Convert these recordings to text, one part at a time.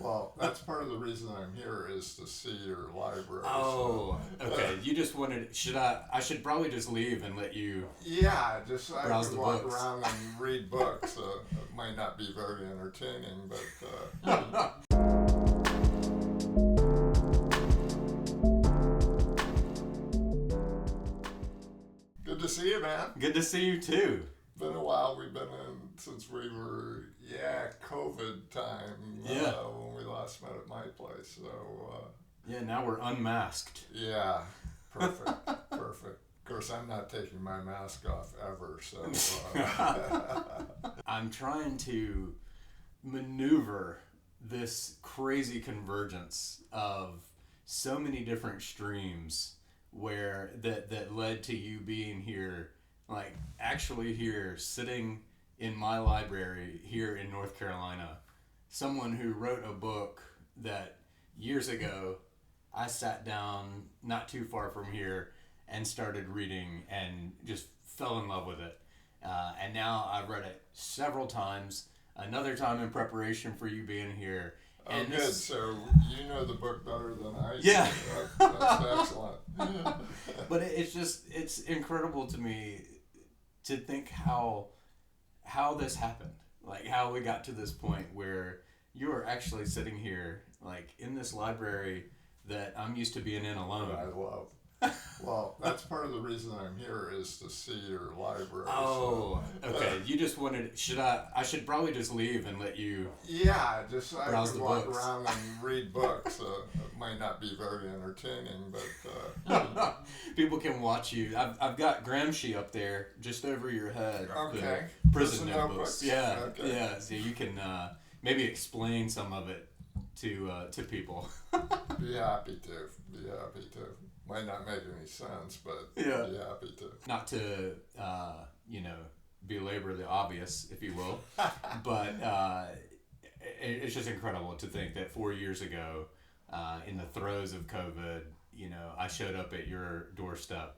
Well, that's part of the reason I'm here is to see your library. Oh, okay. You just wanted. I should probably just leave and let you Yeah, just I browse could the walk books. around and read books. It might not be very entertaining, but good to see you, man. Good to see you too. Been a while. We've been in since we were COVID time. Yeah. When we last met at my place. So Yeah, now we're unmasked. yeah, perfect, perfect. Of course, I'm not taking my mask off ever. So I'm trying to maneuver this crazy convergence of so many different streams where that led to you being here, like actually here sitting in my library here in North Carolina. Someone who wrote a book that years ago I sat down not too far from here and started reading and just fell in love with it. And now I've read it several times, another time in preparation for you being here. oh, And good. this, So you know the book better than I do. Yeah. That's excellent. but it's incredible to me to think how this happened. Like how we got to this point where you are actually sitting here like in this library that I'm used to being in alone. I love. Well, that's part of the reason I'm here is to see your library. Oh, okay. You just wanted. I should probably just leave and let you. Yeah, just I browse could the walk books. around and read books. It might not be very entertaining, but People can watch you. I've got Gramsci up there just over your head. okay. The prison Prison notebooks. notebooks. Yeah, Okay. yeah. So you can maybe explain some of it to people. Be happy to. Be happy to. Might not make any sense, but Yeah. be happy to. Not to belabor the obvious, if you will, but it's just incredible to think that 4 years ago, in the throes of COVID, I showed up at your doorstep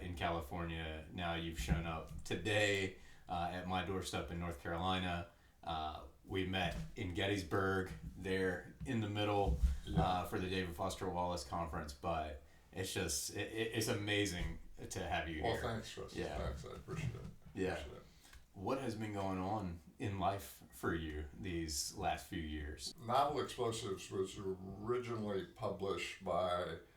in California. Now you've shown up today at my doorstep in North Carolina. We met in Gettysburg there in the middle for the David Foster Wallace conference, but it's amazing to have you Well, here. thanks, Russ. Yeah. Thanks. I appreciate it. Yeah. Appreciate it. What has been going on in life for you these last few years? Novel Explosives was originally published by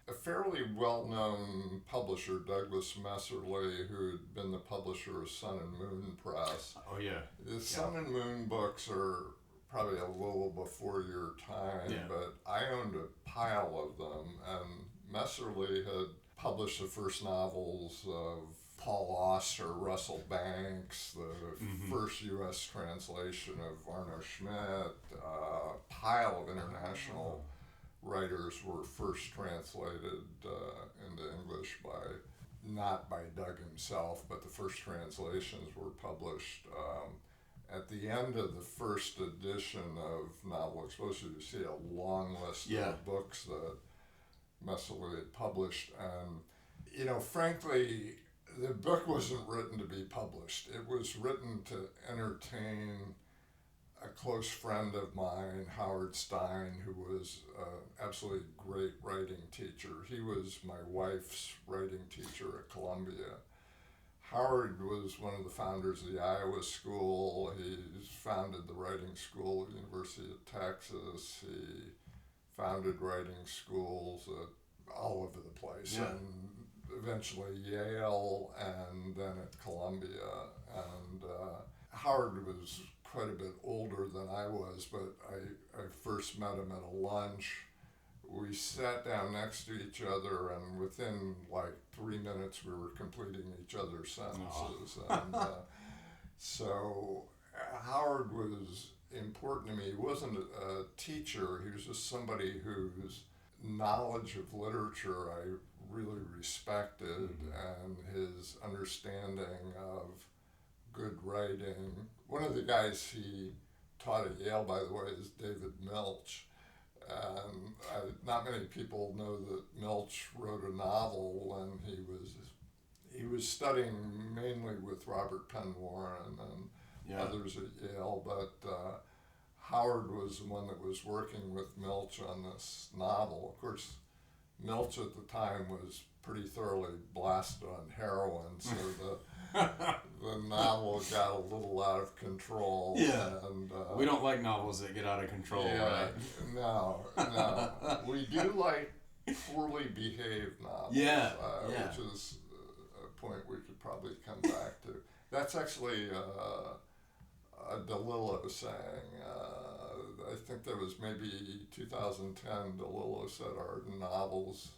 a fairly well-known publisher, Douglas Messerly, who had been the publisher of Sun and Moon Press. Oh yeah. The Sun and Moon books are probably a little before your time, Yeah. but I owned a pile of them, and Messerly had published the first novels of Paul Auster, Russell Banks, the first U.S. translation of Arno Schmidt, a pile of international writers were first translated into English not by Doug himself, but the first translations were published. At the end of the first edition of Novel Explosives, you see a long list of books that Messerly had published. And, frankly, the book wasn't written to be published. It was written to entertain a close friend of mine, Howard Stein, who was an absolutely great writing teacher. He was my wife's writing teacher at Columbia. Howard was one of the founders of the Iowa School. He's founded the writing school at the University of Texas. He founded writing schools all over the place. Yeah. And eventually Yale and then at Columbia. And Howard was quite a bit older than I was, but I first met him at a lunch. We sat down next to each other, and within like 3 minutes we were completing each other's sentences. And so Howard was important to me. He wasn't a teacher, he was just somebody whose knowledge of literature I really respected, and his understanding of good writing. One of the guys he taught at Yale, by the way, is David Milch. Not many people know that Milch wrote a novel, and he was studying mainly with Robert Penn Warren and others at Yale. But Howard was the one that was working with Milch on this novel. Of course, Milch at the time was pretty thoroughly blasted on heroin, so the novel got a little out of control. Yeah. And, we don't like novels that get out of control, right? No. We do like poorly behaved novels, which is a point we could probably come back to. That's actually DeLillo saying. I think that was maybe 2010. DeLillo said our novels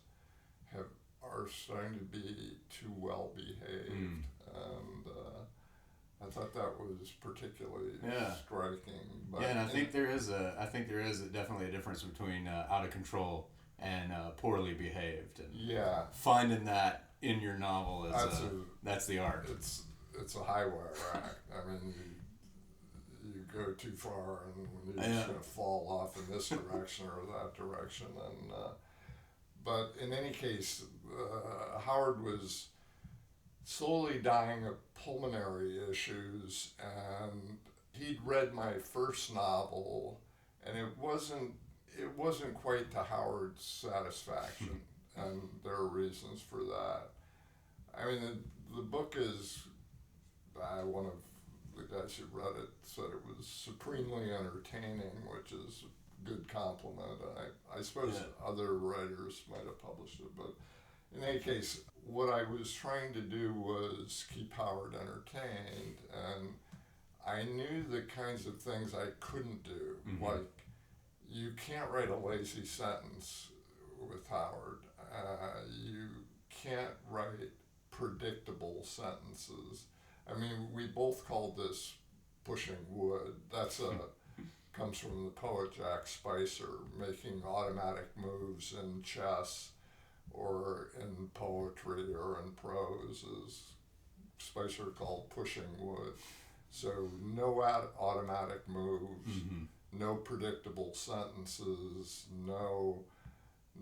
are starting to be too well behaved, and I thought that was particularly striking. But and I think there is definitely a difference between out of control and poorly behaved. And finding that in your novel is that's the art. It's a high wire act. I mean, you go too far, and you're just going to fall off in this direction or that direction. And but in any case, Howard was slowly dying of pulmonary issues, and he'd read my first novel, and it wasn't quite to Howard's satisfaction, and there are reasons for that. I mean, the book is, one of the guys who read it said it was supremely entertaining, which is a good compliment. I suppose other writers might have published it, but in any case, what I was trying to do was keep Howard entertained, and I knew the kinds of things I couldn't do. Like, you can't write a lazy sentence with Howard. You can't write predictable sentences. I mean, we both called this pushing wood. That's comes from the poet Jack Spicer, making automatic moves in chess or in poetry or in prose is Spicer called pushing wood. So no automatic moves, no predictable sentences,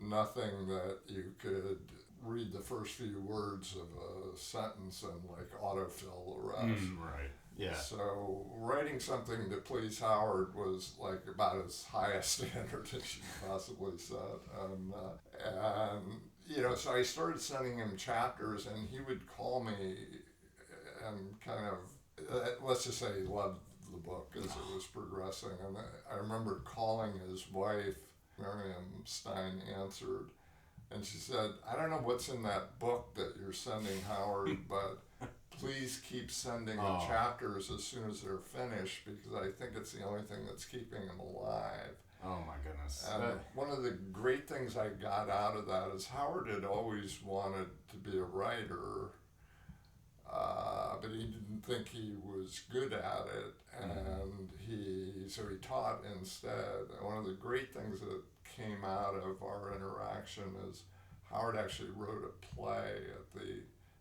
nothing that you could read the first few words of a sentence and like autofill the rest. Right. Yeah. So writing something to please Howard was like about as high a standard as you possibly set. And so I started sending him chapters, and he would call me and kind of, let's just say he loved the book as it was progressing. And I remember calling his wife, Miriam Stein answered, and she said, I don't know what's in that book that you're sending Howard, but please keep sending the chapters as soon as they're finished, because I think it's the only thing that's keeping him alive. Oh my goodness. And one of the great things I got out of that is Howard had always wanted to be a writer, but he didn't think he was good at it, and so he taught instead. And one of the great things that came out of our interaction is Howard actually wrote a play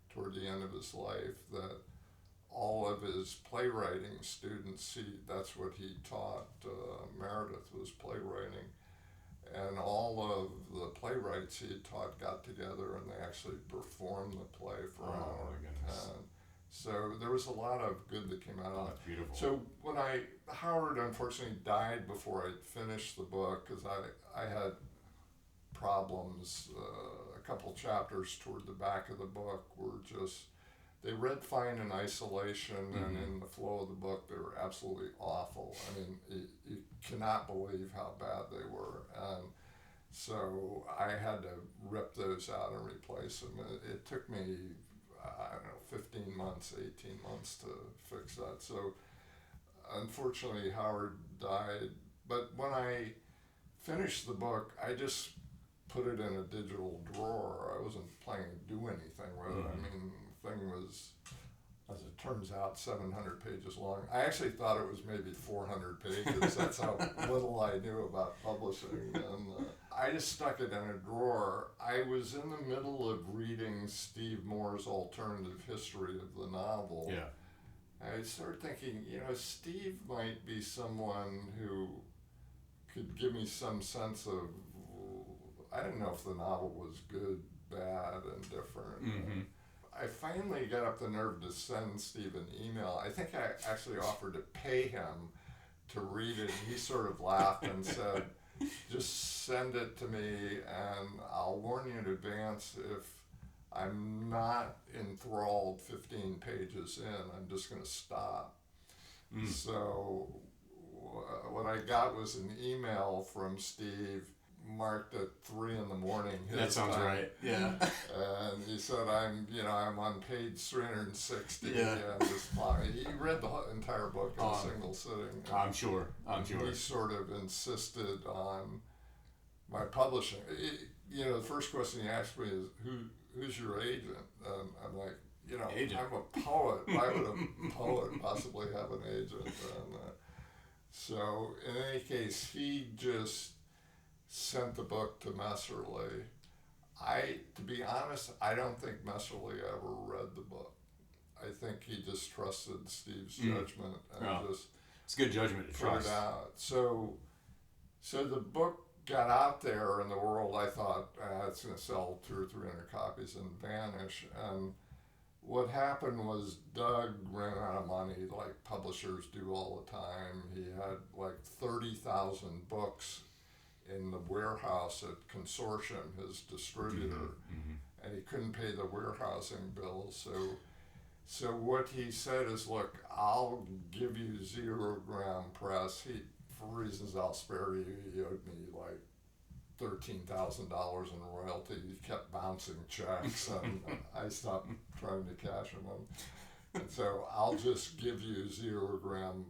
toward the end of his life that all of his playwriting students, that's what he taught. Meredith was playwriting, and all of the playwrights he had taught got together and they actually performed the play for an hour. My goodness. And so there was a lot of good that came out of it. Beautiful. So when Howard unfortunately died before I'd finished the book, because I had problems. A couple chapters toward the back of the book were just, they read fine in isolation, and in the flow of the book they were absolutely awful. I mean, you cannot believe how bad they were. And so I had to rip those out and replace them. It took me, 15 months, 18 months to fix that. So unfortunately Howard died, but when I finished the book, I just put it in a digital drawer. I wasn't planning to do anything with it. I mean, the thing was, as it turns out, 700 pages long. I actually thought it was maybe 400 pages. That's how little I knew about publishing. And I just stuck it in a drawer. I was in the middle of reading Steve Moore's alternative history of the novel. Yeah. I started thinking, Steve might be someone who could give me some sense of, I didn't know if the novel was good, bad, and different. I finally got up the nerve to send Steve an email. I think I actually offered to pay him to read it, and he sort of laughed and said, just send it to me, and I'll warn you in advance if I'm not enthralled 15 pages in, I'm just going to stop. So what I got was an email from Steve marked at 3 in the morning. That sounds time. Right. Yeah. And he said, I'm on page 360. Yeah. And he read the entire book in a single sitting. I'm sure. He sort of insisted on my publishing. The first question he asked me is, who's your agent? And I'm like, agent. I'm a poet. Why would a poet possibly have an agent? And so in any case, he just sent the book to Messerly. To be honest, I don't think Messerly ever read the book. I think he just trusted Steve's judgment and just it's good judgment to trust. Put it out. So the book got out there in the world. I thought it's going to sell 200 or 300 copies and vanish. And what happened was Doug ran out of money, like publishers do all the time. He had like 30,000 books in the warehouse at Consortium, his distributor, and he couldn't pay the warehousing bills. So what he said is, look, I'll give you Zero Gram Press. For reasons I'll spare you, he owed me like $13,000 in royalty. He kept bouncing checks, and I stopped trying to cash him. And so I'll just give you Zero Gram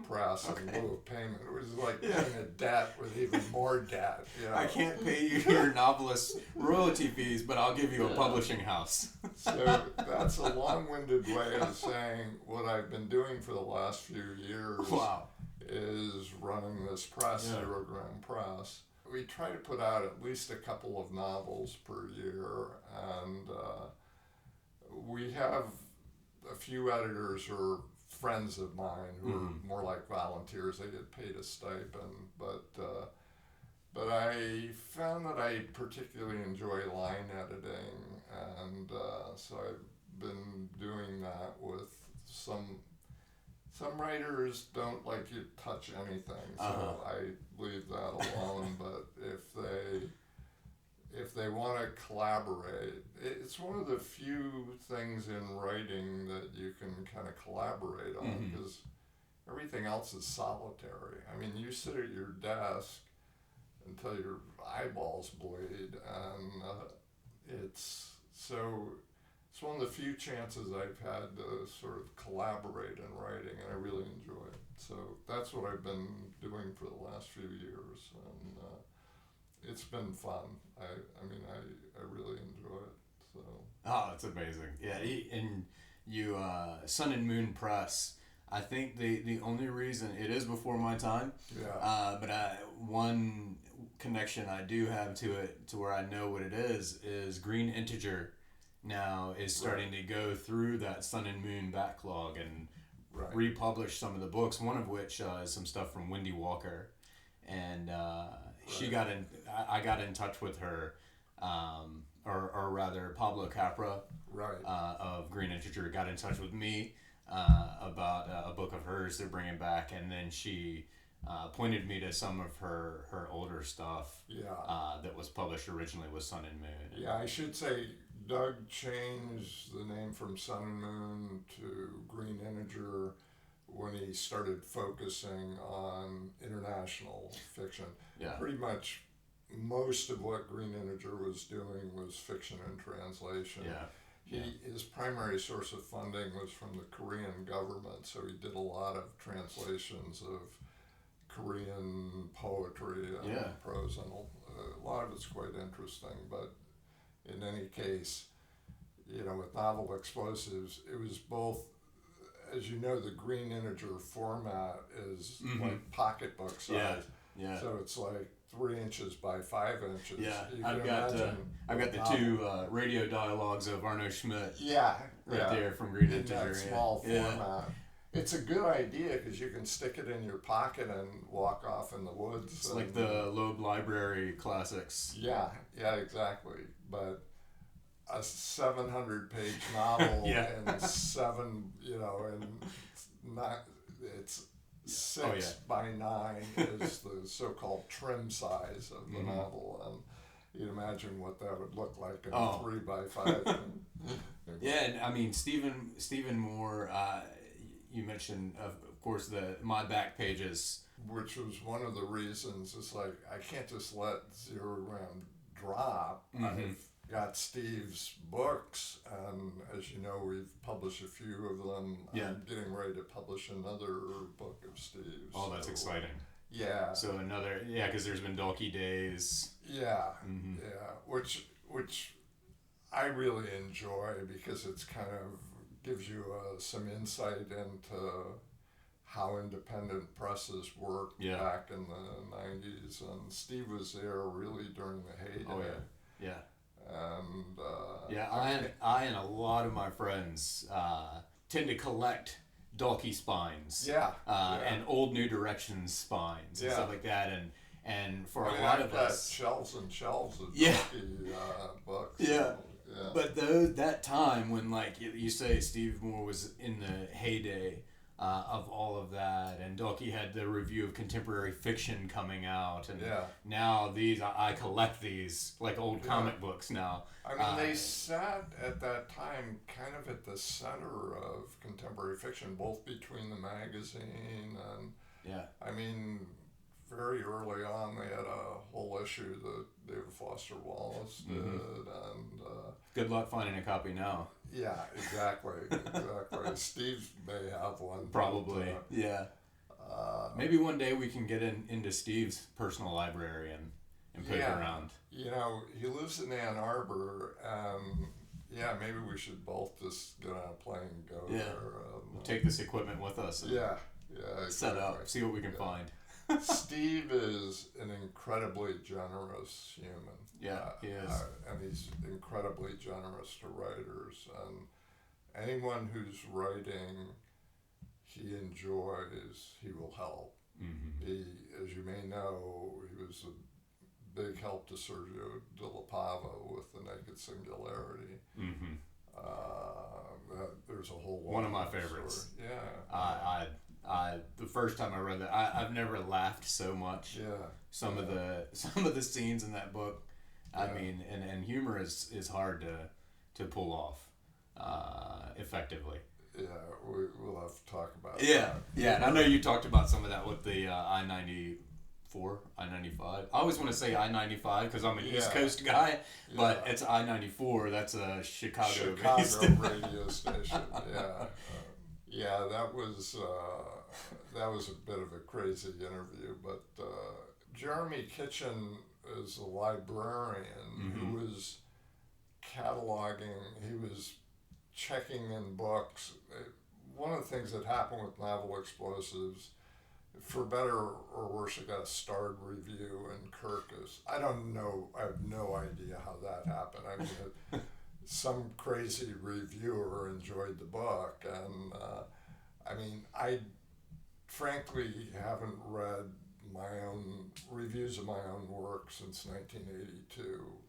Press in lieu of payment. It was like paying a debt with even more debt. I can't pay you your novelist royalty fees, but I'll give you a publishing house. So that's a long-winded way of saying what I've been doing for the last few years. Wow. Is running this press, Zero Gram Press. We try to put out at least a couple of novels per year, and we have a few editors who are friends of mine who are more like volunteers. They get paid a stipend, but I found that I particularly enjoy line editing, and so I've been doing that with some writers don't like you to touch anything, so I leave that alone. But if they want to collaborate, it's one of the few things in writing that you can kind of collaborate on, because everything else is solitary. I mean, you sit at your desk until your eyeballs bleed, and it's one of the few chances I've had to sort of collaborate in writing, and I really enjoy it. So that's what I've been doing for the last few years, and it's been fun. I really enjoy it. So. Oh, that's amazing. Yeah, and you, Sun and Moon Press, I think the only reason, it is before my time, but one connection I do have to it, to where I know what it is Green Integer now is starting to go through that Sun and Moon backlog and republish some of the books, one of which is some stuff from Wendy Walker, and she got in. I got in touch with her, or rather Pablo Capra, of Green Integer, got in touch with me about a book of hers they're bringing back, and then she pointed me to some of her older stuff that was published originally with Sun and Moon. Yeah, I should say Doug changed the name from Sun and Moon to Green Integer when he started focusing on international fiction. Yeah. Pretty much most of what Green Integer was doing was fiction and translation. His primary source of funding was from the Korean government, so he did a lot of translations of Korean poetry and prose, and a lot of it's quite interesting. But in any case, with Novel Explosives, it was both, as you know, the Green Integer format is like pocketbook size. So it's like 3 inches by 5 inches. Yeah, I've got the two radio dialogues of Arno Schmidt. There from Green Integer. In that small format. It's a good idea because you can stick it in your pocket and walk off in the woods. It's like the Loeb Library classics. Yeah, exactly. But a 700-page novel and it's 6 by 9 is the so-called trim size of the novel, and you'd imagine what that would look like in a 3 by 5. Yeah, and I mean Stephen Moore. You mentioned, of course, my back pages, which was one of the reasons. It's like I can't just let Zero Round drop. I've got Steve's books, and as you know, we've published a few of them. Yeah. I'm getting ready to publish another book of Steve's. Oh, that's exciting. Yeah. So because there's been Donkey Days. Yeah, yeah, which I really enjoy because it's kind of gives you some insight into how independent presses worked back in the 90s, and Steve was there really during the heyday. Oh yeah. And I and a lot of my friends tend to collect Dalkey spines. And old New Directions spines and stuff like that, and for a lot of us, shelves and shelves of Dalkey books. Yeah. But that time when, like you say, Steve Moore was in the heyday of all of that, and Dalkey had the review of contemporary fiction coming out, and now I collect these like old comic books now. I mean, they sat at that time kind of at the center of contemporary fiction, both between the magazine and I mean, very early on, they had a whole issue that David Foster Wallace did, and good luck finding a copy now. Yeah, exactly. Steve may have one. Probably, maybe one day we can get into Steve's personal library and poke around. You know, he lives in Ann Arbor, and maybe we should both just get on a plane and go there. We'll take this equipment with us. And exactly. Set up, see what we can find. Steve is an incredibly generous human. Yeah, he is. And he's incredibly generous to writers. And anyone who's writing he enjoys, he will help. He, as you may know, he was a big help to Sergio de la Pava with The Naked Singularity. There's a whole one of my favorites. Story. Yeah. The first time I read that, I've never laughed so much. Some of the scenes in that book, I mean, and humor is hard to pull off effectively. Yeah, we'll have to talk about that. Yeah, and I know you talked about some of that with the I-94, I-95. I always want to say I-95 because I'm an East Coast guy, but it's I-94. That's a Chicago radio station. That was a bit of a crazy interview, but Jeremy Kitchen is a librarian who was cataloging, he was checking in books. One of the things that happened with Novel Explosives, for better or worse, it got a starred review in Kirkus. I don't know, I have no idea how that happened. I mean, some crazy reviewer enjoyed the book, and I mean, I frankly haven't read my own reviews of my own work since 1982.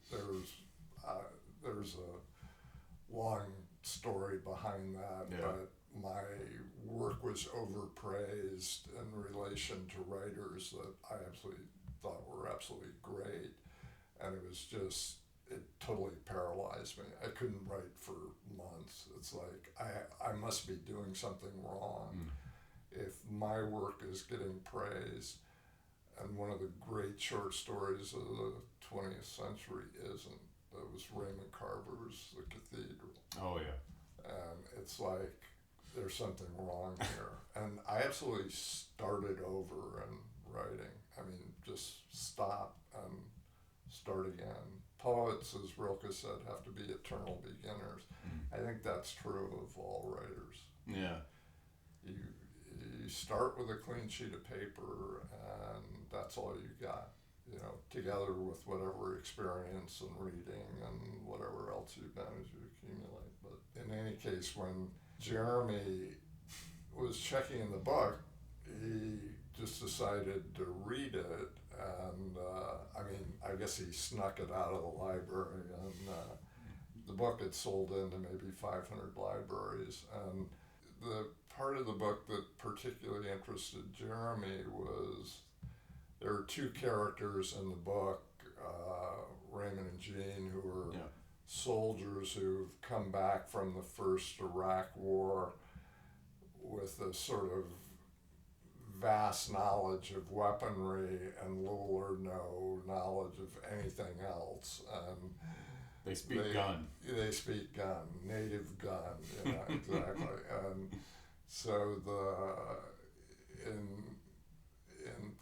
There's a long story behind that, but my work was overpraised in relation to writers that I absolutely thought were absolutely great, and it was just, it totally paralyzed me. I couldn't write for months. It's like I must be doing something wrong if my work is getting praise, and one of the great short stories of the 20th century isn't. That was Raymond Carver's The Cathedral. Oh yeah. And it's like there's something wrong here. And I absolutely started over in writing. I mean, just stop and start again. Poets, as Rilke said, have to be eternal beginners. I think that's true of all writers. Yeah. You start with a clean sheet of paper, and that's all you got. You know, together with whatever experience and reading and whatever else you've managed to accumulate. But in any case, when Jeremy was checking in the book, he just decided to read it, and I mean, I guess he snuck it out of the library, and the book had sold into maybe 500 libraries, and the part of the book that particularly interested Jeremy was there are two characters in the book, Raymond and Jean, who are soldiers who've come back from the first Iraq War with a sort of vast knowledge of weaponry and little or no knowledge of anything else. They speak gun. They speak gun, native gun, exactly. And so in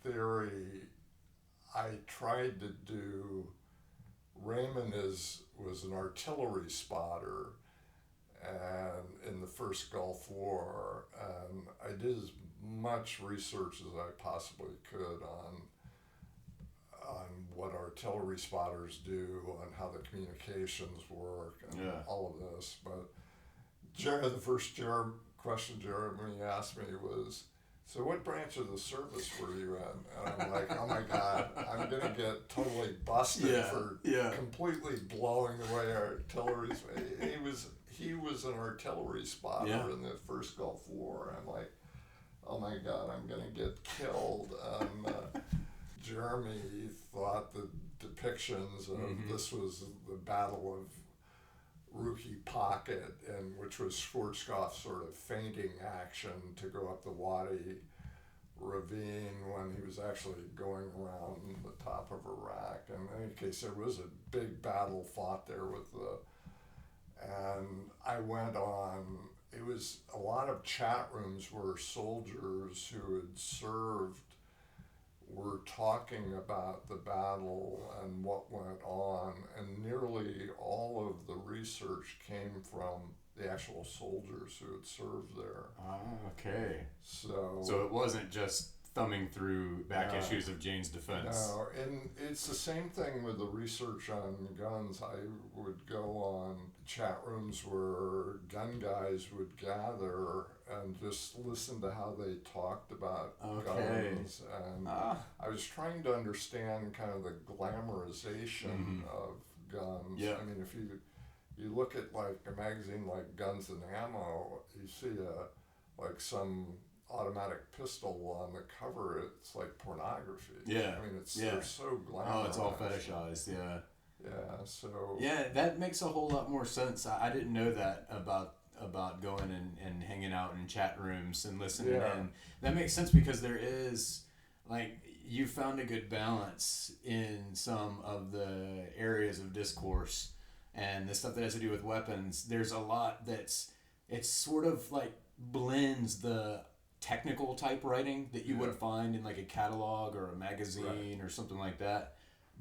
theory, I tried to do. Raymond was an artillery spotter, and in the first Gulf War, and I did as much research as I possibly could on what artillery spotters do, on how the communications work, and all of this. But the first question Jeremy asked me was, so what branch of the service were you in? And I'm like, oh my God, I'm going to get totally busted for completely blowing away artillery. He was an artillery spotter in the first Gulf War. I'm like, oh my God, I'm going to get killed. Jeremy thought the depictions of this was the Battle of Rookie Pocket, and which was Schwarzkopf's sort of feinting action to go up the Wadi ravine when he was actually going around the top of Iraq. And in any case, there was a big battle fought there and I went on, it was a lot of chat rooms where soldiers who had served were talking about the battle and what went on, and nearly all of the research came from the actual soldiers who had served there. Okay. So it wasn't just thumbing through back issues of Jane's Defense. No, and it's the same thing with the research on guns. I would go on chat rooms where gun guys would gather and just listen to how they talked about guns. And I was trying to understand kind of the glamorization of guns. Yeah. I mean, if you look at like a magazine like Guns and Ammo, you see like some automatic pistol on the cover. It's like pornography. Yeah. I mean, they're so glamorized. Oh, it's all fetishized. Yeah. Yeah. So. Yeah, that makes a whole lot more sense. I didn't know that about going and hanging out in chat rooms and listening in. That makes sense because there is, like, you found a good balance in some of the areas of discourse and the stuff that has to do with weapons. There's a lot it's sort of like blends the technical type writing that you would find in like a catalog or a magazine or something like that,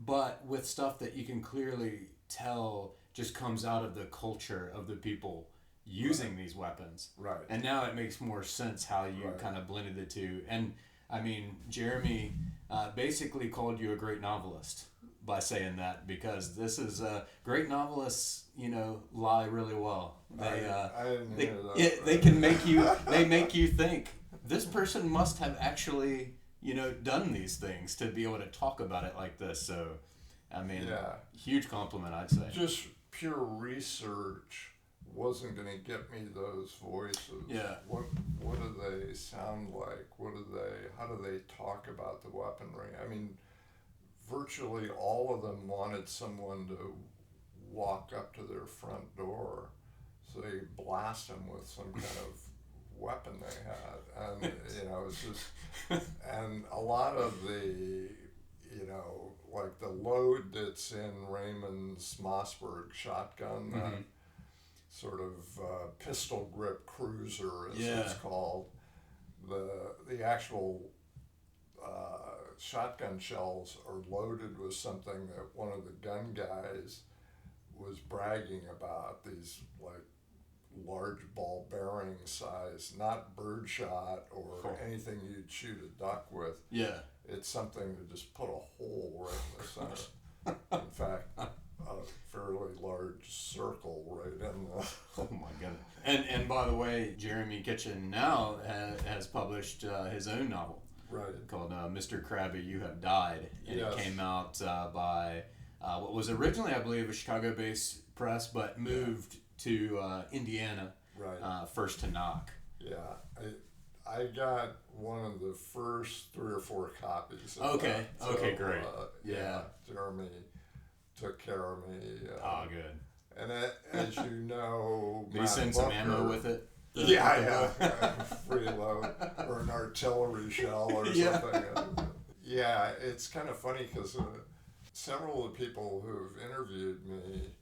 but with stuff that you can clearly tell just comes out of the culture of the people using these weapons. Right. And now it makes more sense how you kind of blended the two. And I mean, Jeremy basically called you a great novelist by saying that, because this is great novelists, lie really well. They can make you think this person must have actually done these things to be able to talk about it like this. So I mean, huge compliment, I'd say. Just pure research wasn't going to get me those voices. Yeah. What do they sound like? How do they talk about the weaponry? I mean, virtually all of them wanted someone to walk up to their front door, so they blast them with some kind of weapon they had, and it's just, and a lot of the, like the load that's in Raymond's Mossberg shotgun, that sort of pistol grip cruiser, as it's called, the actual shotgun shells are loaded with something that one of the gun guys was bragging about, these like large ball bearing size, not birdshot or anything you'd shoot a duck with. Yeah. It's something to just put a hole right in the center. In fact, a fairly large circle right in the... Oh my goodness. And by the way, Jeremy Kitchen now has published his own novel. Right. Called Mr. Krabby, You Have Died. And it came out by what was originally, I believe, a Chicago-based press, but moved to Indiana, first to Knock. Yeah, I got one of the first 3 or 4 copies. Of Okay. that. Okay. Great. Yeah. Jeremy took care of me. Good. And as you know, Did he Matt send Booker, some ammo with it? Yeah, freeload or an artillery shell or something. Yeah, it's kind of funny because several of the people who've interviewed me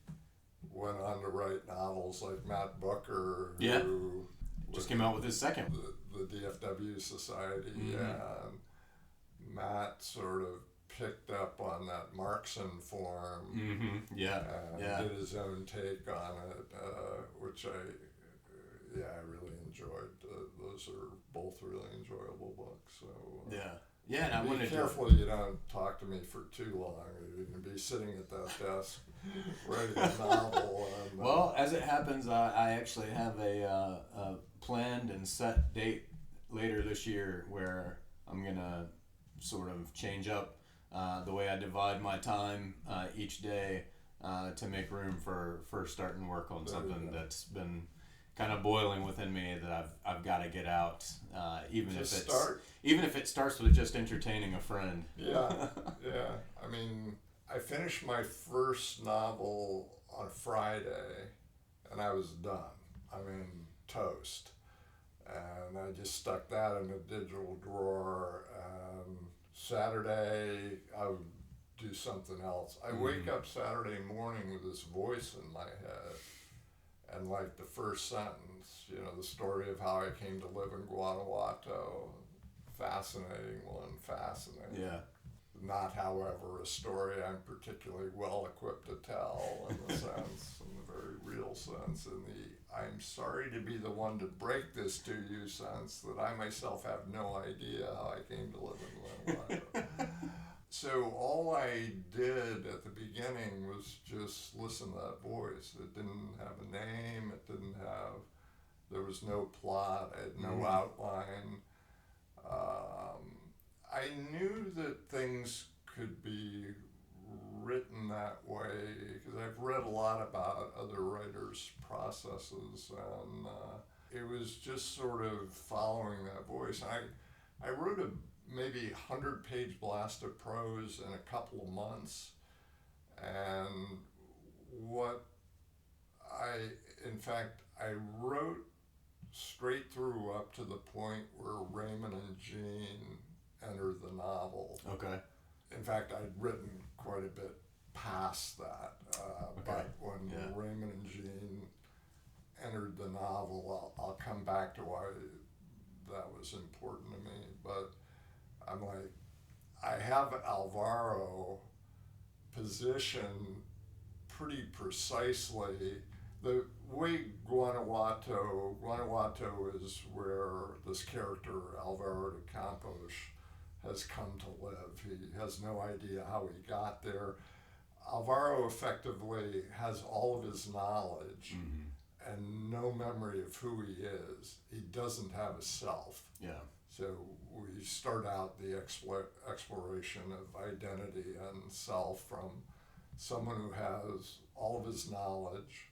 went on to write novels, like Matt Booker, who just came out with his second. The DFW Society, and Matt sort of picked up on that Marxan form, and did his own take on it, which I really enjoyed. Those are both really enjoyable books. So and I wanted be careful you don't talk to me for too long. You're going to be sitting at that desk writing a novel. And, well, as it happens, I actually have a planned and set date later this year where I'm going to sort of change up the way I divide my time each day to make room for starting work on something that's been kind of boiling within me that I've got to get out, even if it starts with just entertaining a friend. Yeah. I mean, I finished my first novel on Friday, and I was done. I mean, toast. And I just stuck that in a digital drawer. And Saturday, I would do something else. I wake up Saturday morning with this voice in my head. And like the first sentence, the story of how I came to live in Guanajuato, fascinating. Yeah. Not, however, a story I'm particularly well equipped to tell in the very real sense, in the I'm sorry to be the one to break this to you sense that I myself have no idea how I came to live in Guanajuato. So all I did at the beginning was just listen to that voice. It didn't have a name. There was no plot. I had no outline. I knew that things could be written that way because I've read a lot about other writers' processes, and it was just sort of following that voice. I wrote a maybe 100-page blast of prose in a couple of months, and I wrote straight through up to the point where Raymond and Jean entered the novel. Okay. In fact, I'd written quite a bit past that, but when Raymond and Jean entered the novel, I'll come back to why that was important to me, but I'm like, I have Alvaro positioned pretty precisely. The way Guanajuato is where this character, Alvaro de Campos, has come to live. He has no idea how he got there. Alvaro effectively has all of his knowledge and no memory of who he is. He doesn't have a self. Yeah. So we start out the exploration of identity and self from someone who has all of his knowledge.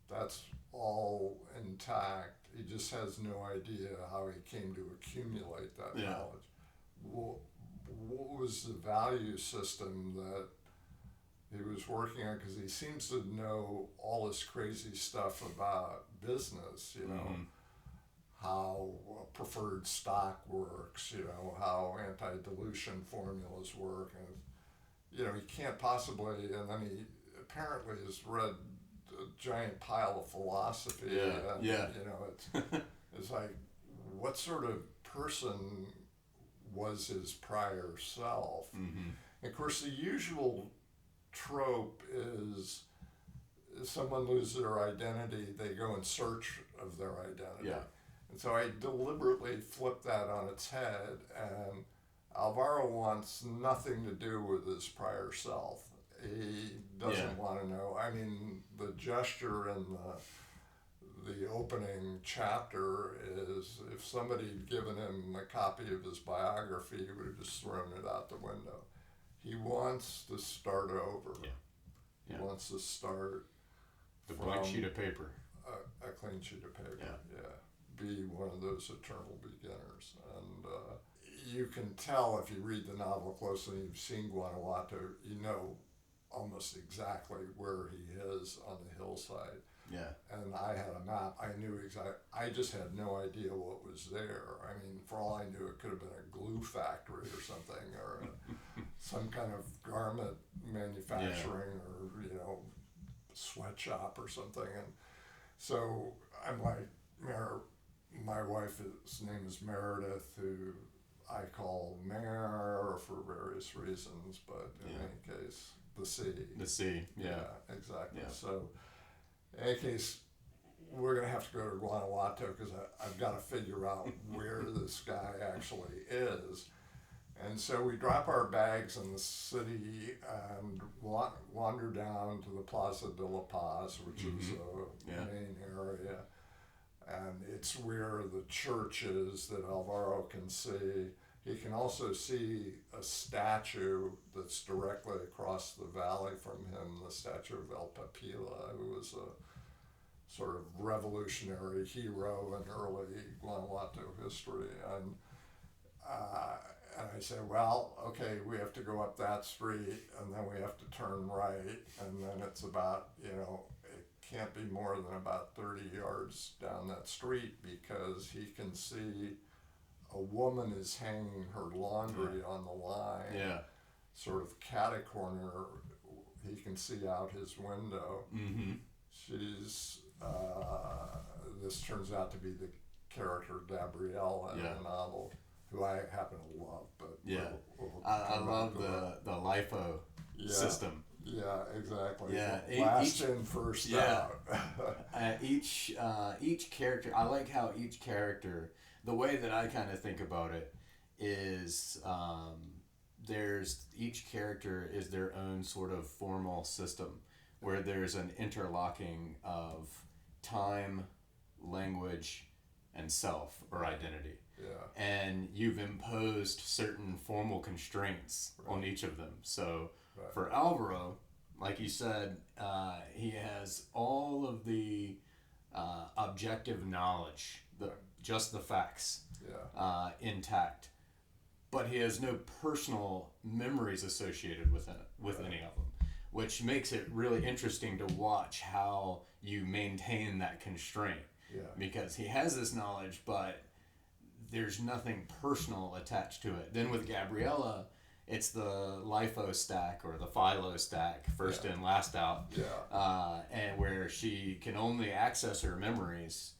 That's all intact. He just has no idea how he came to accumulate that knowledge. What was the value system that he was working on? Because he seems to know all this crazy stuff about business, how preferred stock works, how anti-dilution formulas work. And, he can't possibly, and then he apparently has read a giant pile of philosophy. It's like, what sort of person was his prior self? And of course, the usual trope is someone loses their identity, they go in search of their identity. Yeah. And so I deliberately flipped that on its head, and Alvaro wants nothing to do with his prior self. He doesn't want to know. I mean, the gesture in the opening chapter is if somebody had given him a copy of his biography, he would have just thrown it out the window. He wants to start over. He wants to start the blank sheet of paper. A clean sheet of paper. Yeah. be one of those eternal beginners. And you can tell if you read the novel closely and you've seen Guanajuato, you know almost exactly where he is on the hillside. Yeah. And I had a map. I knew exactly. I just had no idea what was there. I mean, for all I knew, it could have been a glue factory or something, or some kind of garment manufacturing, or sweatshop or something. And so I'm like, my wife's name is Meredith, who I call Mare for various reasons, but in any case, the sea. The sea. Yeah. Exactly. Yeah. So. In any case, we're going to have to go to Guanajuato because I've got to figure out where this guy actually is. And so we drop our bags in the city and wander down to the Plaza de la Paz, which is a main area. And it's where the church is that Alvaro can see. He can also see a statue that's directly across the valley from him, the statue of El Papila, who was a sort of revolutionary hero in early Guanajuato history. And I said, well, okay, we have to go up that street, and then we have to turn right, and then it's about, it can't be more than about 30 yards down that street, because he can see a woman is hanging her laundry on the line, sort of catty-corner. He can see out his window. Mm-hmm. She's, this turns out to be the character Gabriella in the novel, who I happen to love. But I love the LIFO system. Yeah, exactly. Yeah, last in, first out. Each character, I like how each character, the way that I kind of think about it is, each character is their own sort of formal system, where there's an interlocking of time, language, and self or identity. Yeah. And you've imposed certain formal constraints on each of them. So for Alvaro, like you said, he has all of the objective knowledge, just the facts, intact, but he has no personal memories associated with any of them, which makes it really interesting to watch how you maintain that constraint. Yeah. Because he has this knowledge, but there's nothing personal attached to it. Then with Gabriella, it's the LIFO stack or the philo stack, first in, last out, and where she can only access her memories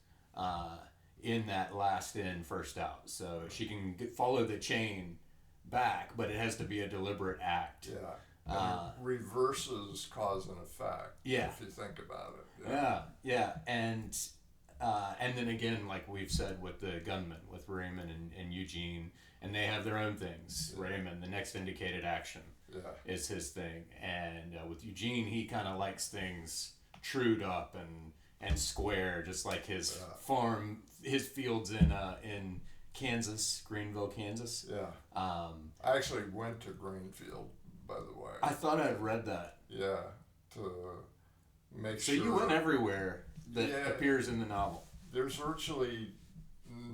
in that last in, first out. So she can follow the chain back, but it has to be a deliberate act. Yeah. And it reverses cause and effect. Yeah. If you think about it. Yeah. And then again, like we've said with the gunmen, with Raymond and Eugene, and they have their own things. Yeah. Raymond, the next indicated action is his thing. And with Eugene, he kind of likes things trued up and square, just like his farm, his fields in Kansas, Greenville, Kansas. Yeah. I actually went to Greenfield, by the way. I thought I'd read that. Yeah, to make sure. So you went everywhere that appears in the novel. There's virtually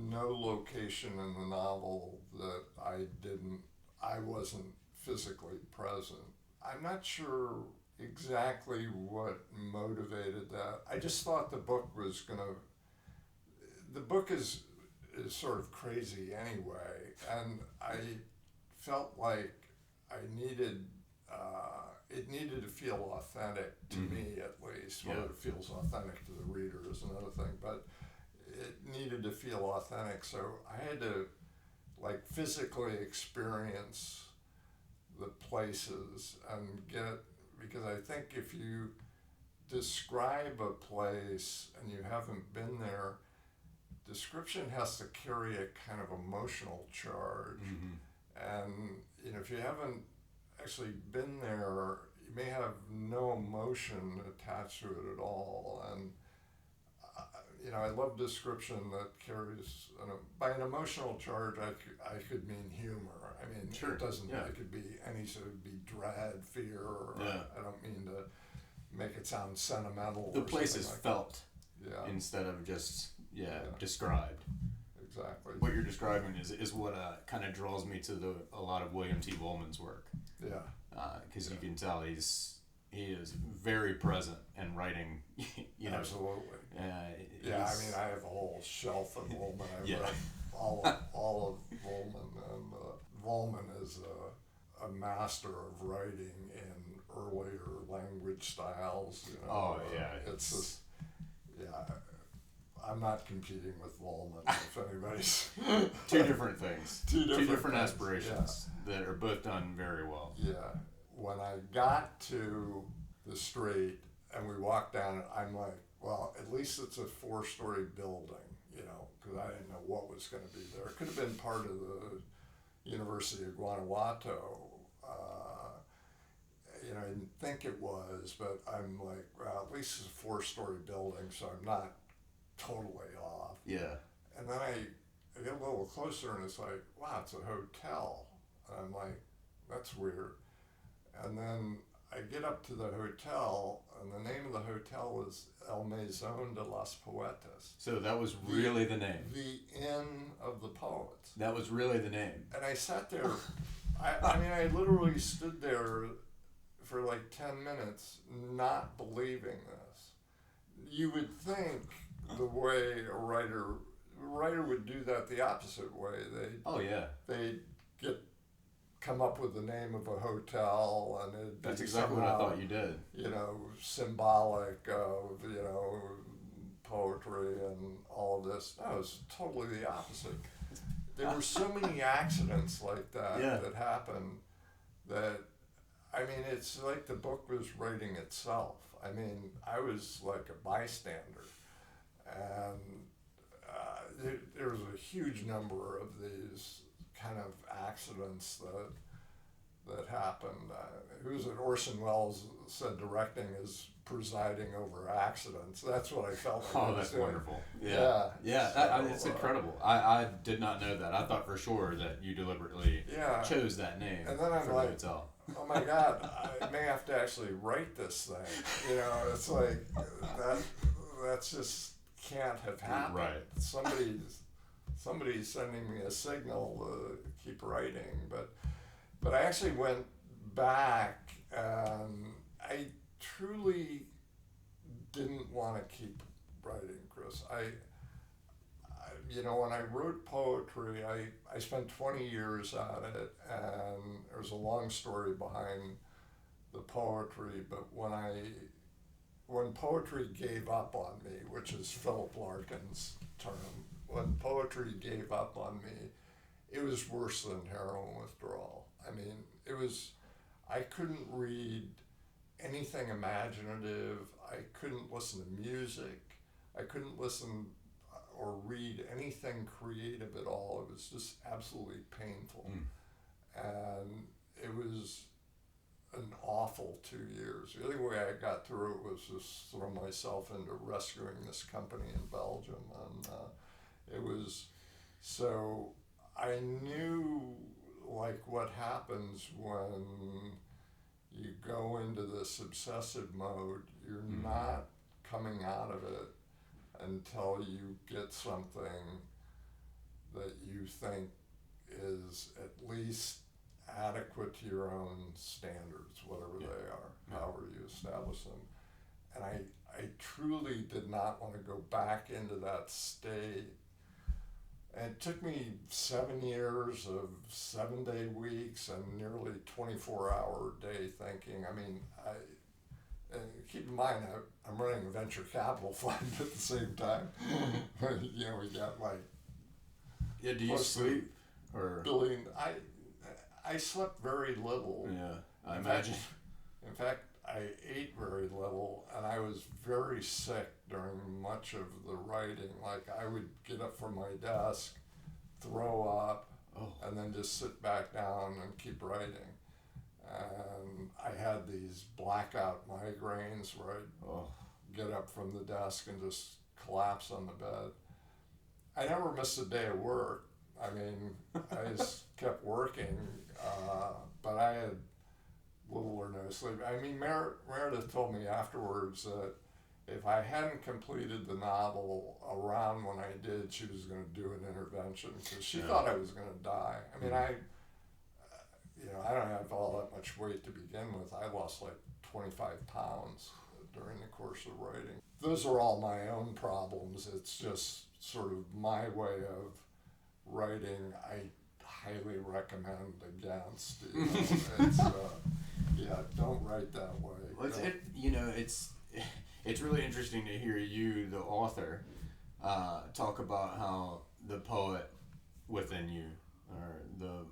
no location in the novel that I wasn't physically present. I'm not sure exactly what motivated that. I just thought the book is sort of crazy anyway, and I felt like it needed to feel authentic to me, at least. Whether it feels authentic to the reader is another thing, but it needed to feel authentic. So I had to physically experience the places and because I think if you describe a place and you haven't been there, description has to carry a kind of emotional charge. Mm-hmm. And if you haven't actually been there, you may have no emotion attached to it at all. And I love description that carries by an emotional charge. I could mean humor. I mean, it doesn't. Yeah. It could be any sort of dread, fear. Or I don't mean to make it sound sentimental. The place is like felt. That. Yeah. Instead of just described. Exactly. What you're describing is what kind of draws me to a lot of William T. Woolman's work. Yeah. Because you can tell he is very present in writing. Absolutely. Yeah, I mean, I have a whole shelf of Woolman. I've read all of Woolman, and Woolman is a master of writing in earlier language styles. It's just, I'm not competing with Woolman, if anybody's. Two different things. Two different things, aspirations that are both done very well. Yeah. When I got to the street and we walked down it, I'm like, well, at least it's a 4-story building, because I didn't know what was going to be there. It could have been part of the University of Guanajuato. I didn't think it was, but I'm like, well, at least it's a 4-story building, so I'm not totally off. Yeah. And then I get a little closer and it's like, wow, it's a hotel. And I'm like, that's weird. And then I get up to the hotel, and the name of the hotel was El Maison de las Poetas. So that was really the name. The Inn of the Poets. That was really the name. And I sat there, I literally stood there for like 10 minutes not believing this. You would think the way a writer would do that the opposite way. They'd come up with the name of a hotel, and it'd be That's exactly what I thought you did. Symbolic of, poetry and all of this. No, it was totally the opposite. There were so many accidents like that that happened that, it's like the book was writing itself. I was like a bystander. And there was a huge number of these kind of accidents that happened. Who was it? Orson Welles said directing is presiding over accidents. That's what I felt like. Oh, that's wonderful. Yeah. It's incredible. I did not know that. I thought for sure that you deliberately chose that name. And then I'm for like, the hotel. Oh my God, I may have to actually write this thing. It's like that's just can't have happened. Right. Somebody's sending me a signal to keep writing, but I actually went back and I truly didn't want to keep writing, Chris. When I wrote poetry, I spent 20 years at it, and there's a long story behind the poetry, but when poetry gave up on me, which is Philip Larkin's term, when poetry gave up on me, it was worse than heroin withdrawal. I couldn't read anything imaginative. I couldn't listen to music. I couldn't listen or read anything creative at all. It was just absolutely painful. And it was an awful 2 years. The only way I got through it was just throw myself into rescuing this company in Belgium. And it was, so I knew what happens when you go into this obsessive mode. You're not coming out of it until you get something that you think is at least adequate to your own standards, whatever they are, however you establish them. And I truly did not want to go back into that state. And it took me 7 years of 7-day weeks and nearly 24-hour day thinking. And keep in mind, I'm running a venture capital fund at the same time. We got do you sleep? Or billion. I slept very little. Yeah, I imagine. In fact, I ate very little, and I was very sick during much of the writing. I would get up from my desk, throw up, and then just sit back down and keep writing. And I had these blackout migraines where I'd get up from the desk and just collapse on the bed. I never missed a day of work. I just kept working, but I had little or no sleep. Meredith told me afterwards that if I hadn't completed the novel around when I did, she was going to do an intervention because she thought I was going to die. I mean, I don't have all that much weight to begin with. I lost like 25 pounds during the course of writing. Those are all my own problems. It's just sort of my way of writing. I highly recommend against. It's, don't write that way. Well, it's really interesting to hear you, the author, talk about how the poet within you, or the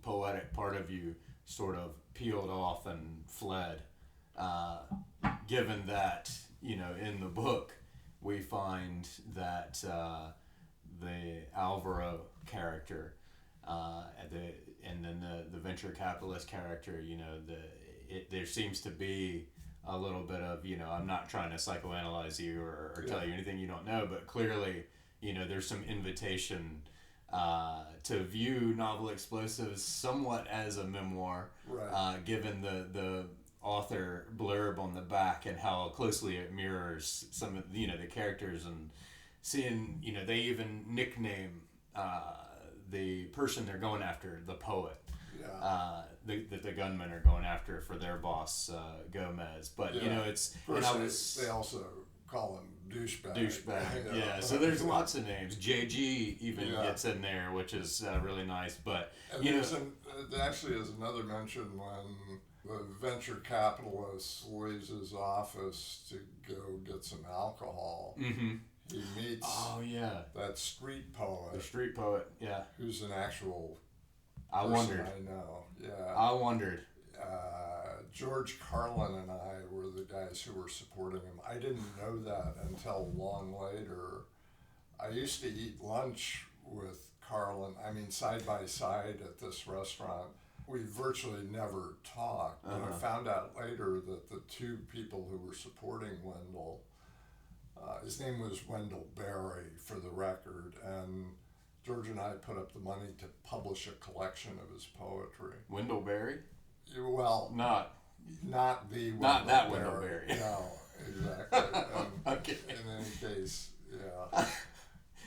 poetic part of you, sort of peeled off and fled. Given that, in the book, we find that the Alvaro character, and then the venture capitalist character, there seems to be a little bit of, I'm not trying to psychoanalyze you or tell you anything you don't know, but clearly, there's some invitation to view Novel Explosives somewhat as a memoir, right. Given the author blurb on the back and how closely it mirrors some of the characters, and seeing, they even nickname the person they're going after the poet. Yeah. The gunmen are going after for their boss, Gomez. But, it's... They also call him douchebag. Douchebag, yeah. So there's lots of names. JG even gets in there, which is really nice. But, and there actually is another mention when the venture capitalist leaves his office to go get some alcohol. Mm-hmm. He meets that street poet. The street poet, yeah. Who's an actual I wondered. I know, yeah. I wondered. George Carlin and I were the guys who were supporting him. I didn't know that until long later. I used to eat lunch with Carlin, side by side at this restaurant. We virtually never talked, but I found out later that the two people who were supporting Wendell, his name was Wendell Berry, for the record, and George and I put up the money to publish a collection of his poetry. Wendell Berry? Well, not the not that Wendell Berry. No, exactly. Okay. In any case, yeah.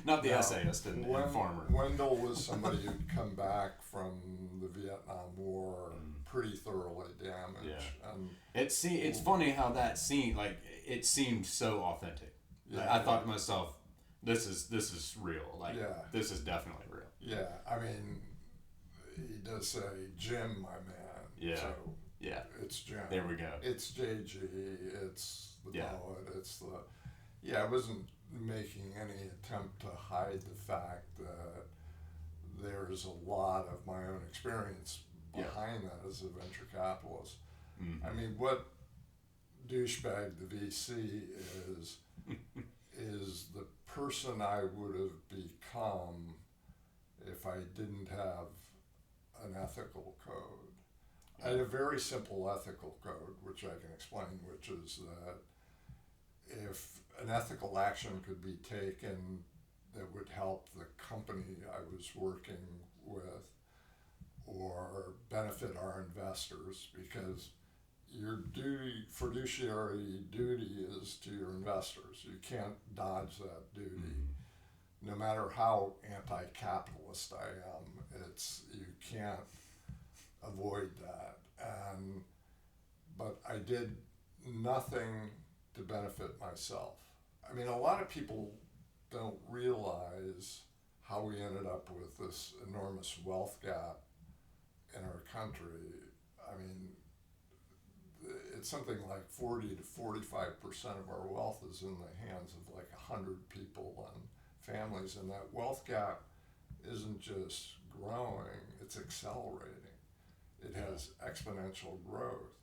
Not the essayist and farmer. Wendell was somebody who'd come back from the Vietnam War pretty thoroughly damaged. Yeah. And it's funny how that scene, it seemed so authentic. Yeah, I thought to myself, this is real. This is definitely real. Yeah, he does say, Jim, my man. Yeah. So yeah. It's Jim. There we go. It's JG. It's the poet. It's the... Yeah, I wasn't making any attempt to hide the fact that there's a lot of my own experience behind that as a venture capitalist. Mm-hmm. What douchebag the VC is the person I would have become if I didn't have an ethical code. I had a very simple ethical code, which I can explain, which is that if an ethical action could be taken that would help the company I was working with or benefit our investors, because your fiduciary duty is to your investors. You can't dodge that duty. Mm-hmm. No matter how anti-capitalist I am, you can't avoid that. But I did nothing to benefit myself. A lot of people don't realize how we ended up with this enormous wealth gap in our country. It's something like 40 to 45% of our wealth is in the hands of 100 people and families, and that wealth gap isn't just growing, it's accelerating. It has exponential growth.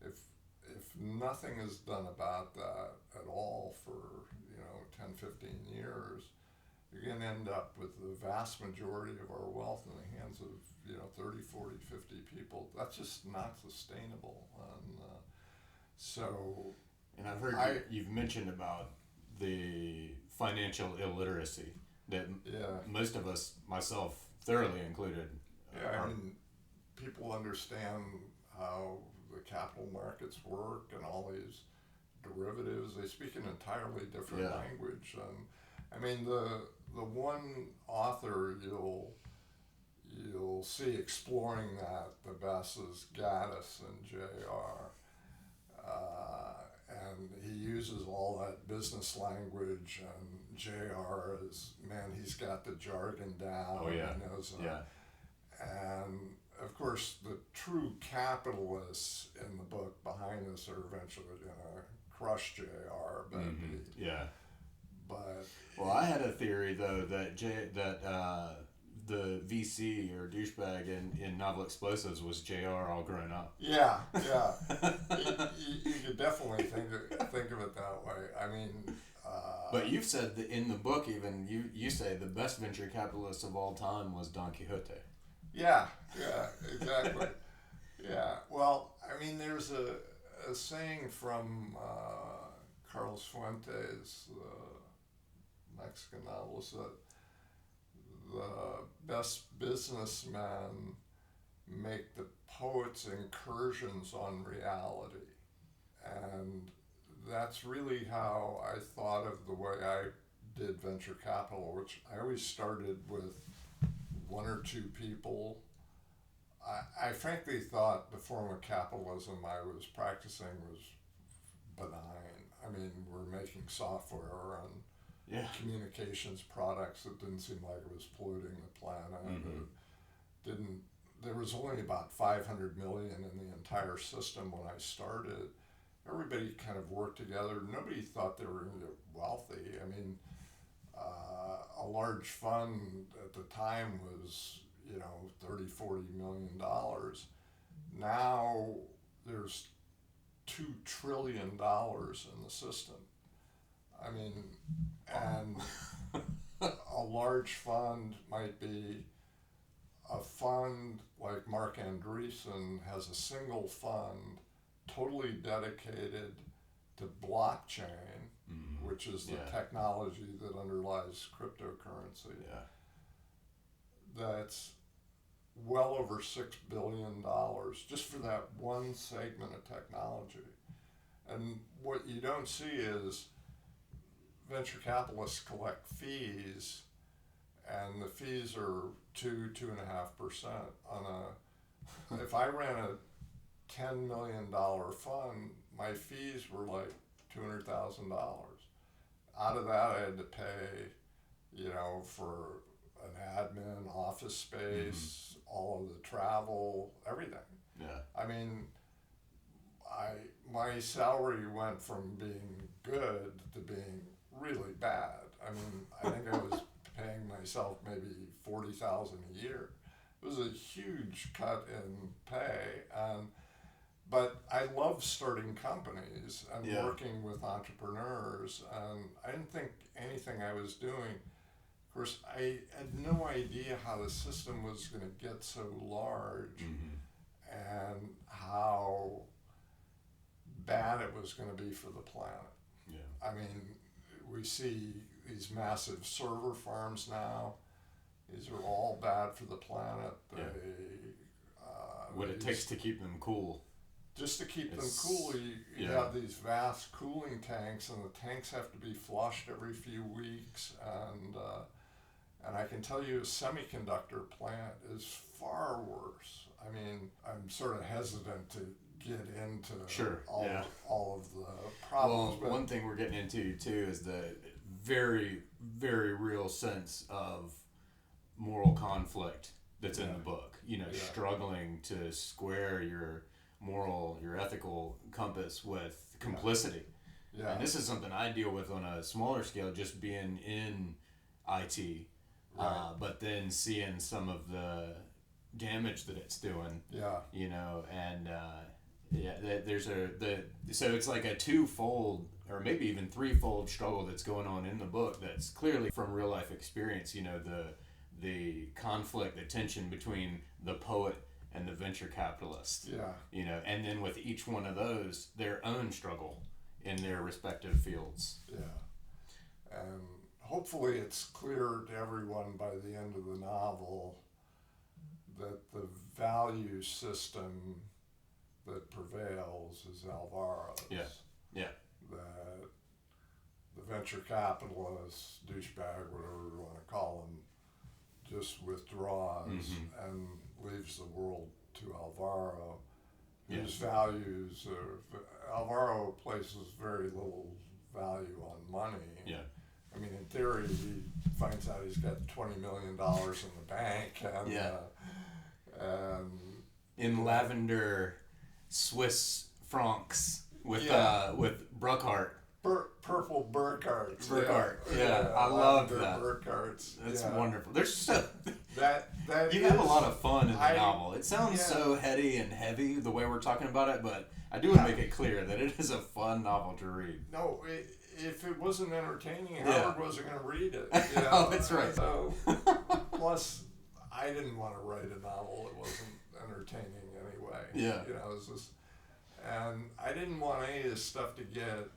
If nothing is done about that at all for 10, 15 years, you're going to end up with the vast majority of our wealth in the hands of 30, 40, 50 people. That's just not sustainable. And I've heard you've mentioned about the financial illiteracy that most of us, myself thoroughly included, people understand how the capital markets work and all these derivatives. They speak an entirely different Yeah. language. I mean, the one author you'll see exploring that the best is Gaddis and J.R. And he uses all that business language, and J.R. is, man, he's got the jargon down. Oh, yeah. He knows Yeah. And of course, the true capitalists in the book behind this are eventually going to crush J.R. But, Yeah. but Well, I had a theory though that the VC or douchebag in Novel Explosives was JR all grown up. yeah, you could definitely think of it that way. I mean, But you've said that in the book, even you say the best venture capitalist of all time was Don Quixote. yeah, exactly. Yeah. Well, I mean, there's a saying from Carlos Fuentes, the Mexican novelist, that the best businessmen make the poets incursions on reality. And that's really how I thought of the way I did venture capital, which I always started with one or two people. I frankly thought the form of capitalism I was practicing was benign. I mean, we're making software and communications products that didn't seem like it was polluting the planet. There was only about 500 million in the entire system when I started. Everybody kind of worked together. Nobody thought they were going to get wealthy. I mean, a large fund at the time was, 30, $40 million. Now there's $2 trillion in the system. I mean, and a large fund might be a fund like Mark Andreessen has a single fund totally dedicated to blockchain, which is the technology that underlies cryptocurrency. That's well over $6 billion just for that one segment of technology. And what you don't see is venture capitalists collect fees, and the fees are 2.5% on a. If I ran a $10 million fund, my fees were like $200,000. Out of that, I had to pay, for an admin, office space, all of the travel, everything. I mean, my salary went from being good to being really bad. I mean, I think I was paying myself maybe $40,000 a year. It was a huge cut in pay, but I love starting companies and working with entrepreneurs, and I didn't think anything I was doing. Of course, I had no idea how the system was going to get so large and how bad it was going to be for the planet. I mean, we see these massive server farms now. These are all bad for the planet. What it takes to keep them cool. Just to keep them cool, you have these vast cooling tanks, and the tanks have to be flushed every few weeks. And I can tell you, a semiconductor plant is far worse. I mean, I'm sort of hesitant to get into all of the problems. Well, one thing we're getting into too is the very, very real sense of moral conflict that's in the book. Struggling to square your moral, your ethical compass with complicity. And this is something I deal with on a smaller scale, just being in IT, but then seeing some of the damage that it's doing. So it's like a twofold or maybe even threefold struggle that's going on in the book that's clearly from real life experience. The conflict, the tension between the poet and the venture capitalist. And then with each one of those, their own struggle in their respective fields. And hopefully it's clear to everyone by the end of the novel that the value system that prevails is Alvaro's. That venture capitalist, douchebag, whatever you want to call him, just withdraws and leaves the world to Alvaro, whose values Alvaro places very little value on money. Yeah. I mean, in theory, he finds out he's got $20 million in the bank, and in lavender Swiss francs with Bruckhardt. Purple Burkhardt. I love that. Burkhardts. That's wonderful. There's so that you have a lot of fun in the novel. It sounds so heady and heavy the way we're talking about it, but I do want to make it clear that it is a fun novel to read. No, if it wasn't entertaining, Howard wasn't going to read it. Oh, that's right. So, plus, I didn't want to write a novel that wasn't entertaining anyway. Yeah. It was just, and I didn't want any of this stuff to get,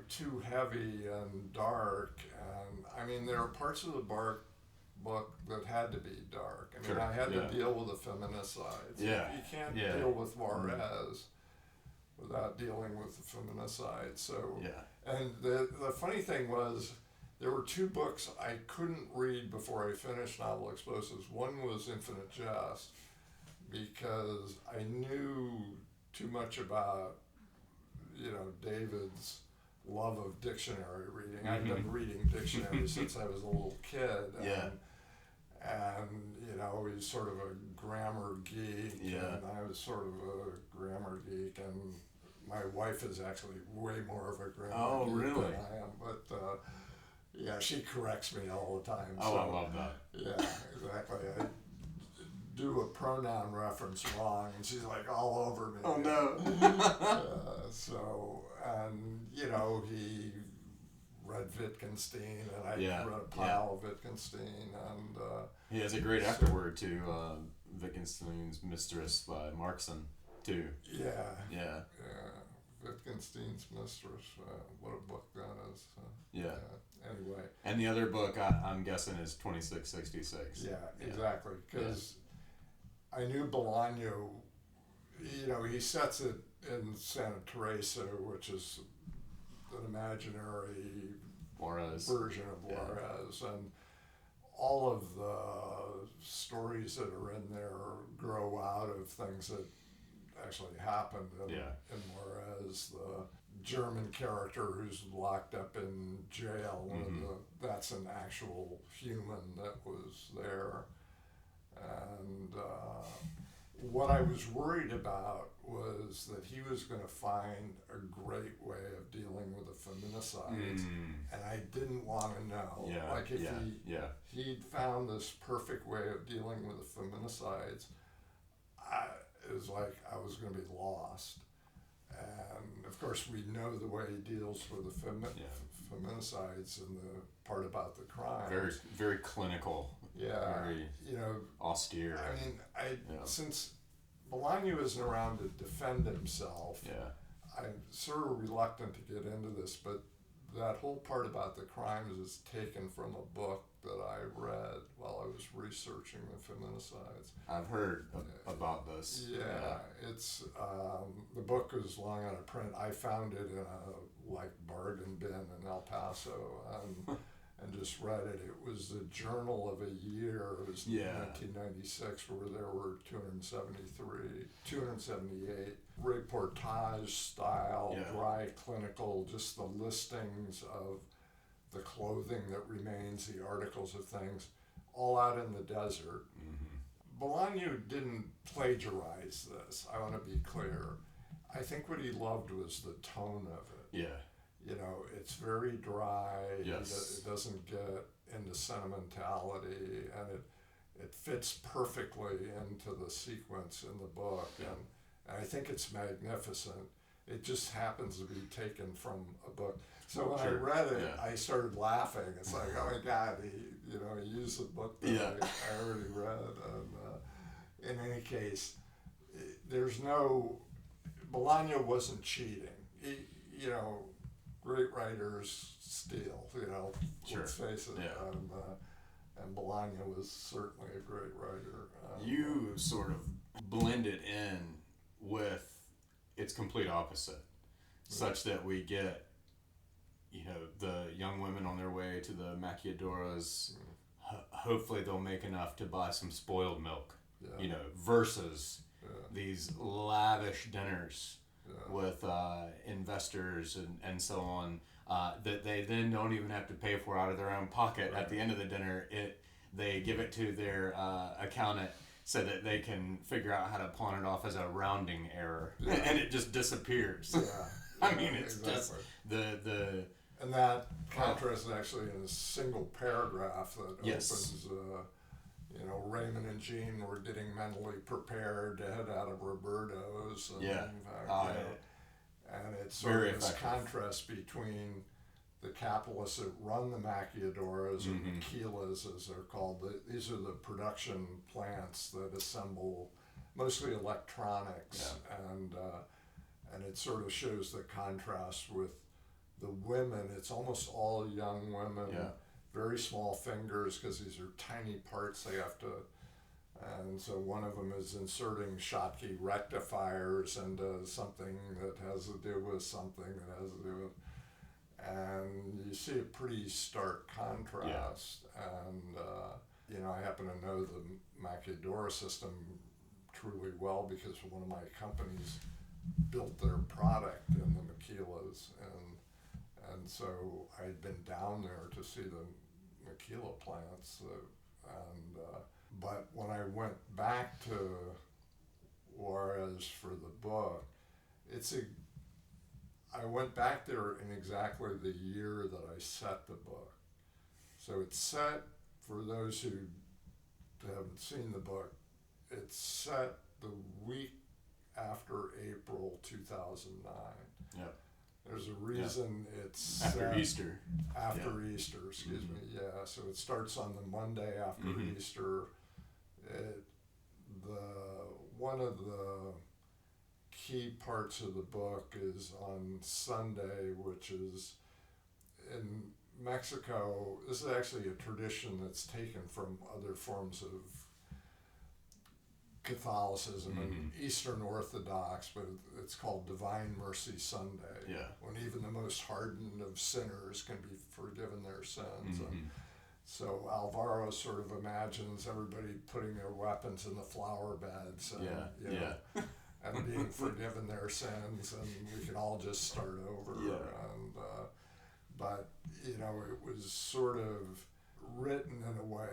too heavy and dark. And I mean, there are parts of the book that had to be dark. I mean, I had to deal with the feminicides. Yeah. You can't deal with Juarez without dealing with the feminicide. So, and the funny thing was, there were two books I couldn't read before I finished Novel Explosives. One was Infinite Jest, because I knew too much about, David's love of dictionary reading. I've been reading dictionaries since I was a little kid. And he's sort of a grammar geek, and I was sort of a grammar geek, and my wife is actually way more of a grammar geek than I am, but she corrects me all the time. Oh, so, I love that. Yeah, exactly. I do a pronoun reference wrong, and she's like all over me. Oh, no. He read Wittgenstein, and I read a pile of Wittgenstein, and he has a great afterword to Wittgenstein's Mistress by Markson too. Yeah. Wittgenstein's Mistress. What a book that is. Anyway. And the other book I'm guessing is 2666. Yeah, exactly. Because I knew Bolaño. He sets it in Santa Teresa, which is an imaginary Juarez version of Juarez, and all of the stories that are in there grow out of things that actually happened in Juarez. The German character who's locked up in jail, and that's an actual human that was there. And what I was worried about was that he was going to find a great way of dealing with the feminicides, and I didn't want to know. If he'd found this perfect way of dealing with the feminicides, it was like I was going to be lost. And of course, we know the way he deals with the feminicides and the part about the crime. Very, very clinical. Very austere. I mean, since Bolaño isn't around to defend himself, I'm sort of reluctant to get into this, but that whole part about the crimes is taken from a book that I read while I was researching the feminicides. I've heard about this. It's the book was long out of print. I found it in a bargain bin in El Paso, and just read it. It was the Journal of a Year. It was 1996, where there were 278 reportage style, dry, clinical, just the listings of the clothing that remains, the articles of things, all out in the desert. Bolaño didn't plagiarize this. I want to be clear. I think what he loved was the tone of it. It's very dry. It doesn't get into sentimentality, and it fits perfectly into the sequence in the book. And I think it's magnificent. It just happens to be taken from a book. So when I read it, I started laughing. It's like, oh my God, he used the book that I already read. And in any case, Bolaño wasn't cheating. Great writers steal, let's face it. And Bolaño was certainly a great writer. You sort of blend it in with its complete opposite, such that we get the young women on their way to the maquiladoras, hopefully they'll make enough to buy some spoiled milk, versus these lavish dinners with investors and so on, that they then don't even have to pay for out of their own pocket. At the end of the dinner, they give it to their accountant so that they can figure out how to pawn it off as a rounding error, and it just disappears. I mean, it's just the and that contrast is actually in a single paragraph that opens. Raymond and Jean were getting mentally prepared to head out of Roberto's. And, and it's sort of this contrast between the capitalists that run the maquiladoras, or maquilas as they're called. These are the production plants that assemble mostly electronics, and it sort of shows the contrast with the women. It's almost all young women. Very small fingers, because these are tiny parts they have to, and so one of them is inserting Schottky rectifiers into something that has to do with something that has to do with, and you see a pretty stark contrast. And I happen to know the maquiladora system truly well because one of my companies built their product in the maquilas, and so I'd been down there to see the maquila plants, but when I went back to Juarez for the book, I went back there in exactly the year that I set the book. So it's set, for those who haven't seen the book, it's set the week after April 2009. There's a reason it's after Easter. Easter, excuse me. Yeah, so it starts on the Monday after Easter. One of the key parts of the book is on Sunday, which is in Mexico. This is actually a tradition that's taken from other forms of Catholicism and Eastern Orthodox, but it's called Divine Mercy Sunday, when even the most hardened of sinners can be forgiven their sins. And so Alvaro sort of imagines everybody putting their weapons in the flower beds and, and being forgiven their sins, and we can all just start over. And but it was sort of written in a way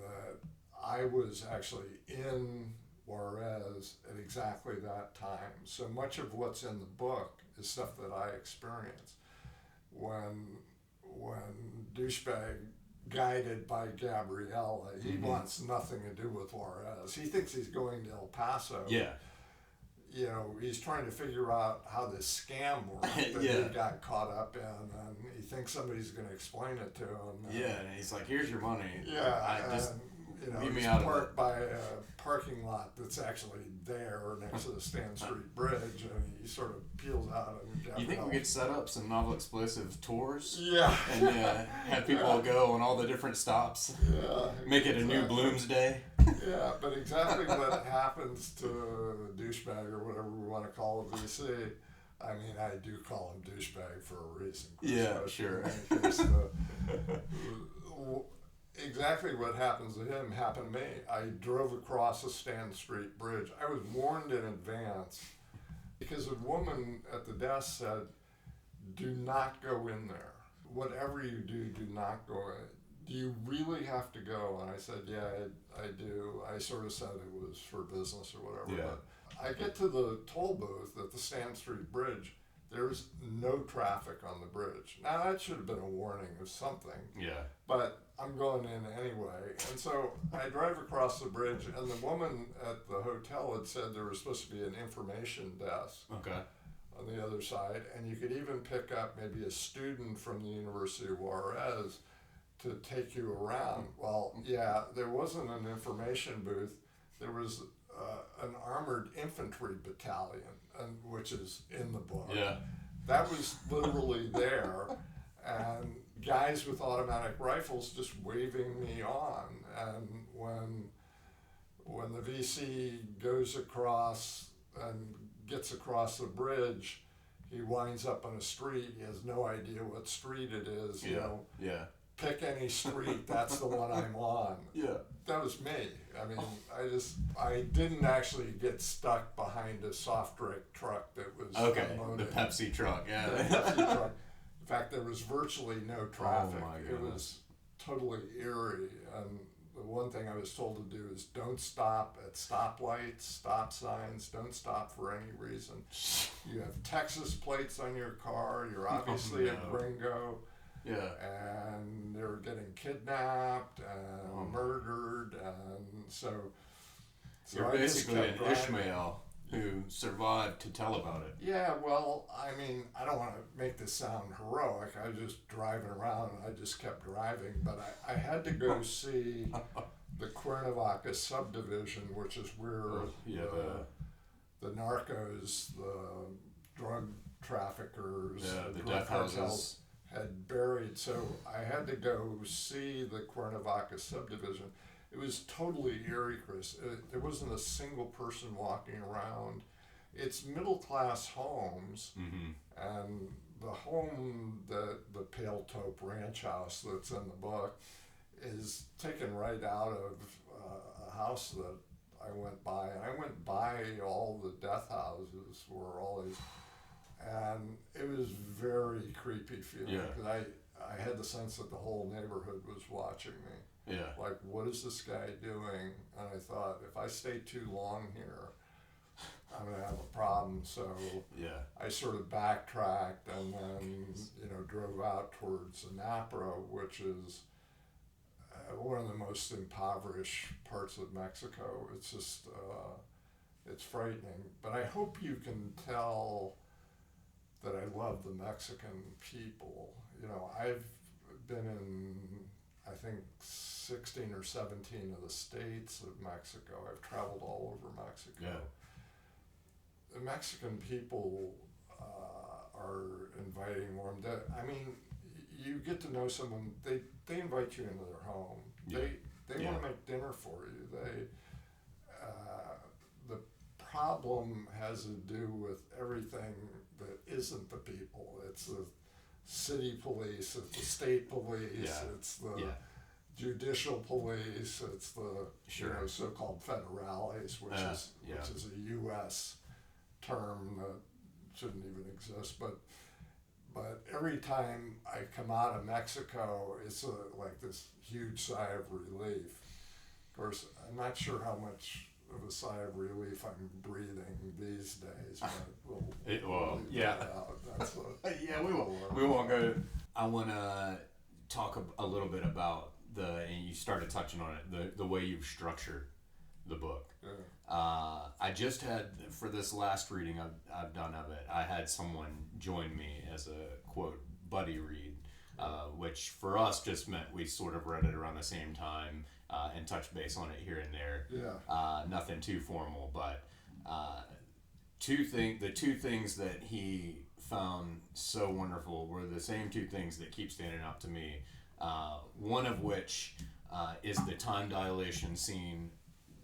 that I was actually in Juarez at exactly that time. So much of what's in the book is stuff that I experienced. When douchebag, guided by Gabriella, he wants nothing to do with Juarez. He thinks he's going to El Paso. He's trying to figure out how this scam works that he got caught up in, and he thinks somebody's going to explain it to him. And he's like, "Here's your money." He's parked by a parking lot that's actually there next to the Stan Street Bridge, and he sort of peels out. And you think we could set up some novel explosive tours? And have people go on all the different stops. Make it a new Bloomsday. But exactly what happens to the douchebag, or whatever we want to call a VC. I mean, I do call him douchebag for a reason. Sure. Exactly what happens to him happened to me. I drove across the Stan Street Bridge. I was warned in advance because a woman at the desk said, "Do not go in there. Whatever you do, do not go in. Do you really have to go?" And I said, "Yeah, I do." I sort of said it was for business or whatever. But I get to the toll booth at the Stan Street Bridge. There's no traffic on the bridge. Now, that should have been a warning of something. But I'm going in anyway. And so I drive across the bridge, and the woman at the hotel had said there was supposed to be an information desk on the other side, and you could even pick up maybe a student from the University of Juarez to take you around. Well, there wasn't an information booth. There was an armored infantry battalion, which is in the book. That was literally there, and guys with automatic rifles just waving me on. And when the VC goes across and gets across the bridge, he winds up on a street. He has no idea what street it is. You know, pick any street. That's the one I'm on. Yeah. That was me. I mean, I didn't actually get stuck behind a soft drink truck that was unloaded. The Pepsi truck. Yeah. The Pepsi truck. In fact, there was virtually no traffic. Oh my It was totally eerie. And the one thing I was told to do is don't stop at stoplights, stop signs, don't stop for any reason. You have Texas plates on your car, you're obviously a gringo. Yeah. And they were getting kidnapped and murdered, and so you're I basically an driving. Ishmael who survived to tell about it. Yeah, well, I mean, I don't want to make this sound heroic. I was just driving around, and I just kept driving, but I had to go see the Cuernavaca subdivision, which is where the narcos, the drug traffickers, the drug death cartels houses had buried. So I had to go see the Cuernavaca subdivision. It was totally eerie, Chris. There wasn't a single person walking around. It's middle-class homes, and the home, the Pale Taupe Ranch house that's in the book, is taken right out of a house that I went by. And I went by all the death houses where all these, and it was very creepy feeling, because I had the sense that the whole neighborhood was watching me. Yeah. Like, what is this guy doing? And I thought, if I stay too long here, I'm going to have a problem. So I sort of backtracked and then, drove out towards Anapra, which is one of the most impoverished parts of Mexico. It's just, it's frightening. But I hope you can tell that I love the Mexican people. I've been in, I think, 16 or 17 of the states of Mexico. I've traveled all over Mexico. Yeah. The Mexican people are inviting, warm. I mean, you get to know someone. They invite you into their home. They want to make dinner for you. The problem has to do with everything that isn't the people. It's the city police. It's the state police. It's the judicial police. It's the so-called federales, which is a U.S. term that shouldn't even exist. But every time I come out of Mexico, it's like this huge sigh of relief. Of course, I'm not sure how much of a sigh of relief I'm breathing these days, but we'll leave that out. We won't go. I want to talk a little bit about and you started touching on it, the way you've structured the book. I just had, for this last reading I've done of it, I had someone join me as a, quote, buddy read, which for us just meant we sort of read it around the same time and touched base on it here and there. Nothing too formal, but the two things that he found so wonderful were the same two things that keep standing out to me. One of which is the time dilation scene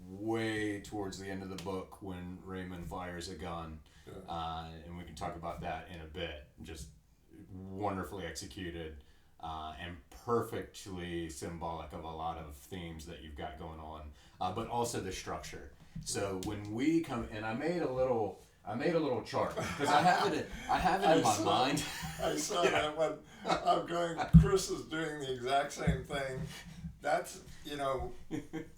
way towards the end of the book when Raymond fires a gun, and we can talk about that in a bit. Just wonderfully executed and perfectly symbolic of a lot of themes that you've got going on, but also the structure. So when we come, and I made a little chart because I have it in my mind. I saw that when I'm going. Chris is doing the exact same thing. That's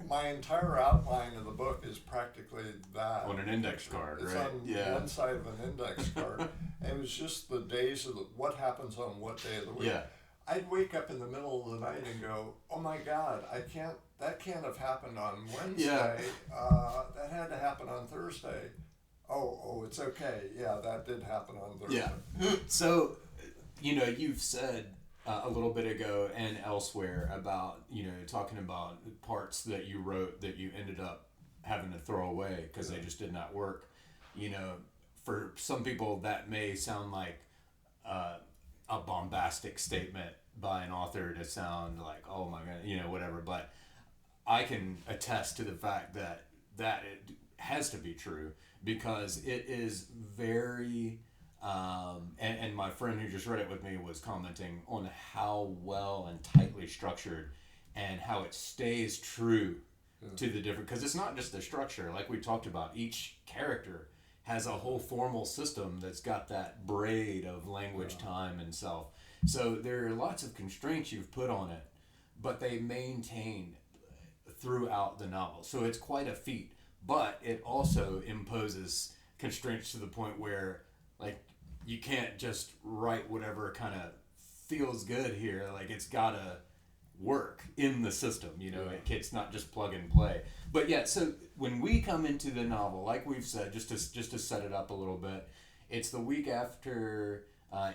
my entire outline of the book is practically that on an index card, it's right? on one side of an index card. And it was just the days of what happens on what day of the week. Yeah. I'd wake up in the middle of the night and go, "Oh my God, that can't have happened on Wednesday. That had to happen on Thursday. Oh, it's okay. Yeah, that did happen on Thursday." Yeah. So, you've said a little bit ago and elsewhere about, talking about parts that you wrote that you ended up having to throw away because they just did not work. For some people that may sound like a bombastic statement by an author to sound like, oh my God, whatever. But I can attest to the fact that it has to be true because it is very And my friend who just read it with me was commenting on how well and tightly structured and how it stays true to the different, because it's not just the structure like we talked about. Each character has a whole formal system that's got that braid of language, time, and self. So there are lots of constraints you've put on it, but they maintain throughout the novel. So it's quite a feat, but it also imposes constraints to the point where, like, you can't just write whatever kind of feels good here. Like, it's gotta work in the system, you know. It's not just plug and play. But yeah, so when we come into the novel, like we've said, just to set it up a little bit, it's the week after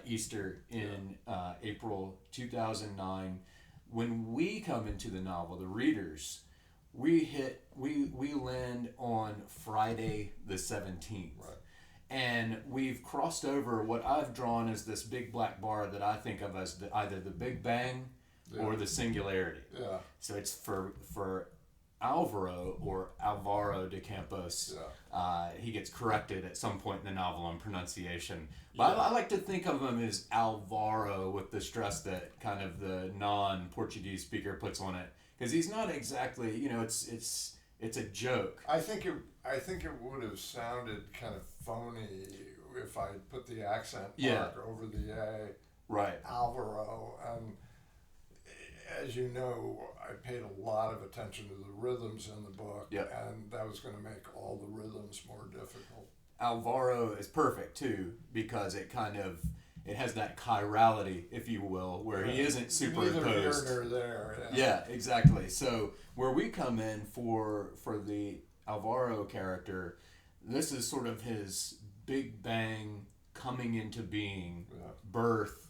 Easter in April 2009. When we come into the novel, the readers, we land on Friday the 17th. Right. And we've crossed over what I've drawn as this big black bar that I think of as either the Big Bang or the Singularity. Yeah. So it's for Alvaro, or Alvaro de Campos. Yeah. He gets corrected at some point in the novel on pronunciation. But I like to think of him as Alvaro, with the stress that kind of the non-Portuguese speaker puts on it. Because he's not exactly, you know, it's a joke. I think it would have sounded kind of phony if I put the accent mark over the A. Right. Alvaro. And as you know, I paid a lot of attention to the rhythms in the book, and that was going to make all the rhythms more difficult. Alvaro is perfect too, because it has that chirality, if you will, where he isn't superimposed. Neither here nor there. Yeah, exactly. So where we come in for the Alvaro character, this is sort of his Big Bang coming into being, birth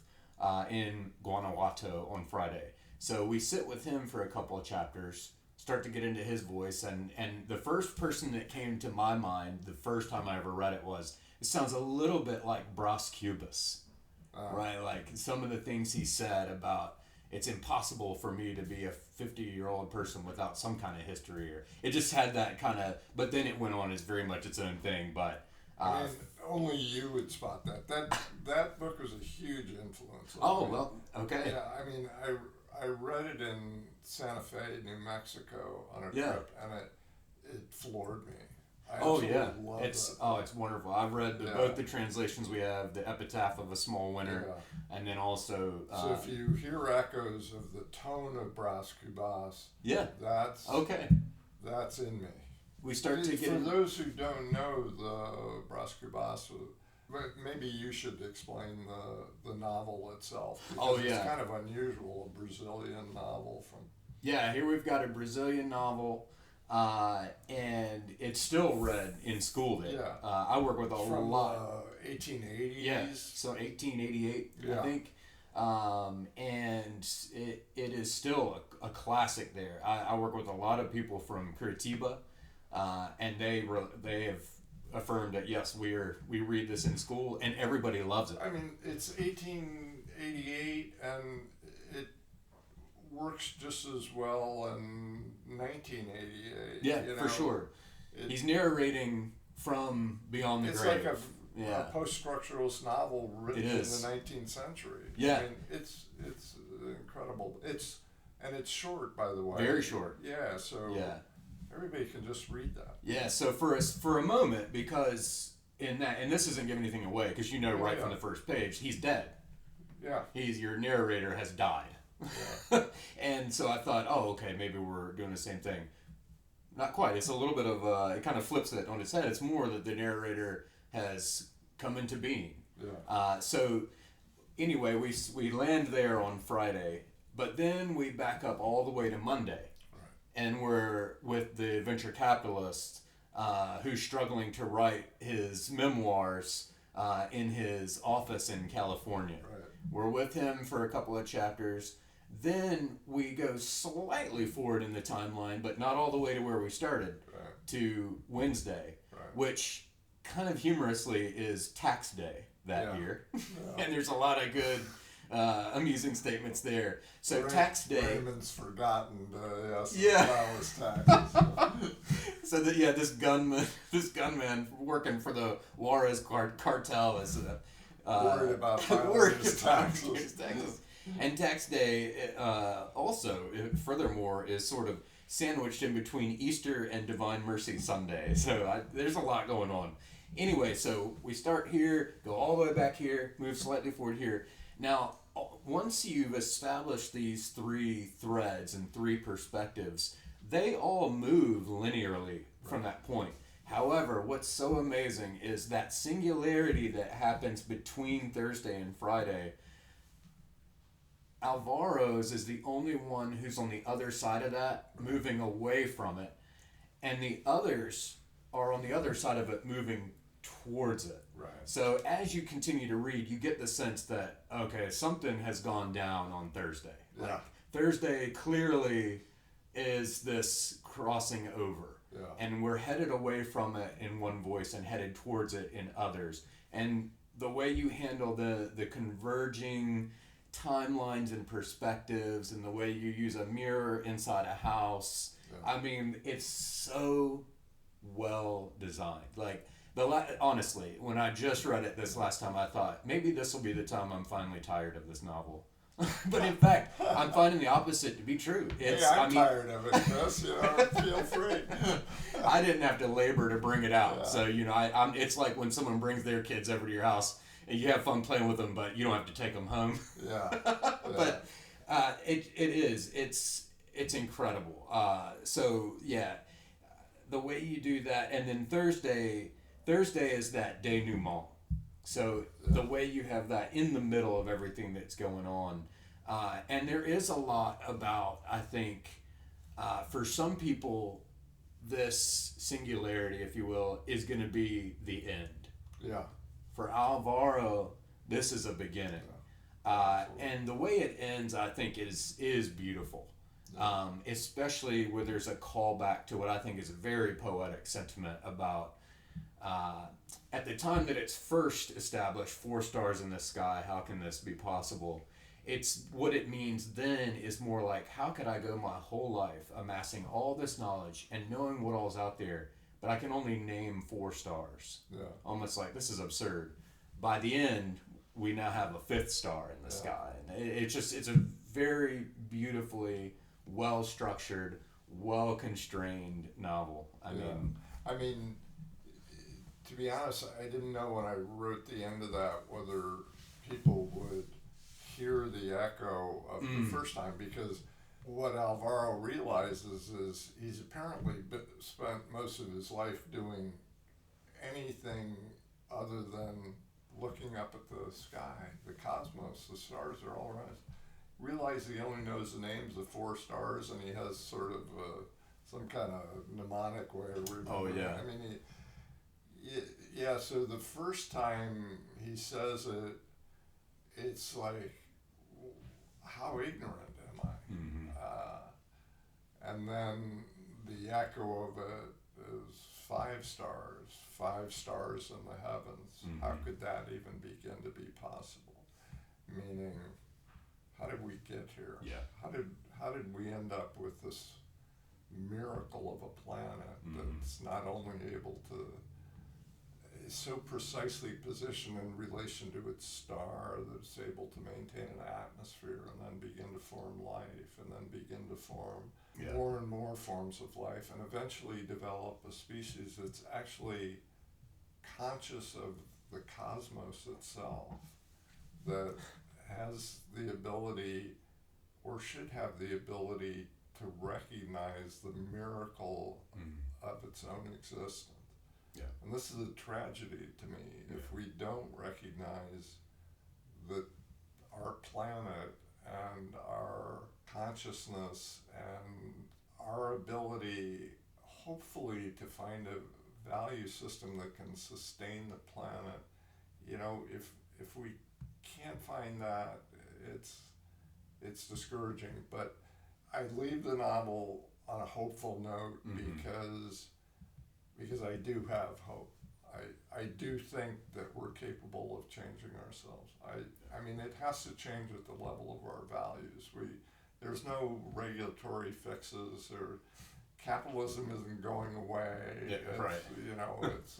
in Guanajuato on Friday. So we sit with him for a couple of chapters, start to get into his voice, and the first person that came to my mind the first time I ever read it was, it sounds a little bit like Bras Cubas, right? Like some of the things he said about, it's impossible for me to be a 50-year-old person without some kind of history, or it just had that kind of, but then it went on as very much its own thing. But I mean, only you would spot that. That book was a huge influence. Well, okay. Yeah, I mean, I read it in Santa Fe, New Mexico on a trip, and it floored me. I loved it's wonderful. I've read both the translations we have, the Epitaph of a Small Winter, and then also. So if you hear echoes of the tone of Bras Cubas, that's in me. We start to get. For those who don't know the Bras Cubas, maybe you should explain the novel itself. Because it's kind of unusual, a Brazilian novel from. Yeah, here we've got a Brazilian novel. And it's still read in school there. Yeah. I work with a lot. 1880s. Yeah, so 1888, I think. And it is still a classic there. I work with a lot of people from Curitiba, and they have affirmed that yes, we read this in school, and everybody loves it. I mean, it's 1888, and it works just as well in 1988. Yeah, for sure. He's narrating from beyond the grave. It's like a post-structuralist novel written in the 19th century. Yeah. I mean, it's incredible. It's short, by the way. Very short. Yeah, so everybody can just read that. Yeah, so for a moment, because in that, and this isn't giving anything away, because right from the first page, he's dead. Yeah. Your narrator has died. Yeah. And so I thought, okay, maybe we're doing the same thing. Not quite. It's a little bit of it kind of flips it on its head. It's more that the narrator has come into being. Yeah. So anyway, we land there on Friday, but then we back up all the way to Monday, and we're with the venture capitalist who's struggling to write his memoirs in his office in California. Right. We're with him for a couple of chapters. Then we go slightly forward in the timeline, but not all the way to where we started, to Wednesday, which kind of humorously is tax day that year. Yeah. And there's a lot of good, amusing statements there. So tax day. Raymond's forgotten that was taxes. So that this gunman working for the Juarez cartel is Worried about filing his taxes. And tax day also, furthermore, is sort of sandwiched in between Easter and Divine Mercy Sunday. So there's a lot going on. Anyway, so we start here, go all the way back here, move slightly forward here. Now, once you've established these three threads and three perspectives, they all move linearly from that point. However, what's so amazing is that singularity that happens between Thursday and Friday. Alvaro's is the only one who's on the other side of that, moving away from it, and the others are on the other side of it, moving towards it. Right. So as you continue to read, you get the sense that, okay, something has gone down on Thursday. Yeah. Like, Thursday clearly is this crossing over. Yeah. And we're headed away from it in one voice and headed towards it in others. And the way you handle the converging timelines and perspectives and the way you use a mirror inside a house, I mean, it's so well designed. Like, honestly, when I just read it this last time, I thought, maybe this will be the time I'm finally tired of this novel. But in fact, I'm finding the opposite to be true. I'm tired of it, Chris. Feel free. I didn't have to labor to bring it out. Yeah. So, I'm. It's like when someone brings their kids over to your house and you have fun playing with them, but you don't have to take them home. Yeah. But it is. It's incredible. So, yeah, the way you do that. And then Thursday is that denouement. So the way you have that in the middle of everything that's going on. And there is a lot about, I think, for some people, this singularity, if you will, is going to be the end. Yeah. For Alvaro, this is a beginning. And the way it ends, I think, is beautiful. Yeah. Especially where there's a callback to what I think is a very poetic sentiment about at the time that it's first established, 4 stars in the sky, how can this be possible? It's what it means then is more like, how could I go my whole life amassing all this knowledge and knowing what all's out there, but I can only name 4 stars. Yeah. Almost like, this is absurd. By the end, we now have a 5th star in the sky. And it's a very beautifully well-structured, well-constrained novel. I mean, to be honest, I didn't know when I wrote the end of that whether people would hear the echo of the first time, because what Alvaro realizes is he's apparently spent most of his life doing anything other than looking up at the sky, the cosmos, the stars are all right. Realize he only knows the names of 4 stars, and he has sort of some kind of mnemonic way of remembering. Oh, yeah. I mean, so the first time he says it, it's like, how ignorant am I? Mm-hmm. And then the echo of it is 5 stars, 5 stars in the heavens. Mm-hmm. How could that even begin to be possible? Meaning, how did we get here? Yeah. How did we end up with this miracle of a planet that's not only able to so precisely positioned in relation to its star that it's able to maintain an atmosphere and then begin to form life and then begin to form more and more forms of life and eventually develop a species that's actually conscious of the cosmos itself, that has the ability or should have the ability to recognize the miracle of its own existence. Yeah. And this is a tragedy to me if we don't recognize that our planet and our consciousness and our ability, hopefully, to find a value system that can sustain the planet. If we can't find that, it's discouraging. But I leave the novel on a hopeful note because I do have hope. I do think that we're capable of changing ourselves. I mean, it has to change at the level of our values. There's no regulatory fixes, or capitalism isn't going away. Yeah, right. It's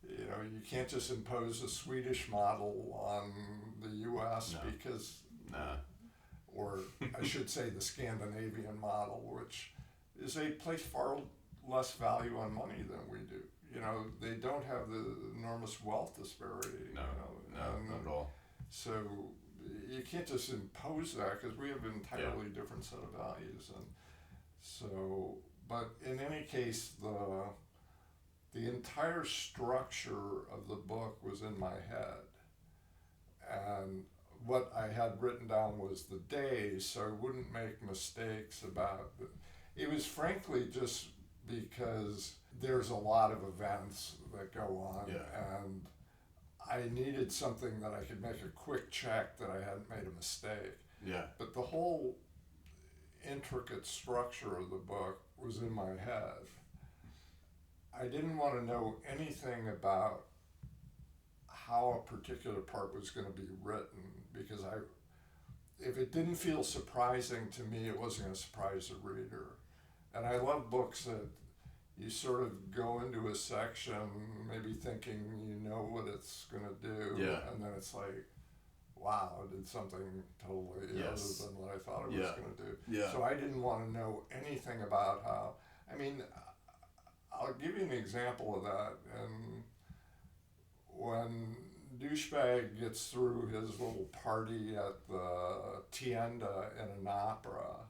you can't just impose a Swedish model on the U.S. No. because, Nah. or I should say the Scandinavian model, which is they place far less value on money than we do. They don't have the enormous wealth disparity. No, not at all. So you can't just impose that because we have an entirely different set of values. And so, but in any case, the entire structure of the book was in my head. And what I had written down was the days, so I wouldn't make mistakes about it. It was frankly just because there's a lot of events that go on, and I needed something that I could make a quick check that I hadn't made a mistake. Yeah. But the whole intricate structure of the book was in my head. I didn't want to know anything about how a particular part was going to be written, because if it didn't feel surprising to me, it wasn't going to surprise the reader. And I love books that you sort of go into a section maybe thinking you know what it's going to do, and then it's like, wow, it did something totally other than what I thought it was going to do. Yeah. So I didn't want to know anything about how, I'll give you an example of that. And when Douchebag gets through his little party at the Tienda in an opera,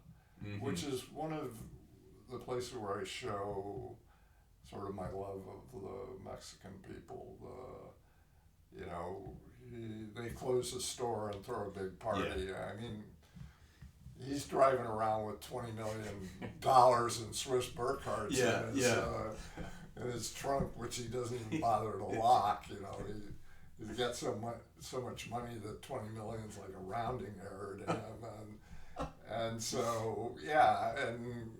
which is one of the places where I show sort of my love of the Mexican people. They close the store and throw a big party. He's driving around with $20 million in Swiss Burkharts in his trunk, which he doesn't even bother to lock. He's got so much money that 20 million is like a rounding error to him, and so and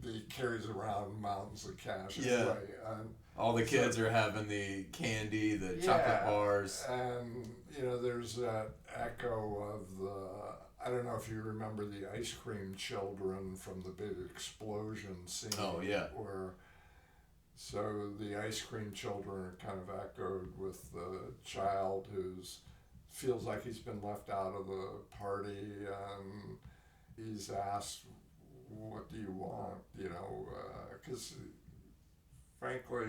he carries around mountains of cash. Anyway, and all the kids are having the candy, the chocolate bars, and there's that echo of the. I don't know if you remember the ice cream children from the big explosion scene. Oh yeah. So the ice cream children are kind of echoed with the child who feels like he's been left out of the party, and he's asked, "What do you want?" Because frankly,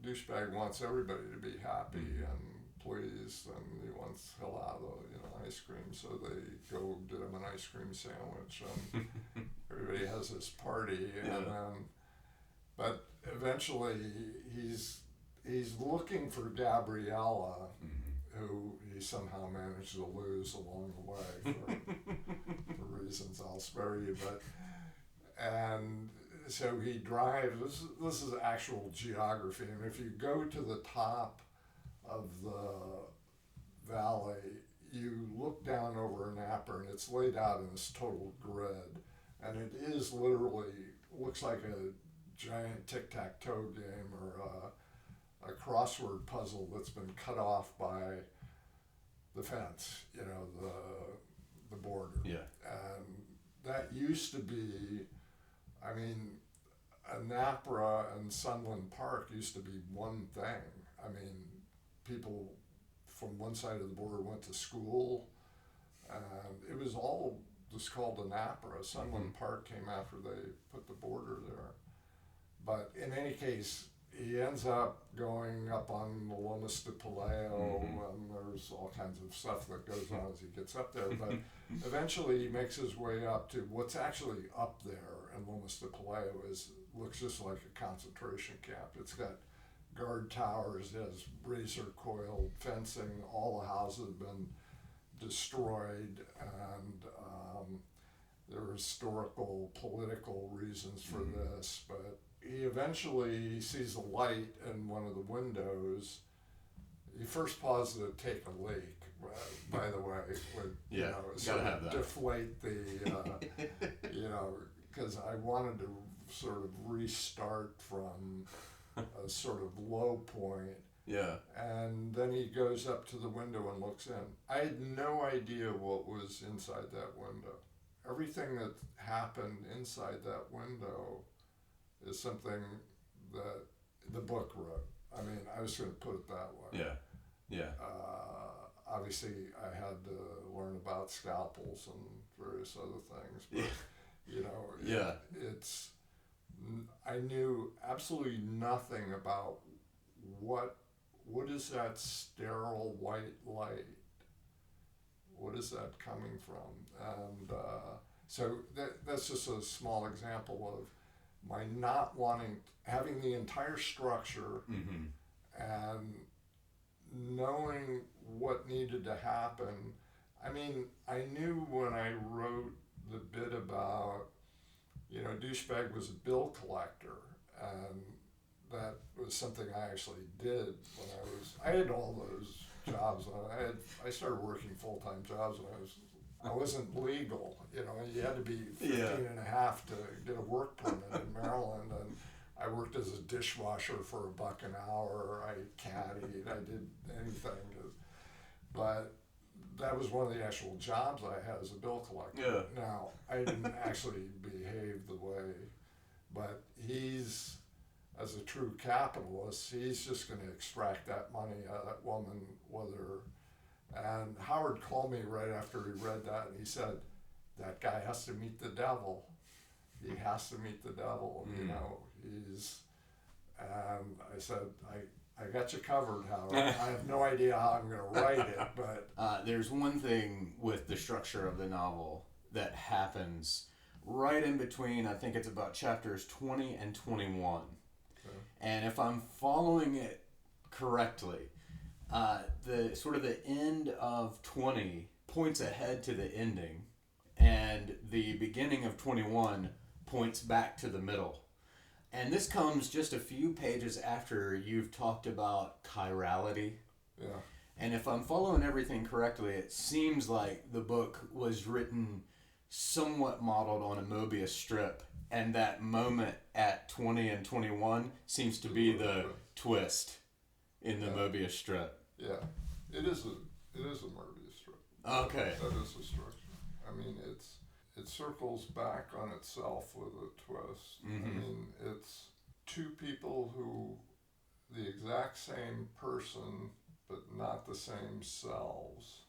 Douchebag wants everybody to be happy and pleased, and he wants hell out of ice cream. So they go get him an ice cream sandwich, and everybody has this party, and then, but eventually he's looking for Gabriella, who he somehow managed to lose along the way for reasons I'll spare you. And so he drives. This is actual geography, and if you go to the top of the valley, you look down over Napa, and it's laid out in this total grid, and it is literally looks like a giant tic-tac-toe game or a crossword puzzle that's been cut off by the fence, the border. Yeah. And that used to be, Napa and Sunland Park used to be one thing. People from one side of the border went to school, and it was all just called the Napa. Sunland Park came after they put the border there. But in any case, he ends up going up on the Lomas de Palaio, and there's all kinds of stuff that goes on as he gets up there. But eventually he makes his way up to what's actually up there in Lomas de Palaio looks just like a concentration camp. It's got guard towers, it has razor coiled fencing, all the houses have been destroyed, and there are historical, political reasons for this, but he eventually sees a light in one of the windows. He first pauses to take a leak, by the way, sort of deflate the, because I wanted to sort of restart from a sort of low point. Yeah. And then he goes up to the window and looks in. I had no idea what was inside that window. Everything that happened inside that window is something that the book wrote. I mean, I was going to put it that way. Yeah. Obviously, I had to learn about scalpels and various other things. But, you know, I knew absolutely nothing about what is that sterile white light? What is that coming from? And so that's just a small example of my not wanting, having the entire structure and knowing what needed to happen. I mean, I knew when I wrote the bit about, you know, douchebag was a bill collector, and that was something I actually did when I had all those jobs. I started working full-time jobs when I wasn't legal, you know, you had to be 15 and a half to get a work permit in Maryland, and I worked as a dishwasher for $1 an hour, I caddied, I did anything, but that was one of the actual jobs I had as a bill collector. Now, I didn't actually behave the way, but he's, as a true capitalist, he's just going to extract that money out of that woman, and Howard called me right after he read that, and he said, that guy has to meet the devil. He has to meet the devil, you know, and I said, I got you covered, Howard. I have no idea how I'm going to write it, but... there's one thing with the structure of the novel that happens right in between, I think it's about chapters 20 and 21. Okay. And if I'm following it correctly, the sort of the end of 20 points ahead to the ending, and the beginning of 21 points back to the middle. And this comes just a few pages after you've talked about chirality. Yeah. And if I'm following everything correctly, it seems like the book was written somewhat modeled on a Mobius strip, and that moment at 20 and 21 seems to be the twist in the Mobius strip. Yeah, it is a Mobius strip. Okay. That is a structure. I mean, it circles back on itself with a twist. I mean, it's two people who, the exact same person, but not the same selves.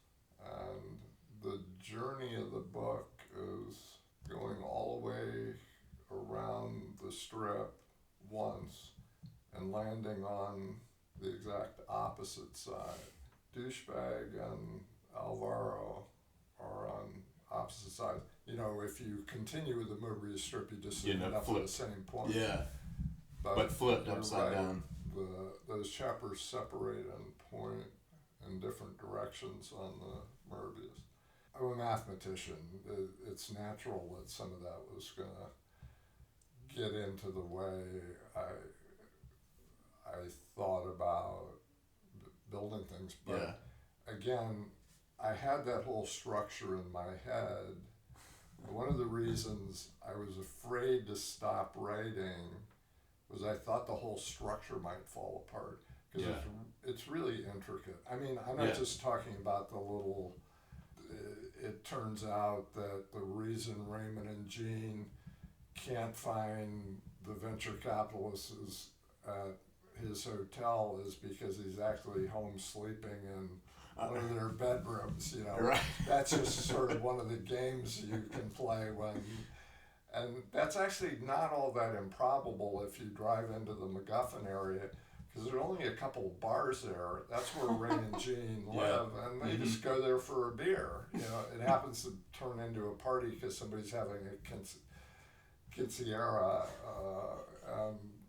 And the journey of the book is going all the way around the strip once and landing on the exact opposite side. Douchebag and Alvaro are on opposite sides. You know, if you continue with the Mobius strip, you just end up at the same point. Yeah, but flipped upside down. Those chapters separate and point in different directions on the Mobius. I'm a mathematician. It's natural that some of that was going to get into the way I thought about building things. But again, I had that whole structure in my head. One of the reasons I was afraid to stop writing was I thought the whole structure might fall apart, because it's really intricate. I mean, I'm not just talking about the little... It turns out that the reason Raymond and Jean can't find the venture capitalist at his hotel is because he's actually home sleeping in one of their bedrooms, you know. Right. That's just sort of one of the games you can play when... And that's actually not all that improbable if you drive into the MacGuffin area, because there's only a couple of bars there. That's where Ray and Jean live, and they just go there for a beer. You know, it happens to turn into a party because somebody's having a quinceañera.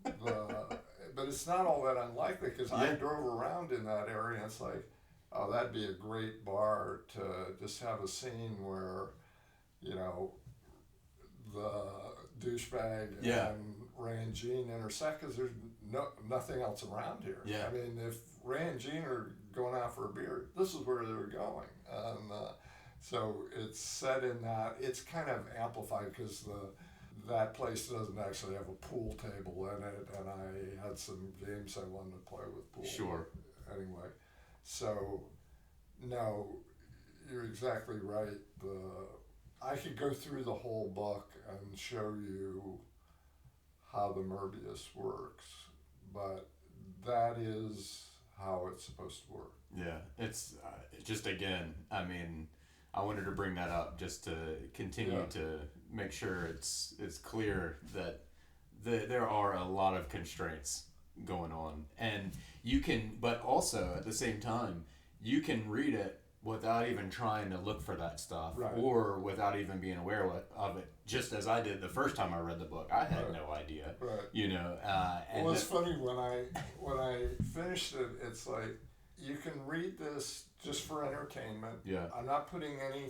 But it's not all that unlikely, because I drove around in that area, and it's like, oh, that'd be a great bar to just have a scene where, you know, the douchebag and Ray and Jean intersect, because there's nothing else around here. I mean, if Ray and Jean are going out for a beer, this is where they were going. And so it's set in that. It's kind of amplified because that place doesn't actually have a pool table in it, and I had some games I wanted to play with pool. Sure. Anyway, so no, you're exactly right. I could go through the whole book and show you how the Mobius works, but that is how it's supposed to work. Yeah, it's just, again, I mean, I wanted to bring that up just to continue to make sure it's clear that there are a lot of constraints going on, and you can, but also at the same time, you can read it without even trying to look for that stuff, Right. or without even being aware of it. Just as I did the first time I read the book, I had no idea. Right. You know, and well, it's funny when I finished it. It's like you can read this just for entertainment. Yeah. I'm not putting any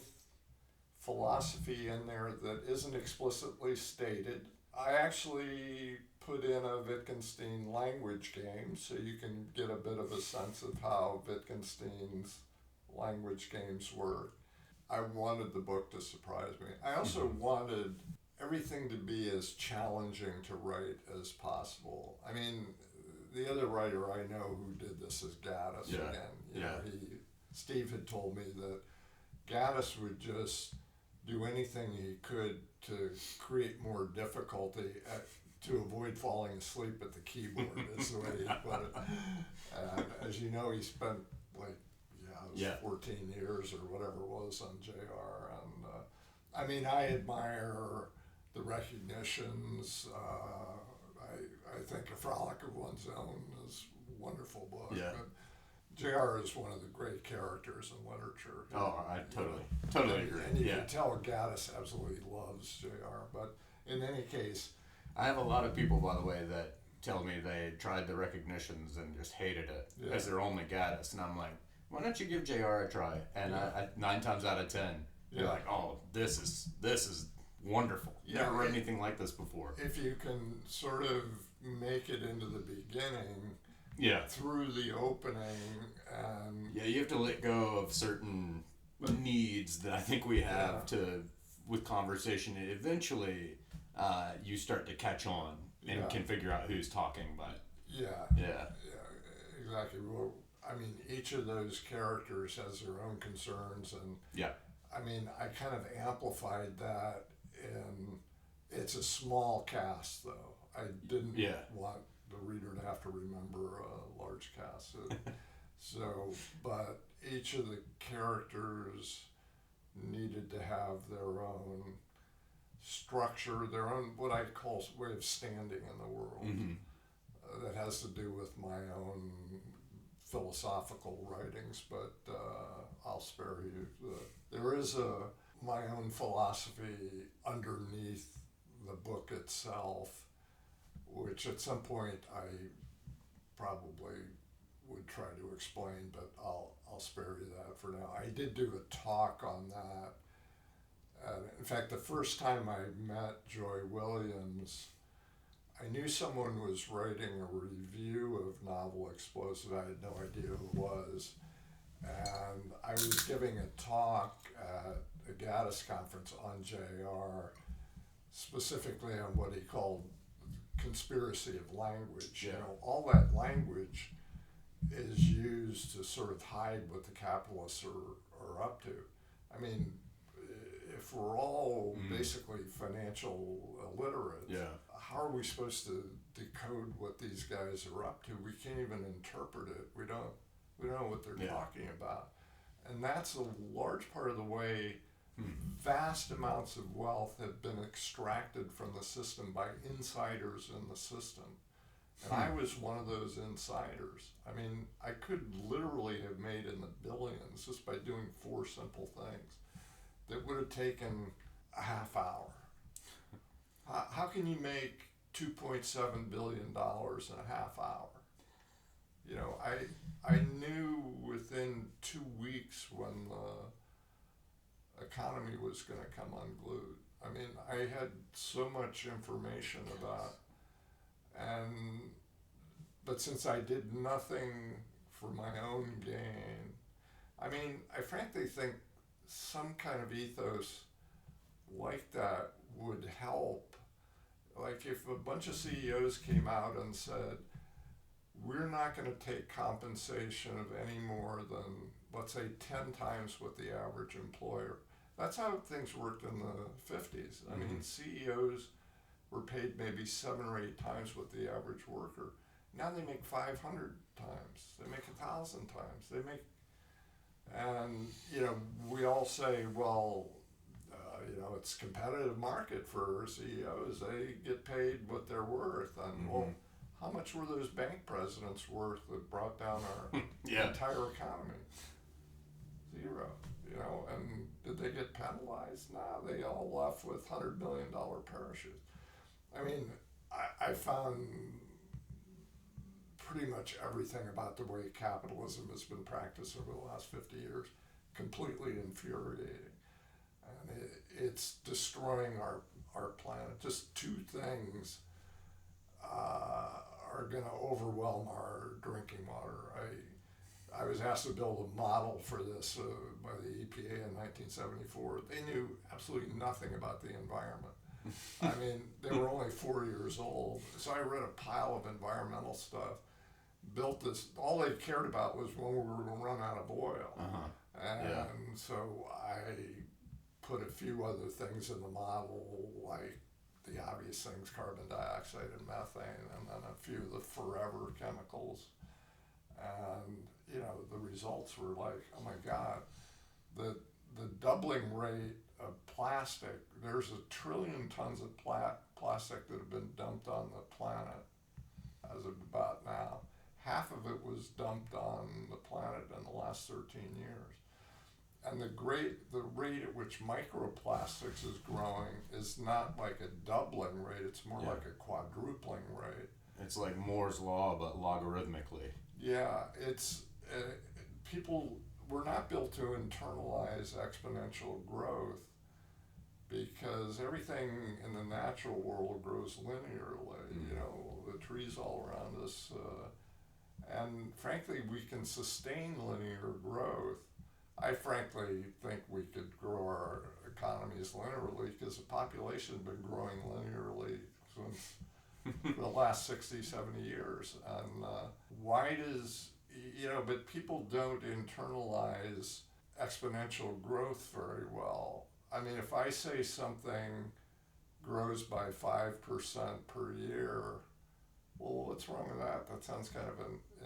philosophy in there that isn't explicitly stated. I actually put in a Wittgenstein language game so you can get a bit of a sense of how Wittgenstein's language games work. I wanted the book to surprise me. I also wanted everything to be as challenging to write as possible. I mean, the other writer I know who did this is Gaddis again. You know, Steve had told me that Gaddis would just do anything he could to create more difficulty to avoid falling asleep at the keyboard, is the way he put it. And as you know, he spent 14 years or whatever it was on JR. And I mean, I admire the recognitions. I think A Frolic of One's Own is a wonderful book. Yeah. But JR is one of the great characters in literature. Oh, I totally agree. And you can tell Gaddis absolutely loves JR. But in any case, I have a lot of people, by the way, that tell me they tried the recognitions and just hated it as their only Gaddis, and I'm like, why don't you give JR a try? And I 9 times out of 10, they're like, oh, this is wonderful. Never read anything like this before. If you can sort of make it into the beginning, through the opening, and you have to let go of certain needs that I think we have with conversation. And eventually, you start to catch on and can figure out who's talking. But exactly. Well, I mean, each of those characters has their own concerns, and I mean, I kind of amplified that. And it's a small cast, though. I didn't want the reader to have to remember a large cast. So, but each of the characters needed to have their own structure, their own what I call way of standing in the world. That has to do with my own philosophical writings, but I'll spare you. There is my own philosophy underneath the book itself, which at some point I probably would try to explain, but I'll spare you that for now. I did do a talk on that. In fact, the first time I met Joy Williams, I knew someone was writing a review of Novel Explosive. I had no idea who it was. And I was giving a talk at a Gaddis conference on JR, specifically on what he called conspiracy of language. You know, all that language is used to sort of hide what the capitalists are up to. I mean, if we're all basically financial illiterate, how are we supposed to decode what these guys are up to? We can't even interpret it. We don't know what they're talking about. And that's a large part of the way vast amounts of wealth have been extracted from the system by insiders in the system. And I was one of those insiders. I mean, I could literally have made in the billions just by doing 4 simple things that would have taken a half hour. How can you make $2.7 billion in a half hour? You know, I knew within 2 weeks when the economy was going to come unglued. I mean, I had so much information about, but since I did nothing for my own gain, I mean, I frankly think some kind of ethos like that would help. Like if a bunch of CEOs came out and said, we're not going to take compensation of any more than, let's say, 10 times what the average employer. That's how things worked in the 50s. I mean, CEOs were paid maybe 7 or 8 times what the average worker. Now they make 500 times. They make 1,000 times. They make, and we all say, well, it's a competitive market for CEOs. They get paid what they're worth, and well, how much were those bank presidents worth that brought down our entire economy? Zero. And did they get penalized? No, they all left with $100 million parachutes. I mean, I found pretty much everything about the way capitalism has been practiced over the last 50 years completely infuriating. And it's destroying our planet. Just two things are going to overwhelm our drinking water. I was asked to build a model for this by the EPA in 1974. They knew absolutely nothing about the environment. I mean, they were only 4 years old. So I read a pile of environmental stuff, built this. All they cared about was when we were going to run out of oil. And so I put a few other things in the model, like the obvious things, carbon dioxide and methane, and then a few of the forever chemicals. And the results were like, oh my God, the doubling rate of plastic. There's 1 trillion tons of plastic that have been dumped on the planet as of about now. Half of it was dumped on the planet in the last 13 years. And the rate at which microplastics is growing is not like a doubling rate, it's more like a quadrupling rate. It's like Moore's law, but logarithmically. Yeah, it's we're not built to internalize exponential growth because everything in the natural world grows linearly. The trees all around us, and frankly, we can sustain linear growth. I frankly think we could grow our economies linearly because the population has been growing linearly since the last 60, 70 years. And why does, but people don't internalize exponential growth very well. I mean, if I say something grows by 5% per year, well, what's wrong with that? That sounds kind of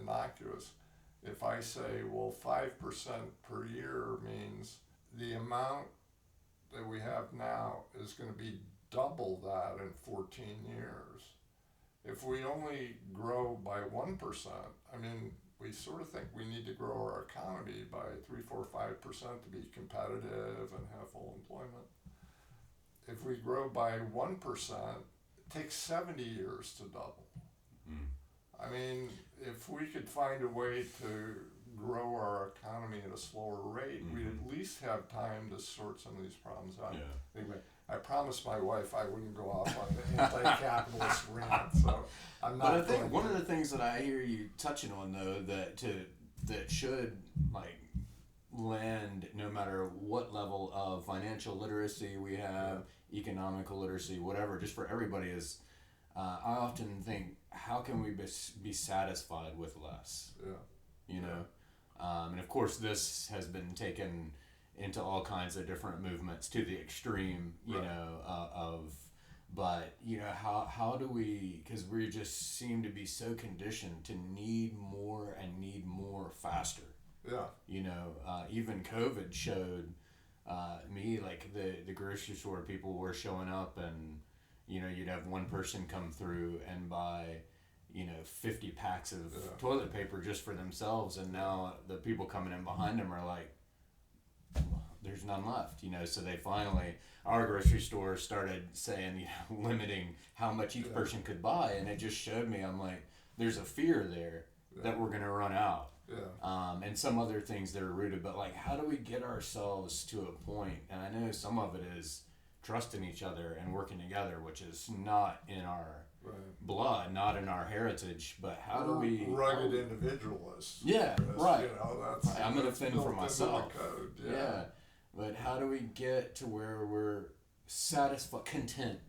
innocuous. If I say, well, 5% per year means the amount that we have now is going to be double that in 14 years. If we only grow by 1%, I mean, we sort of think we need to grow our economy by 3, 4, 5% to be competitive and have full employment. If we grow by 1%, it takes 70 years to double. I mean, if we could find a way to grow our economy at a slower rate, we'd at least have time to sort some of these problems out. Anyway, I promised my wife I wouldn't go off on the anti-capitalist rant, so I'm not. But I think one of the things that I hear you touching on, though, that should land no matter what level of financial literacy we have, economical literacy, whatever, just for everybody is. I often think, how can we be satisfied with less? And of course, this has been taken into all kinds of different movements to the extreme, but how do we, because we just seem to be so conditioned to need more and need more faster. Even COVID showed me, like the grocery store, people were showing up and you'd have one person come through and buy 50 packs of toilet paper just for themselves, and now the people coming in behind them are like, there's none left, so they finally, our grocery store started saying, limiting how much each person could buy, and it just showed me, I'm like, there's a fear there that we're going to run out. And some other things that are rooted, but like, how do we get ourselves to a point, and I know some of it is trusting each other and working together, which is not in our blood, not in our heritage, but how do we... Rugged individualists. That's, I'm going to fend for myself. Code, but how do we get to where we're satisfied, content,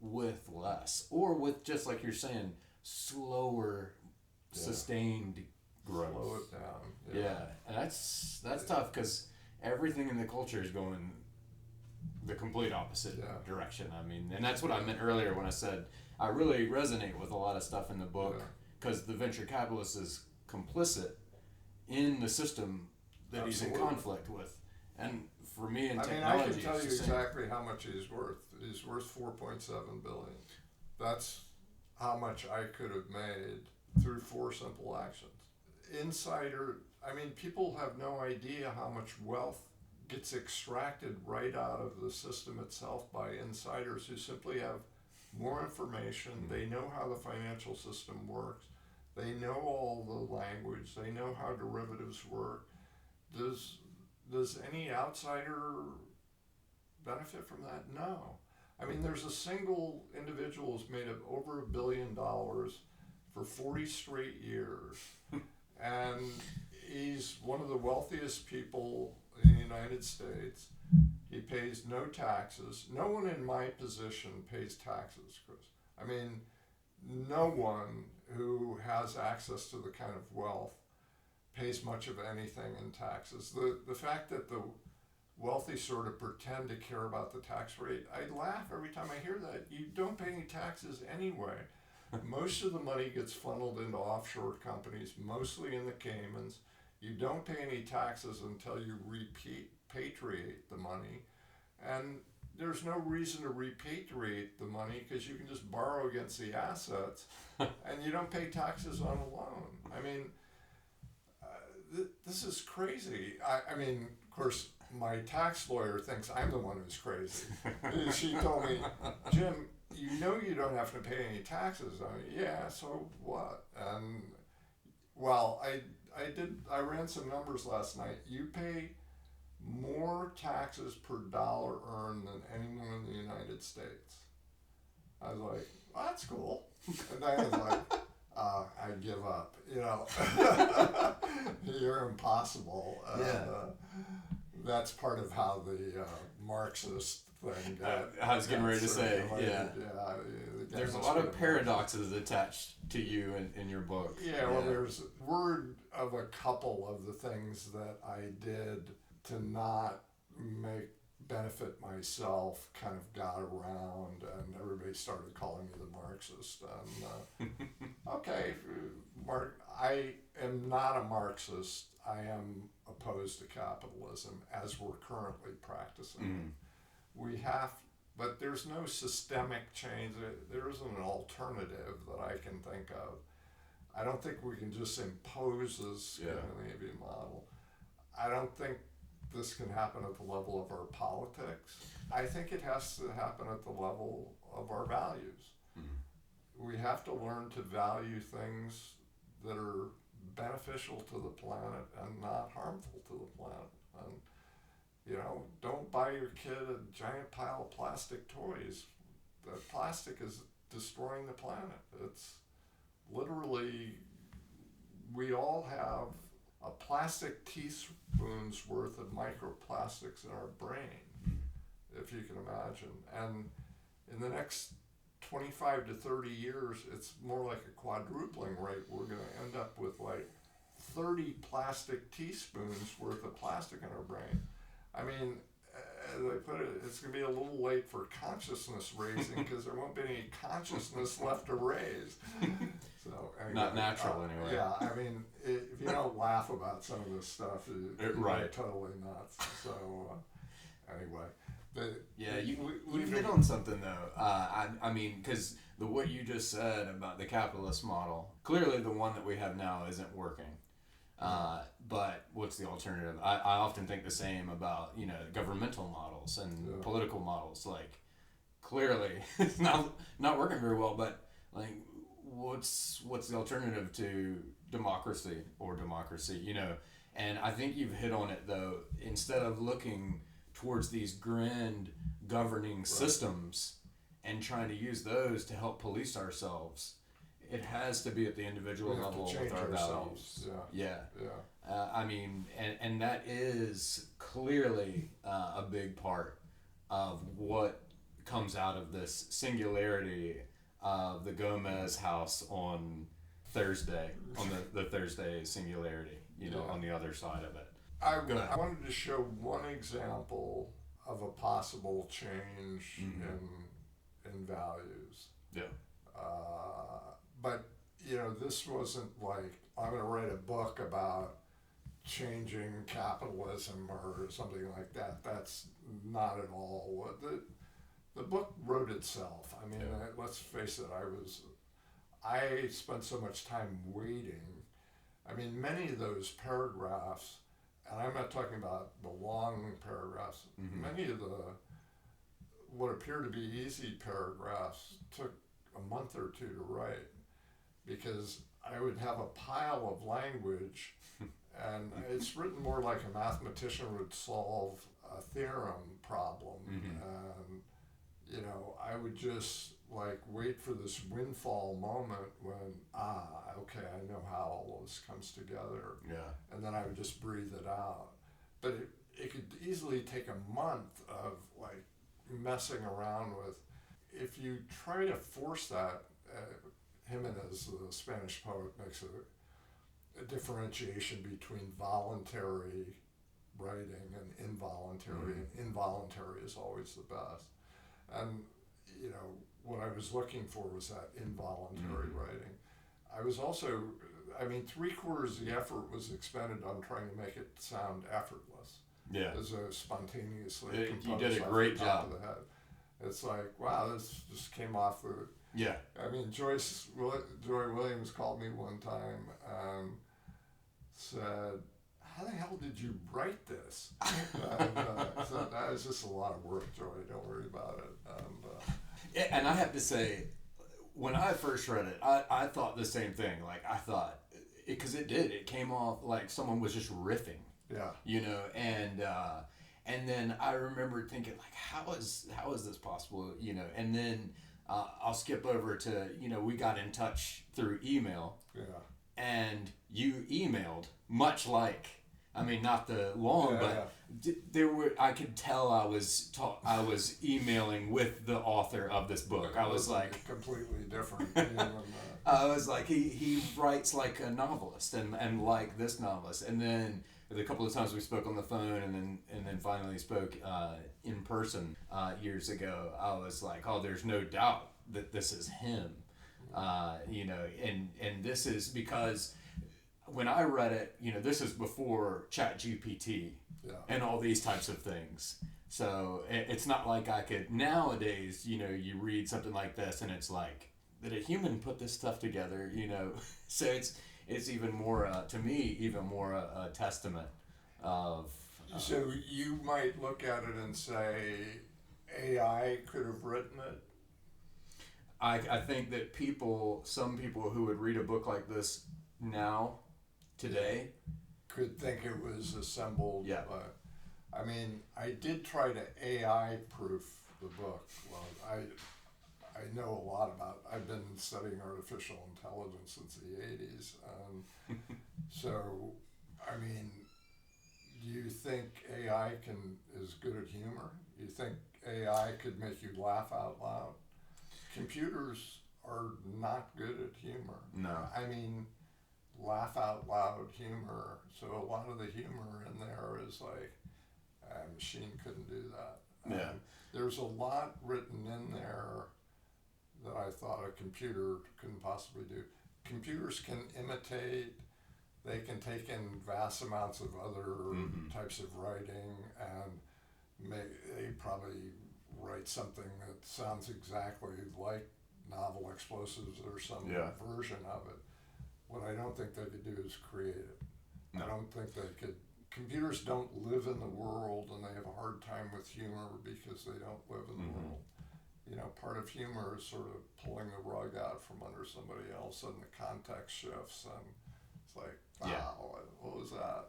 with less, or with, just like you're saying, slower, sustained growth. Slow it down. And that's tough, because everything in the culture is going the complete opposite direction. I mean, and that's what I meant earlier when I said I really resonate with a lot of stuff in the book because the venture capitalist is complicit in the system that he's in conflict with. And for me in technology, I can tell you exactly how much he's worth. He's worth $4.7 billion. That's how much I could have made through 4 simple actions. People have no idea how much wealth gets extracted right out of the system itself by insiders who simply have more information. They know how the financial system works. They know all the language. They know how derivatives work. Does any outsider benefit from that? No. There's a single individual who's made over $1 billion for 40 straight years. And he's one of the wealthiest people in the United States. He pays no taxes. No one in my position pays taxes, Chris. No one who has access to the kind of wealth pays much of anything in taxes. The fact that the wealthy sort of pretend to care about the tax rate, I laugh every time I hear that. You don't pay any taxes anyway. Most of the money gets funneled into offshore companies, mostly in the Caymans. You don't pay any taxes until you repatriate the money. And there's no reason to repatriate the money because you can just borrow against the assets and you don't pay taxes on a loan. This is crazy. Of course, my tax lawyer thinks I'm the one who's crazy. She told me, Jim, you don't have to pay any taxes. Yeah, so what? And I ran some numbers last night. You pay more taxes per dollar earned than anyone in the United States. I was like, well, that's cool. And Diana's like, I give up. You're impossible. That's part of how the Marxist thing I was getting ready to say, there's a lot of paradoxes attached to you in your book. There's word of a couple of the things that I did to not benefit myself kind of got around, and everybody started calling me the Marxist. And okay, I am not a Marxist. I am opposed to capitalism as we're currently practicing. But there's no systemic change. There isn't an alternative that I can think of. I don't think we can just impose this Scandinavian model. I don't think this can happen at the level of our politics. I think it has to happen at the level of our values. We have to learn to value things that are beneficial to the planet and not harmful to the planet. And don't buy your kid a giant pile of plastic toys. The plastic is destroying the planet. It's literally, we all have a plastic teaspoon's worth of microplastics in our brain, if you can imagine. And in the next 25 to 30 years, it's more like a quadrupling rate. We're going to end up with like 30 plastic teaspoons worth of plastic in our brain. As I put it, it's going to be a little late for consciousness raising because there won't be any consciousness left to raise. So anyway, not natural anyway. If you don't laugh about some of this stuff, you're totally nuts. So anyway, you hit on something though. Because what you just said about the capitalist model, clearly the one that we have now isn't working. But what's the alternative? I often think the same about governmental models and political models. Like, clearly it's not working very well. But like, what's the alternative to democracy? And I think you've hit on it though. Instead of looking towards these grand governing systems and trying to use those to help police ourselves, it has to be at the individual level with our values. And that is clearly a big part of what comes out of this singularity of the Gomez house on Thursday, on the Thursday singularity, on the other side of it. I wanted to show one example of a possible change in values. Yeah. But this wasn't like, I'm going to write a book about changing capitalism or something like that. That's not at all what the book wrote itself. I mean, let's face it, I spent so much time waiting. I mean, many of those paragraphs, and I'm not talking about the long paragraphs, many of what appear to be easy paragraphs took a month or two to write, because I would have a pile of language, and it's written more like a mathematician would solve a theorem problem. And, I would just like wait for this windfall moment when, okay, I know how all this comes together. Yeah. And then I would just breathe it out. But it could easily take a month of like messing around with. If you try to force that, Jimenez, the Spanish poet, makes a differentiation between voluntary writing and involuntary, and involuntary is always the best. And, what I was looking for was that involuntary writing. I was also, 3/4 of the effort was expended on trying to make it sound effortless. Yeah. As a spontaneously You did a great job. Of the head. It's like, wow, this just came off the. Yeah. I mean, Joy Williams called me one time and said, "How the hell did you write this?" And, so that was just a lot of work, Joy. Don't worry about it. And I have to say, when I first read it, I thought the same thing. Like, I thought, because it came off like someone was just riffing. Yeah. And then I remember thinking, like, how is this possible? And then I'll skip over to, we got in touch through email. Yeah. And you emailed, much like, not the long, but there were. I could tell I was emailing with the author of this book. I was like completely different. I was like, he writes like a novelist, and like this novelist. And then the couple of times we spoke on the phone, and then finally spoke in person years ago, I was like, oh, there's no doubt that this is him. And this is because when I read it, this is before ChatGPT and all these types of things. So it's not like I could nowadays, you read something like this and it's like, did a human put this stuff together? So it's even more, to me, even more a testament of. So you might look at it and say, AI could have written it. I think that some people who would read a book like this now, today, could think it was assembled. Yeah. I did try to AI proof the book. Well, I know a lot about. I've been studying artificial intelligence since the '80s. So, do you think AI is good at humor? Do you think AI could make you laugh out loud? Computers are not good at humor. No. Laugh out loud humor. So a lot of the humor in there is like, a machine couldn't do that. Yeah. There's a lot written in there that I thought a computer couldn't possibly do. Computers can imitate, they can take in vast amounts of other types of writing, and they probably write something that sounds exactly like novel explosives or some version of it. What I don't think they could do is create it. No. I don't think they could. Computers don't live in the world, and they have a hard time with humor because they don't live in the world. Part of humor is sort of pulling the rug out from under somebody else, and the context shifts, and it's like, wow, what was that?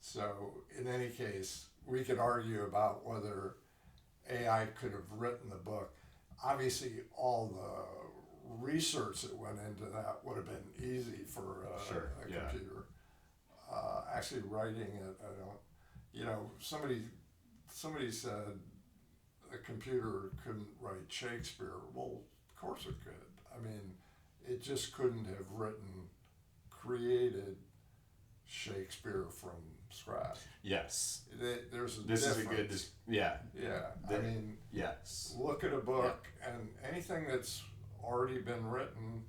So in any case, we could argue about whether AI could have written the book. Obviously, all the research that went into that would have been easy for a computer. Actually writing it, I don't. Somebody said a computer couldn't write Shakespeare. Well, of course it could. It just couldn't have created Shakespeare from scratch. Yes. There's a this difference. Is a good. Yeah. Yes. Look at a book, and anything that's already been written,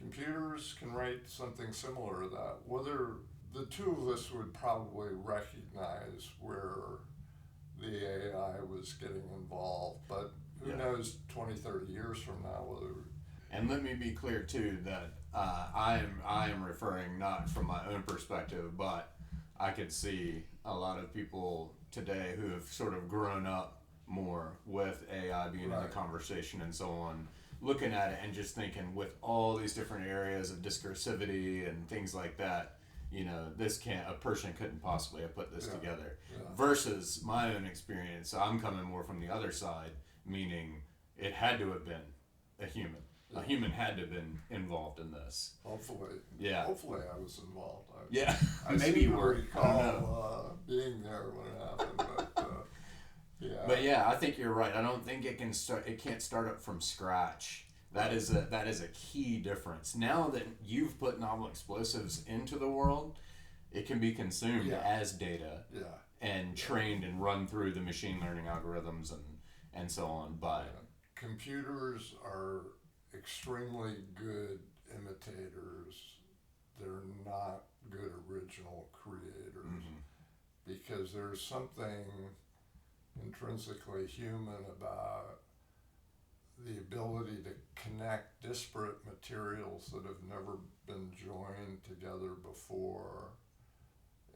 computers can write something similar to that. Whether the two of us would probably recognize where the AI was getting involved, but who knows 20, 30 years from now whether. And let me be clear too that I am referring not from my own perspective, but I could see a lot of people today who have sort of grown up more with AI being in the conversation and so on, looking at it and just thinking with all these different areas of discursivity and things like that, you know, a person couldn't possibly have put this together. Versus my own experience, I'm coming more from the other side, meaning it had to have been a human. A human had to have been involved in this. Hopefully. Yeah. Hopefully I was involved. I Maybe you were. recall being there when it happened, but yeah. But yeah, I think you're right. I don't think it can start. It can't start up from scratch. That is a key difference. Now that you've put novel explosives into the world, it can be consumed as data and trained and run through the machine learning algorithms and so on. But computers are extremely good imitators. They're not good original creators because there's something intrinsically human about the ability to connect disparate materials that have never been joined together before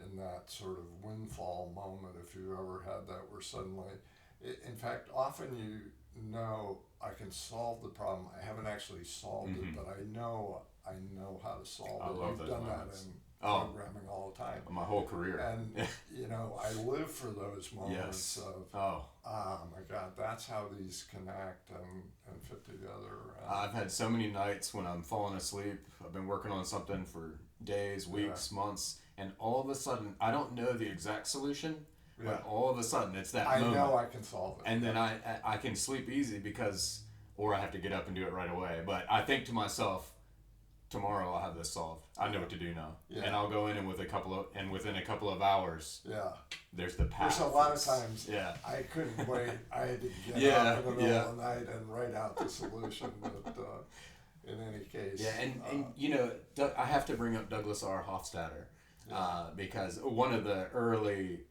in that sort of windfall moment, if you've ever had that, where suddenly, in fact, often you know, I can solve the problem. I haven't actually solved it, but I know how to solve it. love We've those done moments. that in programming all the time. My whole career. And, you know, I live for those moments of, oh my God, that's how these connect and fit together. I've had so many nights when I'm falling asleep. I've been working on something for days, weeks, months, and all of a sudden, I don't know the exact solution, but all of a sudden, it's that moment. I know I can solve it. And then I can sleep easy because, or I have to get up and do it right away. But I think to myself, tomorrow I'll have this solved. I know what to do now, and I'll go in and within a couple of hours, there's the path. There's a lot of times I couldn't wait. I had to get up in the middle of the night and write out the solution. But in any case, and you know, I have to bring up Douglas R. Hofstadter because one of the early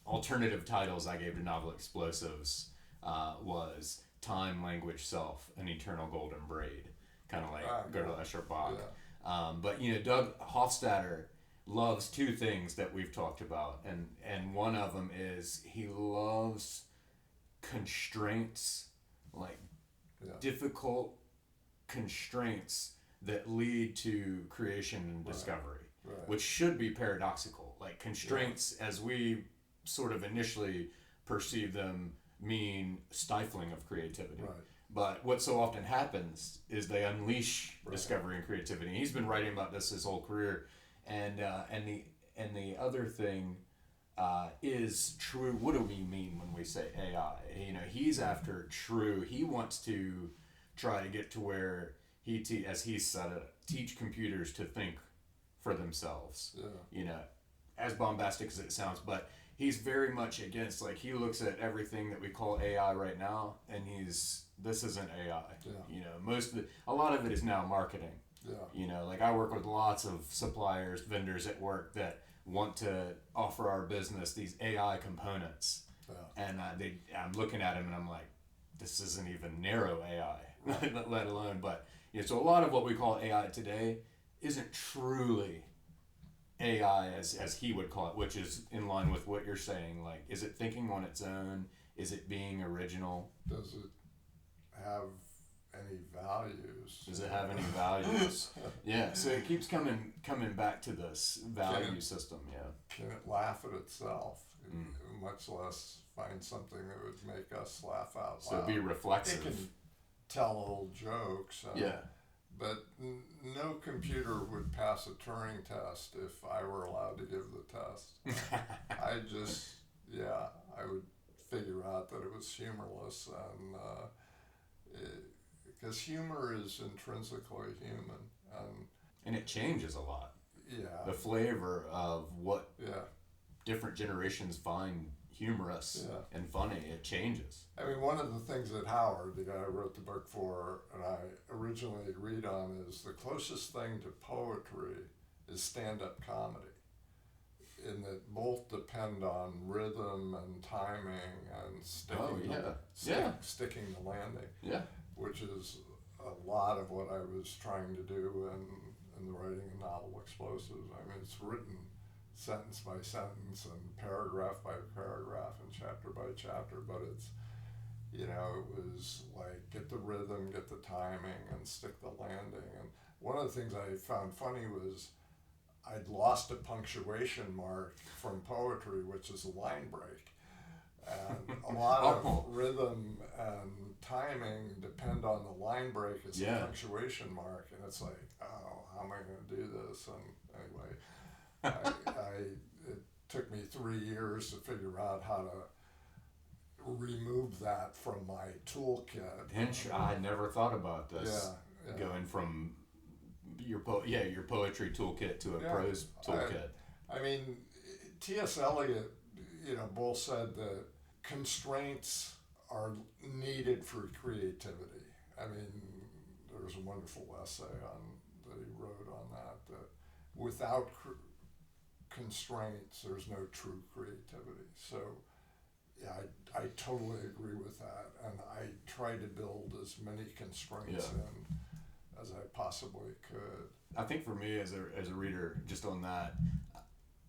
alternative titles I gave to novel explosives was Time, Language, Self, An Eternal Golden Braid. Kind of like Gödel, Escher, Bach. But, you know, Doug Hofstadter loves two things that we've talked about. And one of them is he loves constraints, like difficult constraints that lead to creation and discovery, which should be paradoxical. Like constraints, as we sort of initially perceive them, mean stifling of creativity. But what so often happens is they unleash discovery and creativity. And he's been writing about this his whole career, and the other thing is true. What do we mean when we say AI? You know, he's after true. He wants to try to get to where as he said it, teach computers to think for themselves. You know, as bombastic as it sounds, but he's very much against, like, he looks at everything that we call AI right now, and this isn't AI. You know, a lot of it is now marketing. You know, like I work with lots of suppliers, vendors at work that want to offer our business these AI components, and I'm looking at them and I'm like, this isn't even narrow AI, let alone. But you know, so a lot of what we call AI today isn't truly AI as he would call it, which is in line with what you're saying. Like, is it thinking on its own? Is it being original? Does it have any values? Does it have any values? So it keeps coming back to this value system. Can it laugh at itself? Much less find something that would make us laugh out loud. So be reflexive. It can tell old jokes. But no computer would pass a Turing test if I were allowed to give the test. I would figure out that it was humorless, and because humor is intrinsically human, and it changes a lot. The flavor of what different generations find humorous and funny. It changes. I mean, one of the things that Howard, the guy I wrote the book for, and I originally agreed on is the closest thing to poetry is stand-up comedy, in that both depend on rhythm and timing and sticking the landing, which is a lot of what I was trying to do in the writing of novel Explosives. I mean, it's written sentence by sentence and paragraph by paragraph and chapter by chapter, but it's, you know, it was like get the rhythm, get the timing, and stick the landing. And one of the things I found funny was I'd lost a punctuation mark from poetry, which is a line break. And a lot of rhythm and timing depend on the line break as a punctuation mark. And it's like, oh, how am I going to do this? And anyway, it took me 3 years to figure out how to remove that from my toolkit. I never thought about this. Going from your poetry toolkit to a prose toolkit. I mean, T.S. Eliot, you know, both said that constraints are needed for creativity. I mean, there's a wonderful essay that he wrote on that without constraints, there's no true creativity. So, yeah, I totally agree with that, and I try to build as many constraints in as I possibly could. I think for me as a reader, just on that,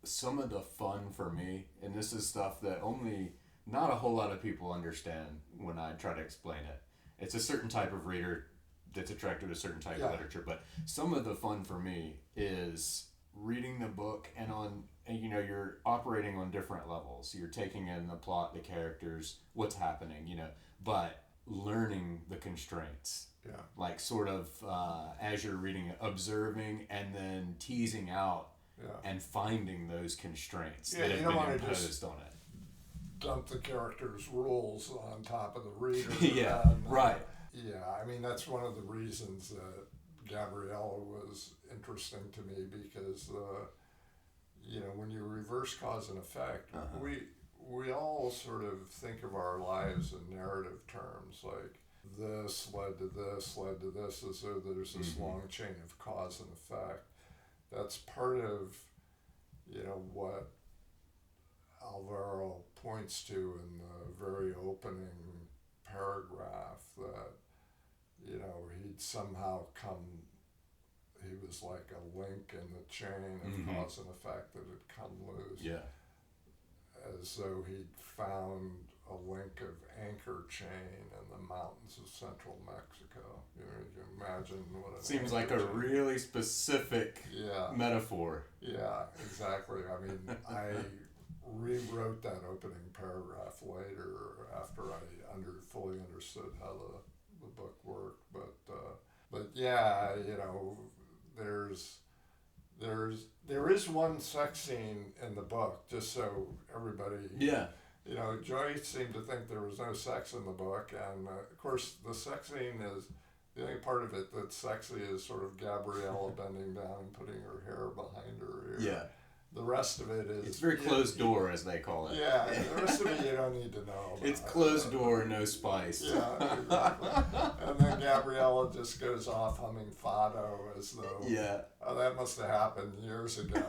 some of the fun for me, and this is stuff that not a whole lot of people understand when I try to explain it. It's a certain type of reader that's attracted to a certain type of literature, but some of the fun for me is reading the book and you're operating on different levels. You're taking in the plot, the characters, what's happening, but learning the constraints. Yeah. Like sort of as you're reading it, observing and then teasing out and finding those constraints that have been imposed on it. Dump the character's rules on top of the reader. Right. Yeah, I mean, that's one of the reasons that Gabriella was interesting to me, because, when you reverse cause and effect, we all sort of think of our lives in narrative terms, like this led to this, as though there's this long chain of cause and effect. That's part of, what Alvaro points to in the very opening paragraph, that, he'd somehow he was like a link in the chain of cause and effect that had come loose. Yeah. As though he'd found a link of anchor chain in the mountains of central Mexico. You can imagine what it seems like a really specific metaphor. Yeah, exactly. I mean, I rewrote that opening paragraph later after I fully understood how the book worked. But yeah, there is one sex scene in the book, just so everybody. Yeah. Joyce seemed to think there was no sex in the book, and of course the sex scene is the only part of it that's sexy is sort of Gabriella bending down and putting her hair behind her ear. Yeah. The rest of it is... It's very closed door, as they call it. Yeah, the rest of it you don't need to know about. It's closed door, no spice. Yeah, exactly. And then Gabriella just goes off humming Fado as though... Yeah. Oh, that must have happened years ago,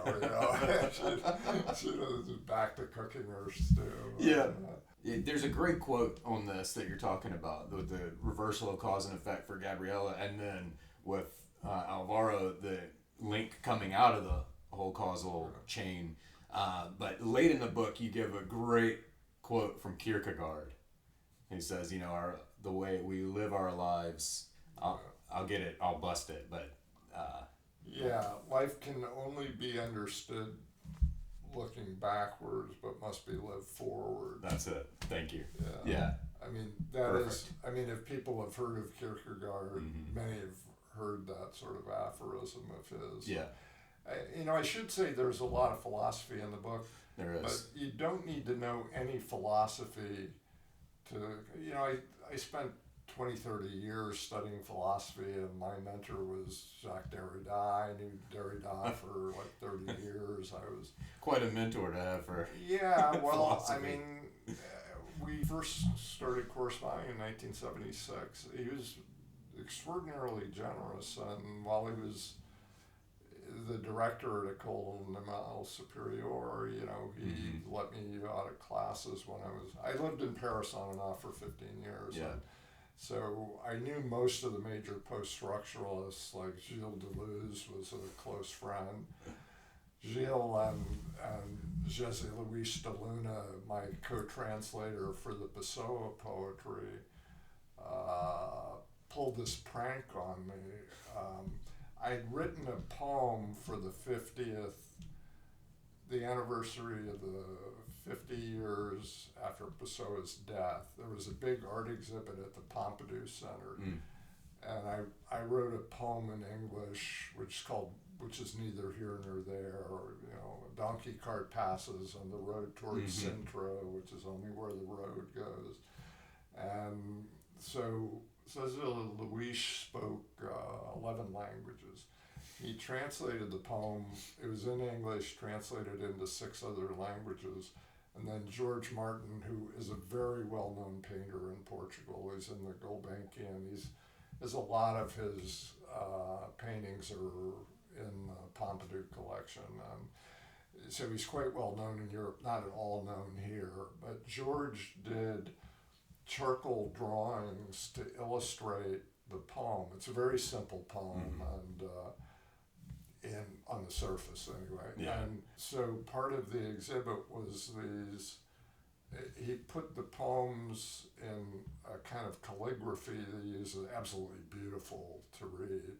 she was back to cooking her stew. Yeah. There's a great quote on this that you're talking about, the reversal of cause and effect for Gabriella, and then with Alvaro, the link coming out of the whole causal chain. But late in the book, you give a great quote from Kierkegaard. He says, the way we live our lives, I'll get it, I'll bust it, but... life can only be understood looking backwards, but must be lived forward. That's it. Thank you. Yeah. I mean, Perfect. If people have heard of Kierkegaard, many have heard that sort of aphorism of his. Yeah. I should say there's a lot of philosophy in the book. There is. But you don't need to know any philosophy to, I spent 20, 30 years studying philosophy, and my mentor was Jacques Derrida. I knew Derrida for like 30 years. I was quite a mentor to have for yeah. Well, philosophy. I mean, we first started corresponding in 1976. He was extraordinarily generous, and while he was the director at École Normale Supérieure, you know, he let me out of classes when I lived in Paris on and off for 15 years. Yeah. So I knew most of the major post-structuralists, like Gilles Deleuze was a close friend. Gilles and José Luis de Luna, my co-translator for the Pessoa poetry, pulled this prank on me. I'd written a poem for the anniversary of the 50 years after Pessoa's death. There was a big art exhibit at the Pompidou Center, and I wrote a poem in English, which is neither here nor there. Or, you know, a donkey cart passes on the road towards Sintra, which is only where the road goes, and so Luis spoke 11 languages. He translated the poem. It was in English, translated into 6 other languages. And then George Martin, who is a very well-known painter in Portugal, he's in the Gulbenkian. There's a lot of his paintings are in the Pompidou collection. So he's quite well known in Europe, not at all known here. But George did charcoal drawings to illustrate the poem. It's a very simple poem, and on the surface anyway. Yeah. And so part of the exhibit was he put the poems in a kind of calligraphy that he uses, absolutely beautiful to read,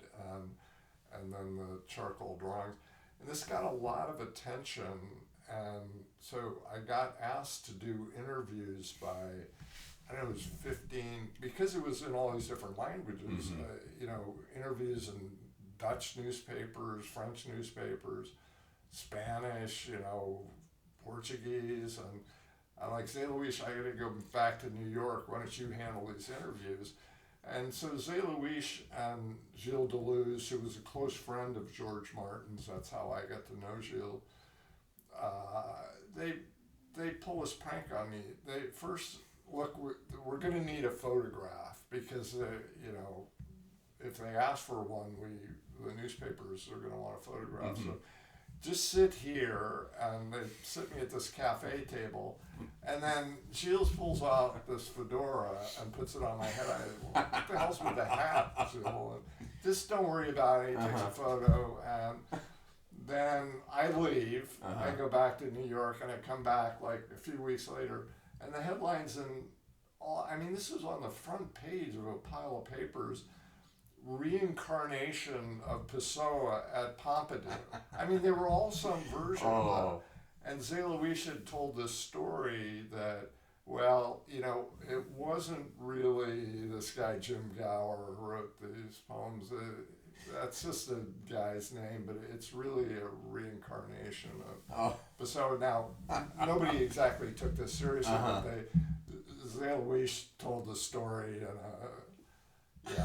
and then the charcoal drawings. And this got a lot of attention, and so I got asked to do interviews by, I don't know, it was 15, because it was in all these different languages, you know, interviews in Dutch newspapers, French newspapers, Spanish, you know, Portuguese, and I'm like, Zé Luis, I gotta go back to New York, why don't you handle these interviews? And so Zé Luis and Gilles Deleuze, who was a close friend of George Martin's, that's how I got to know Gilles, they pull this prank on me. They first, look, we're going to need a photograph because, you know, if they ask for one, the newspapers are going to want a photograph. So just sit here, and they sit me at this cafe table, and then Gilles pulls out this fedora and puts it on my head. Well, what the hell's with the hat, Gilles? And just don't worry about it. He takes a photo, and then I leave. I go back to New York, and I come back like a few weeks later, and the headlines this was on the front page of a pile of papers, reincarnation of Pessoa at Pompidou. I mean, they were all some version of that. And Zé Luis had told this story that, well, you know, it wasn't really this guy Jim Gauer who wrote these poems. That's just a guy's name, but it's really a reincarnation of Pessoa. Now, nobody exactly took this seriously, but Zé Luis told the story, and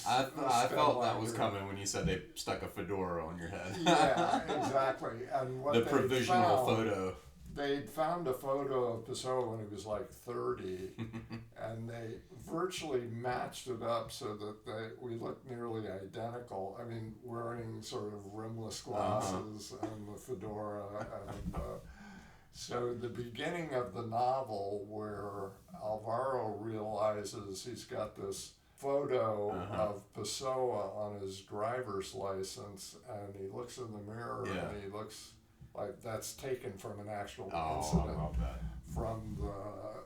I felt that was coming when you said they stuck a fedora on your head. Yeah, exactly. And what the provisional photo. They'd found a photo of Pessoa when he was like 30, and they virtually matched it up so that we looked nearly identical. I mean, wearing sort of rimless glasses and the fedora. And so the beginning of the novel, where Alvaro realizes he's got this photo of Pessoa on his driver's license, and he looks in the mirror and he looks like that's taken from an actual incident from the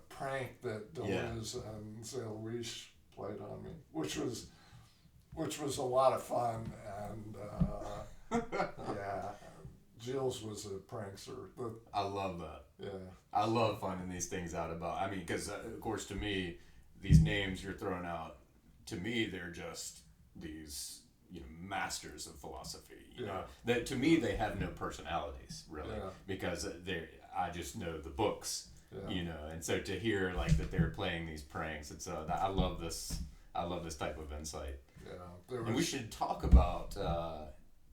prank that Deleuze and Zé Luis played on me, which was a lot of fun, and Gilles was a prankster. I love that. Yeah, I love finding these things out about. I mean, because of course, to me, these names you're throwing out, to me, they're just these, you know, masters of philosophy. You know, that to me they have no personalities really, because I just know the books. You know, and so to hear like that they're playing these pranks, it's I love this. I love this type of insight. Yeah. And we should talk about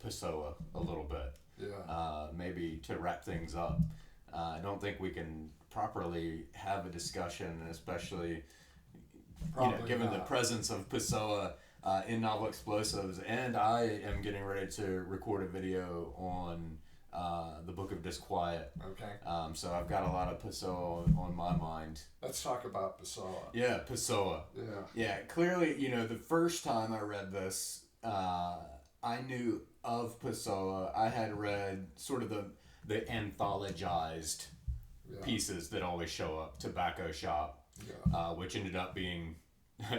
Pessoa a little bit. Yeah. Maybe to wrap things up. I don't think we can properly have a discussion, especially given the presence of Pessoa in Novel Explosives. And I am getting ready to record a video on the Book of Disquiet. Okay. So I've got a lot of Pessoa on my mind. Let's talk about Pessoa. Yeah, Pessoa. Yeah. Yeah, clearly, the first time I read this, I knew of Pessoa. I had read sort of the anthologized pieces that always show up, Tobacco Shop, which ended up being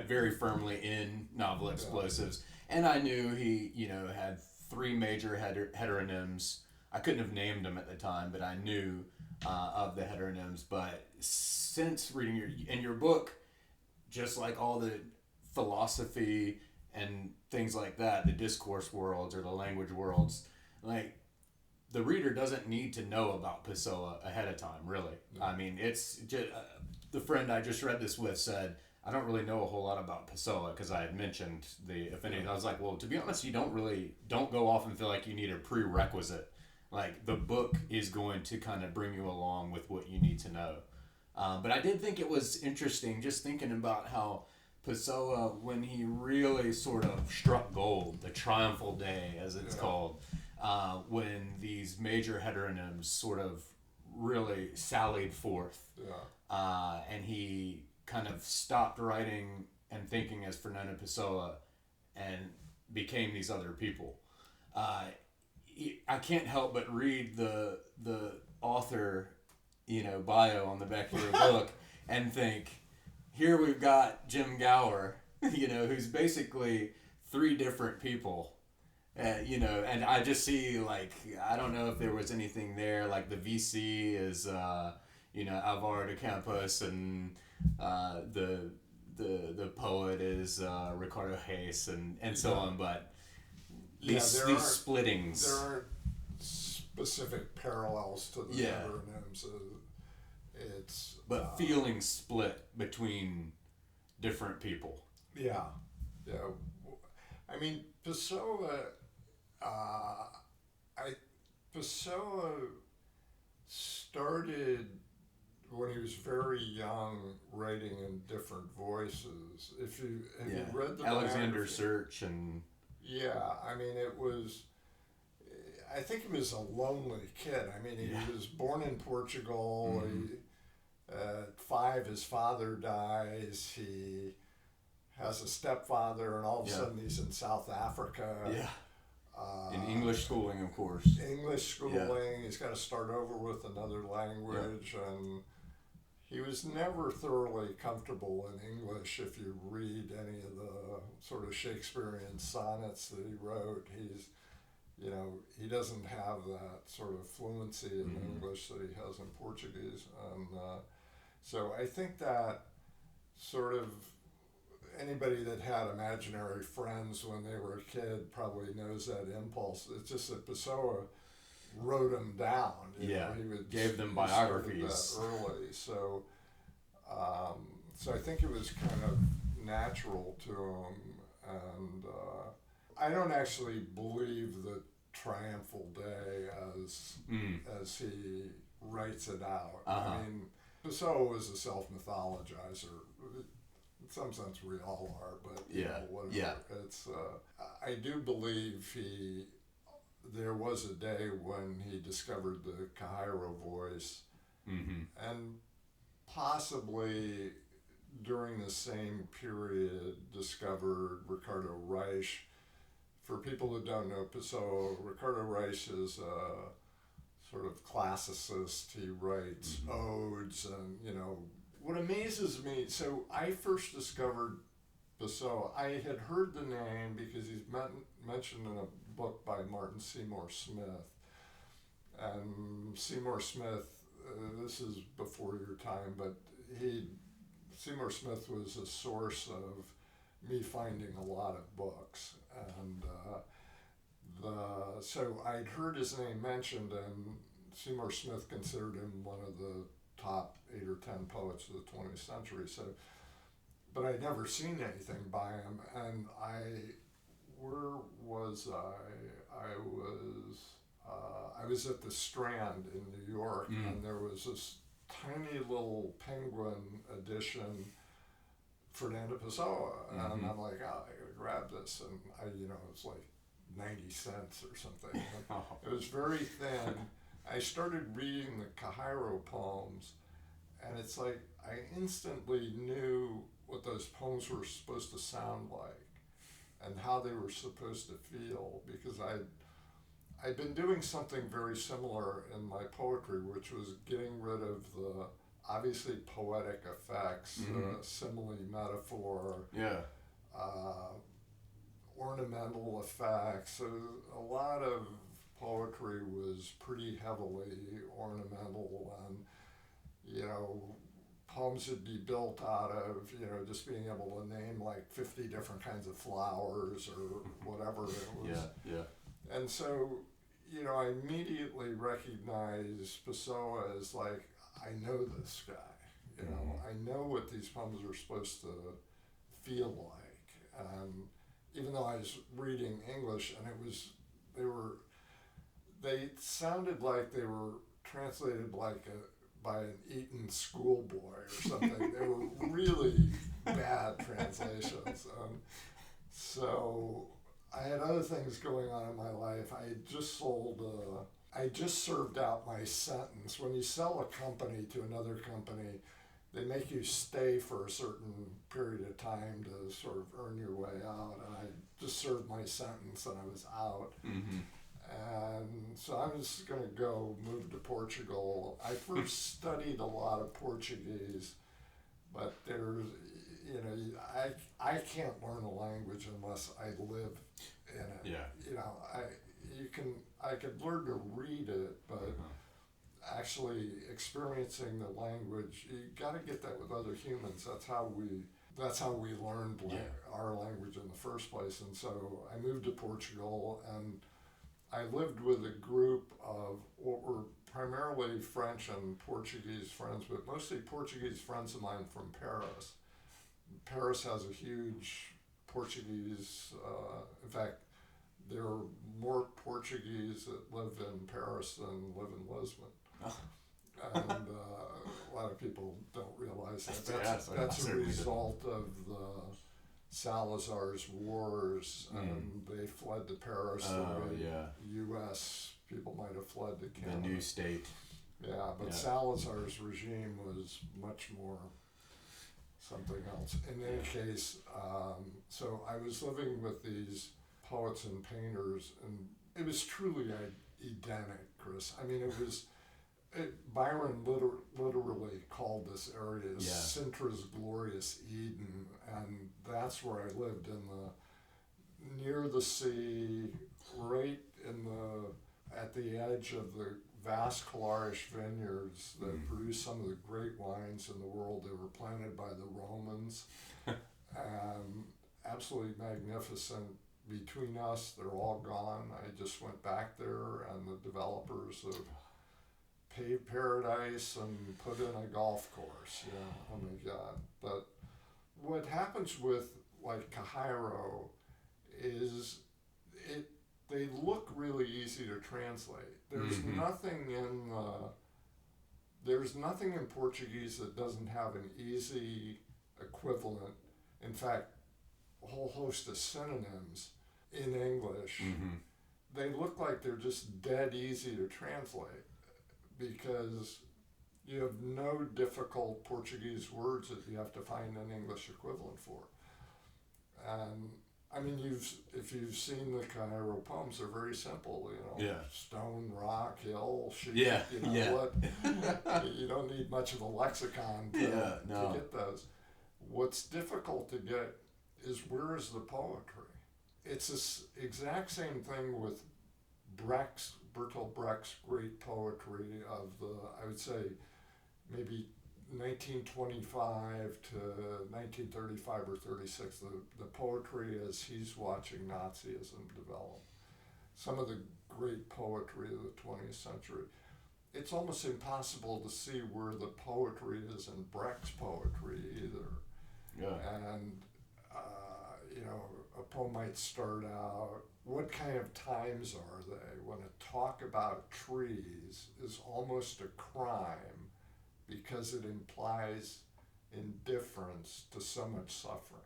very firmly in Novel Explosives. And I knew he, had 3 major heteronyms. I couldn't have named them at the time, but I knew of the heteronyms. But since reading your book, just like all the philosophy and things like that, the discourse worlds or the language worlds, like, the reader doesn't need to know about Pessoa ahead of time, really. No. I mean, it's just, the friend I just read this with said, I don't really know a whole lot about Pessoa because I had mentioned the affinity. I was like, well, to be honest, you don't go off and feel like you need a prerequisite. Like, the book is going to kind of bring you along with what you need to know. But I did think it was interesting just thinking about how Pessoa, when he really sort of struck gold, the triumphal day, as it's called, when these major heteronyms sort of really sallied forth, and he kind of stopped writing and thinking as Fernando Pessoa and became these other people. I can't help but read the author, bio on the back of your book and think, here we've got Jim Gauer, who's basically 3 different people. And I just see, like, I don't know if there was anything there, like the VC is, Alvaro de Campos, and the poet is Ricardo Hayes, and so on, but these splittings. There aren't specific parallels to the heteronyms. But feelings split between different people. Yeah. I mean, Pessoa, Pessoa started when he was very young, writing in different voices. Have you read the Alexander Search and... Yeah, I mean, I think he was a lonely kid. I mean, he was born in Portugal. Mm-hmm. At 5, his father dies. He has a stepfather, and all of a sudden he's in South Africa. Yeah. In English schooling, of course. English schooling. Yeah. He's got to start over with another language, and he was never thoroughly comfortable in English. If you read any of the sort of Shakespearean sonnets that he wrote, he doesn't have that sort of fluency in English that he has in Portuguese. And so I think that sort of anybody that had imaginary friends when they were a kid probably knows that impulse. It's just that Pessoa wrote them down. He gave them biographies that early. So I think it was kind of natural to him. And I don't actually believe the triumphal day as he writes it out. I mean, Pessoa was a self-mythologizer. In some sense, we all are, but whatever. Yeah. It's I do believe there was a day when he discovered the Cairo voice, and possibly during the same period discovered Ricardo Reich. For people who don't know Pessoa, Ricardo Reich is a sort of classicist. He writes odes, and what amazes me. So I first discovered Pessoa. I had heard the name because he's mentioned in a book by Martin Seymour Smith, and Seymour Smith. This is before your time, but Seymour Smith was a source of me finding a lot of books, and so I'd heard his name mentioned, and Seymour Smith considered him one of the top 8 or 10 poets of the 20th century. So but I'd never seen anything by him. And where was I was at the Strand in New York, and there was this tiny little penguin edition Fernando Pessoa, and I'm like, oh, I gotta grab this, and it was like 90 cents or something. It was very thin. I started reading the Cairo poems, and it's like I instantly knew what those poems were supposed to sound like and how they were supposed to feel, because I'd been doing something very similar in my poetry, which was getting rid of the obviously poetic effects, simile, metaphor, ornamental effects. So a lot of poetry was pretty heavily ornamental, and poems would be built out of just being able to name like 50 different kinds of flowers or whatever it was. And so I immediately recognized Pessoa as like, I know this guy, I know what these poems are supposed to feel like. Even though I was reading English, and they sounded like they were translated by an Eton schoolboy or something. They were really bad translations. So I had other things going on in my life. I had just I just served out my sentence. When you sell a company to another company, they make you stay for a certain period of time to sort of earn your way out. And I just served my sentence and I was out. And so I was going to move to Portugal. I first studied a lot of Portuguese, but I can't learn a language unless I live in it. I could learn to read it, but actually experiencing the language, you got to get that with other humans. That's how we learned our language in the first place. And so I moved to Portugal, and I lived with a group of what were primarily French and Portuguese friends, but mostly Portuguese friends of mine from Paris. Paris has a huge Portuguese, in fact, there are more Portuguese that live in Paris than live in Lisbon. And a lot of people don't realize that. That's a result of the Salazar's wars, and they fled to Paris. U.S. people might have fled to Canada. The new state. But Salazar's regime was much more something else. In any case, so I was living with these poets and painters, and it was truly Edenic, Chris. I mean, Byron literally called this area Sintra's glorious Eden, and that's where I lived, near the sea, right at the edge of the vast Calarish vineyards that produce some of the great wines in the world. They were planted by the Romans. Absolutely magnificent. Between us, they're all gone. I just went back there, and the developers have paved paradise and put in a golf course. Oh my God. But what happens with like Cairo is they look really easy to translate. There's nothing in Portuguese that doesn't have an easy equivalent. In fact, a whole host of synonyms in English. They look like they're just dead easy to translate, because you have no difficult Portuguese words that you have to find an English equivalent for. And I mean, if you've seen the Cairo poems, they're very simple. Stone, rock, hill, sheep. What? You don't need much of a lexicon to get those. What's difficult to get is, where is the poetry? It's this exact same thing with Bertolt Brecht's great poetry of I would say, maybe 1925 to 1935 or 36, the poetry as he's watching Nazism develop. Some of the great poetry of the 20th century. It's almost impossible to see where the poetry is in Brecht's poetry either. Yeah. And, a poem might start out, what kind of times are they? When a talk about trees is almost a crime because it implies indifference to so much suffering.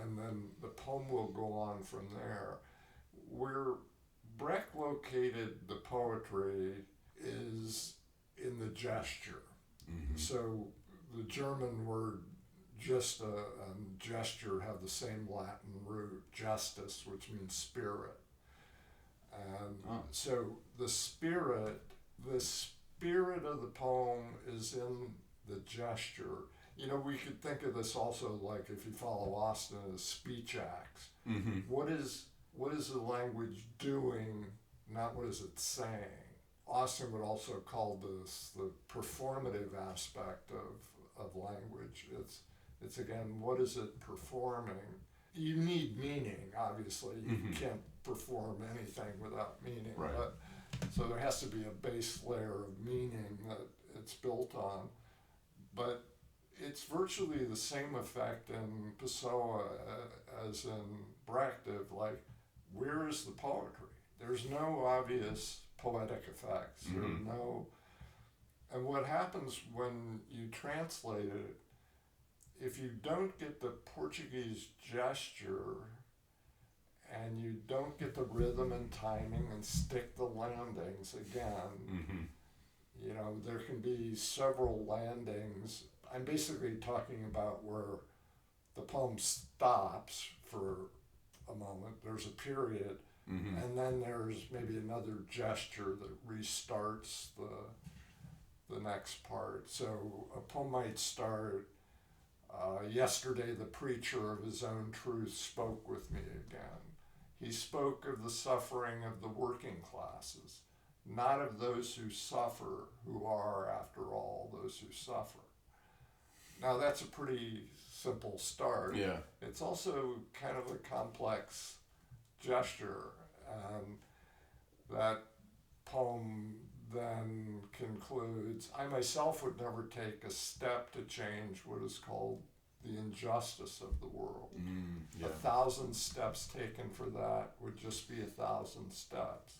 And then the poem will go on from there. Where Brecht located the poetry is in the gesture. Mm-hmm. So the German word just and gesture have the same Latin root, justus, which means spirit. And so the spirit of the poem is in the gesture. We could think of this also like if you follow Austin as speech acts. Mm-hmm. What is the language doing, not what is it saying? Austin would also call this the performative aspect of language. It's again, what is it performing? You need meaning, obviously. You Mm-hmm. can't perform anything without meaning. Right. But, so there has to be a base layer of meaning that it's built on. But it's virtually the same effect in Pessoa as in Brecht of like, where is the poetry? There's no obvious poetic effects. Mm-hmm. There are no, and what happens when you translate it, if you don't get the Portuguese gesture and you don't get the rhythm and timing and stick the landings again, Mm-hmm. there can be several landings. I'm basically talking about where the poem stops for a moment. There's a period, Mm-hmm. and then there's maybe another gesture that restarts the next part. So a poem might start, yesterday the preacher of his own truth spoke with me again. He spoke of the suffering of the working classes, not of those who suffer, who are, after all, those who suffer. Now that's a pretty simple start. Yeah. It's also kind of a complex gesture, and that poem then concludes, I myself would never take a step to change what is called the injustice of the world. Yeah. 1,000 steps taken for that would just be 1,000 steps.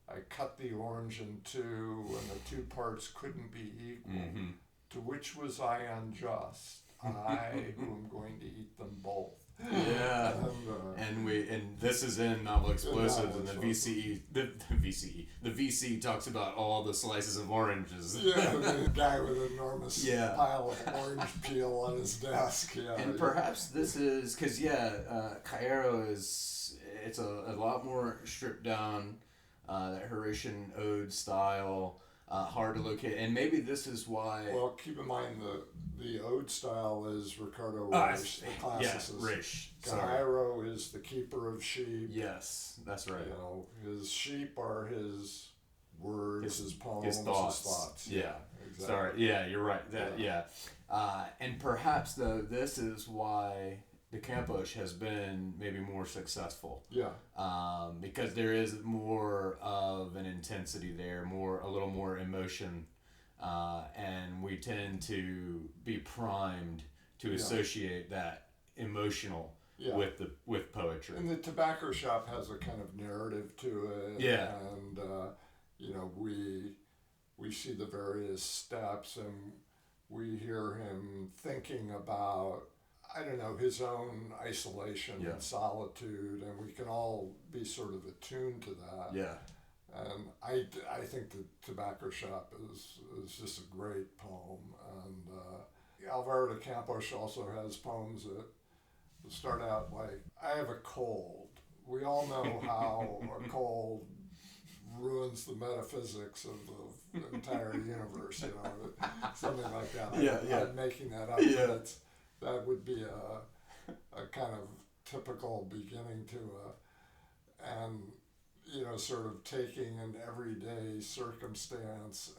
I cut the orange in two, and the two parts couldn't be equal. Mm-hmm. To which was I unjust? I, who am going to eat them both. Yeah. And this is in Novel Explosives, and the VC talks about all the slices of oranges. Yeah, the guy with an enormous pile of orange peel on his desk. Yeah. And perhaps this is because Cairo it's a lot more stripped down, that Horatian ode style. Hard to locate, and maybe this is why. Well, keep in mind the ode style is Ricardo Reis, the classicist. Yeah, Reis. Cairo is the keeper of sheep. Yes, that's right. His sheep are his words, his poems, his thoughts. Yeah, exactly. Sorry. Yeah, you're right. And perhaps though this is why De Campos has been maybe more successful. Yeah. Because there is more of an intensity there, a little more emotion, and we tend to be primed to associate that emotional with poetry. And the Tobacco Shop has a kind of narrative to it. Yeah. And we see the various steps, and we hear him thinking about, I don't know, his own isolation and solitude, and we can all be sort of attuned to that. Yeah. And I think the Tobacco Shop is just a great poem. And Alvaro de Campos also has poems that start out like, I have a cold. We all know how a cold ruins the metaphysics of the entire universe, something like that. I'm making that up. Yeah. But that would be a kind of typical beginning to and sort of taking an everyday circumstance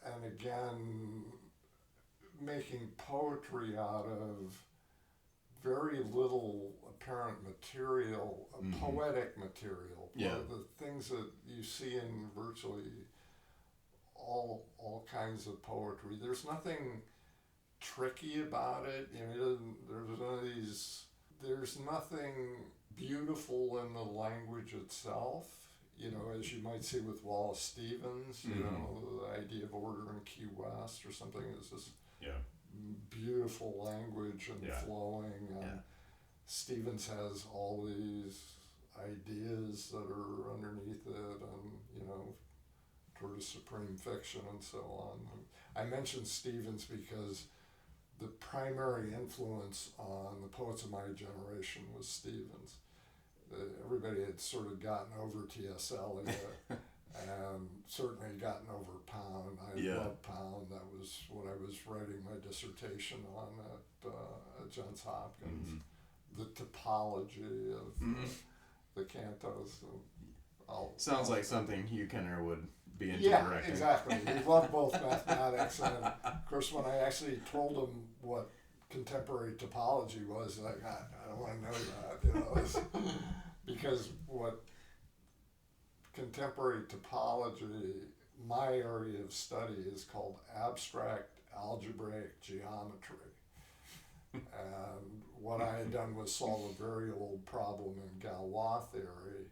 and again making poetry out of very little apparent material, poetic material. Yeah. The things that you see in virtually all kinds of poetry. There's nothing tricky about it. You know, he doesn't, there's none of these. There's nothing beautiful in the language itself. You know, as you might see with Wallace Stevens, you know, the idea of order in Key West or something is this beautiful language and flowing. And Stevens has all these ideas that are underneath it, and you know, toward a supreme fiction and so on. I mentioned Stevens because the primary influence on the poets of my generation was Stevens. Everybody had sort of gotten over T.S. Eliot and certainly gotten over Pound. I love Pound. That was what I was writing my dissertation on at Johns Hopkins. The typology of the cantos. Sounds like something Hugh Kenner would be into directing. Exactly. He loved both mathematics, and of course when I actually told him what contemporary topology was, like, I don't want to know that, you know, because what contemporary topology, my area of study, is called abstract algebraic geometry. And what I had done was solve a very old problem in Gauer theory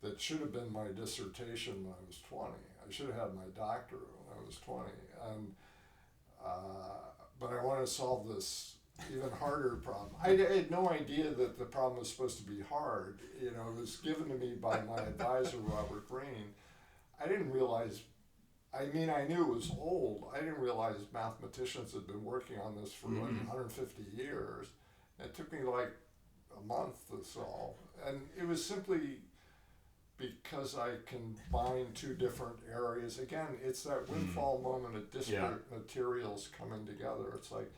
that should have been my dissertation when I was 20. I should have had my doctorate when I was 20. And but I wanted to solve this even harder problem. I had no idea that the problem was supposed to be hard. You know, it was given to me by my advisor, Robert Green. I didn't realize, I mean, I knew it was old. I didn't realize mathematicians had been working on this for like 150 years. It took me like a month to solve. And it was simply because I combined two different areas. Again, it's that windfall moment of disparate materials coming together. It's like,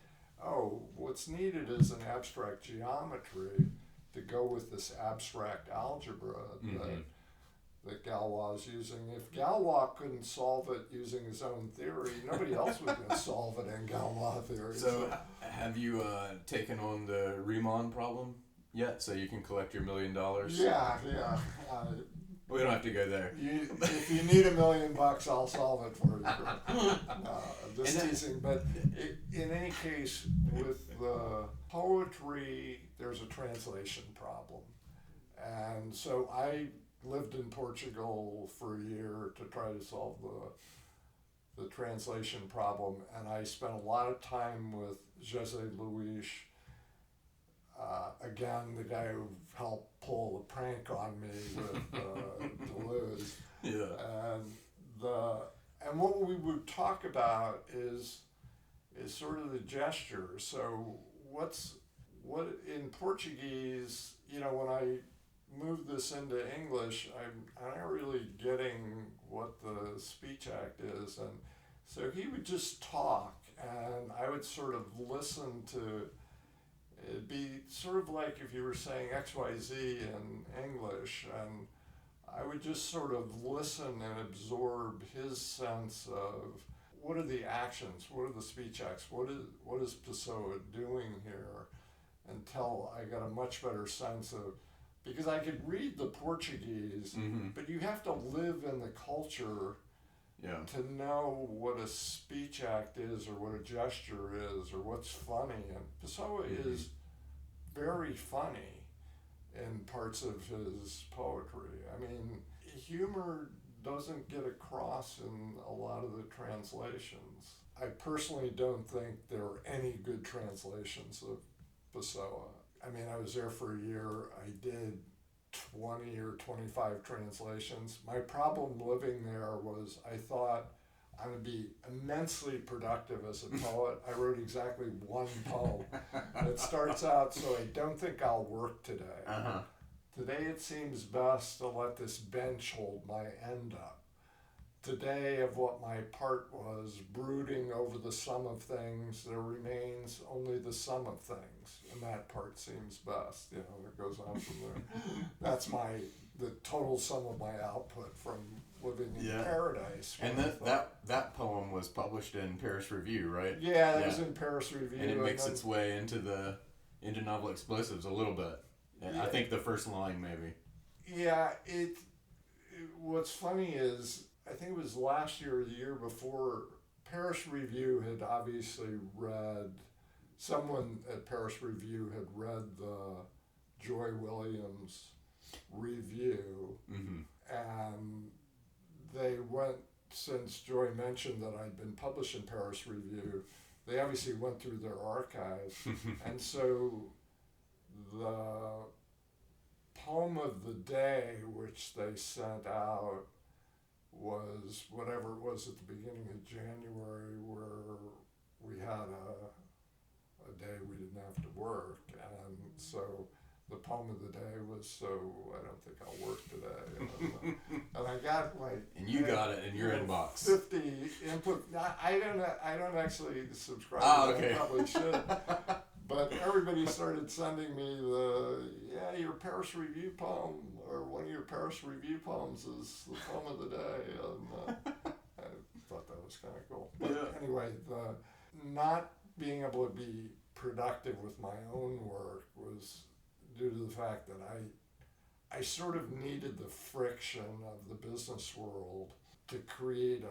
oh, what's needed is an abstract geometry to go with this abstract algebra that Galois is using. If Galois couldn't solve it using his own theory, nobody else was going to solve it in Galois theory. So have you taken on the Riemann problem yet, so you can collect your $1 million? Yeah. We don't have to go there. If you need $1 million, I'll solve it for you. Just teasing. But in any case, with the poetry, there's a translation problem. And so I lived in Portugal for a year to try to solve the translation problem. And I spent a lot of time with José Luis. Again, the guy who helped pull the prank on me with Deleuze. And what we would talk about is sort of the gesture. So what in Portuguese, you know, when I moved this into English, I'm not really getting what the speech act is, and so he would just talk, and I would sort of listen to. It'd be sort of like if you were saying XYZ in English, and I would just sort of listen and absorb his sense of what are the actions, what are the speech acts, what is Pessoa doing here, until I got a much better sense of, because I could read the Portuguese, but you have to live in the culture to know what a speech act is, or what a gesture is, or what's funny. And Pessoa is very funny in parts of his poetry. I mean, humor doesn't get across in a lot of the translations. I personally don't think there are any good translations of Pessoa. I mean, I was there for a year. I did 20 or 25 translations. My problem living there was I thought I'm going to be immensely productive as a poet. I wrote exactly one poem. It starts out, so I don't think I'll work today. Today it seems best to let this bench hold my end up. Today, of what my part was, brooding over the sum of things, there remains only the sum of things, and that part seems best. You know, it goes on from there. That's the total sum of my output from living in paradise. And that poem was published in Paris Review, right? Yeah, it was in Paris Review. And it makes its way into Novel Explosives a little bit. I think the first line, maybe. Yeah, what's funny is, I think it was last year or the year before, Paris Review had obviously read, someone at Paris Review had read the Joy Williams review, and they went, since Joy mentioned that I'd been published in Paris Review, they obviously went through their archives, and so the poem of the day, which they sent out, was whatever it was at the beginning of January, where we had a day we didn't have to work, and so the poem of the day was, so I don't think I'll work today, and I got like, and you got it in your inbox. 50 input. I don't actually subscribe. Okay. I probably should. But everybody started sending me your Paris Review poem, or one of your Paris Review poems is the poem of the day, and I thought that was kind of cool. But anyway, the not being able to be productive with my own work was due to the fact that I sort of needed the friction of the business world to create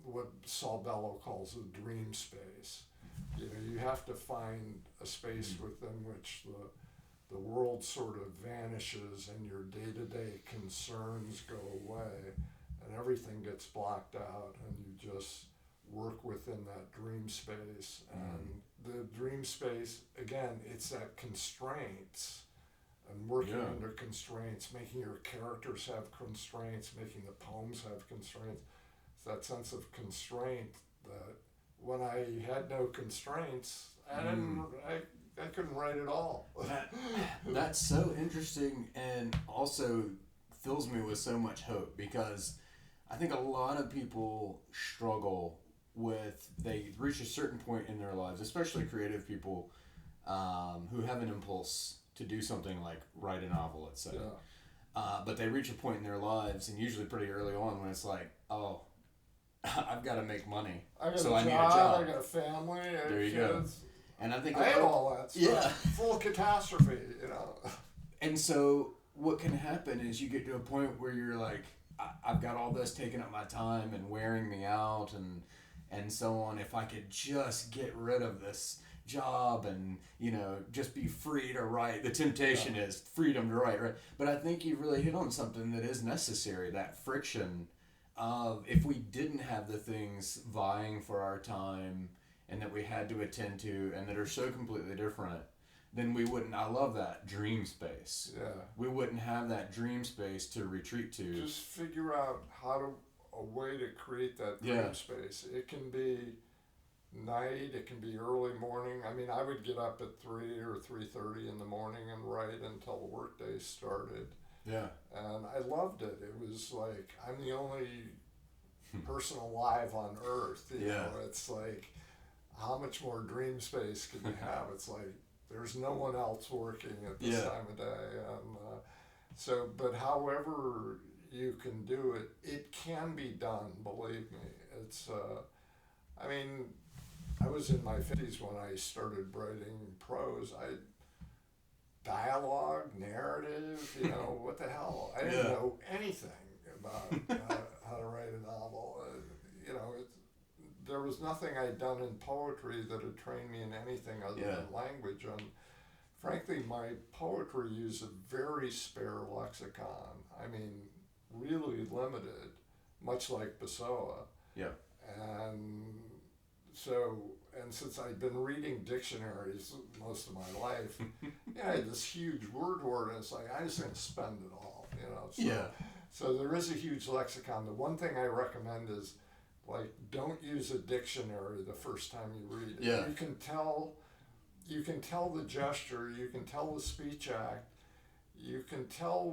what Saul Bellow calls a dream space. You know, you have to find a space within which the world sort of vanishes and your day-to-day concerns go away and everything gets blocked out, and you just work within that dream space. And the dream space, again, it's that constraints and working under constraints, making your characters have constraints, making the poems have constraints. It's that sense of constraint that when I had no constraints, I couldn't write at all. That's so interesting, and also fills me with so much hope, because I think a lot of people struggle with, they reach a certain point in their lives, especially creative people who have an impulse to do something like write a novel, let's say. But they reach a point in their lives, and usually pretty early on, when it's like, oh, I've got to make money, I got so a I need a job, job. I got a family, I have There you kids. go. And I think I have all that stuff. Yeah. Full catastrophe, you know. And so what can happen is you get to a point where you're like, I've got all this taking up my time and wearing me out and so on. If I could just get rid of this job and, you know, just be free to write. The temptation is freedom to write, right? But I think you really hit on something that is necessary, that friction of, if we didn't have the things vying for our time and that we had to attend to and that are so completely different, then we wouldn't, I love that, dream space. Yeah. We wouldn't have that dream space to retreat to. Just figure out a way to create that dream space. It can be night, it can be early morning. I mean, I would get up at 3 or 3:30 in the morning and write until the workday started. Yeah. And I loved it. It was like, I'm the only person alive on earth. You know, it's like, how much more dream space can you have? It's like, there's no one else working at this time of day. And but however you can do it, it can be done, believe me. It's, I mean, I was in my 50s when I started writing prose. Dialogue, narrative, you know, what the hell? I didn't know anything about how to write a novel. You know, there was nothing I'd done in poetry that had trained me in anything other than language. And frankly, my poetry used a very spare lexicon. I mean, really limited, much like Pessoa. Yeah. And so, and since I'd been reading dictionaries most of my life, I had this huge word hoard, and it's like, I just didn't spend it all, you know. So there is a huge lexicon. The one thing I recommend is, like, don't use a dictionary the first time you read it. Yeah. You can tell the gesture, you can tell the speech act, you can tell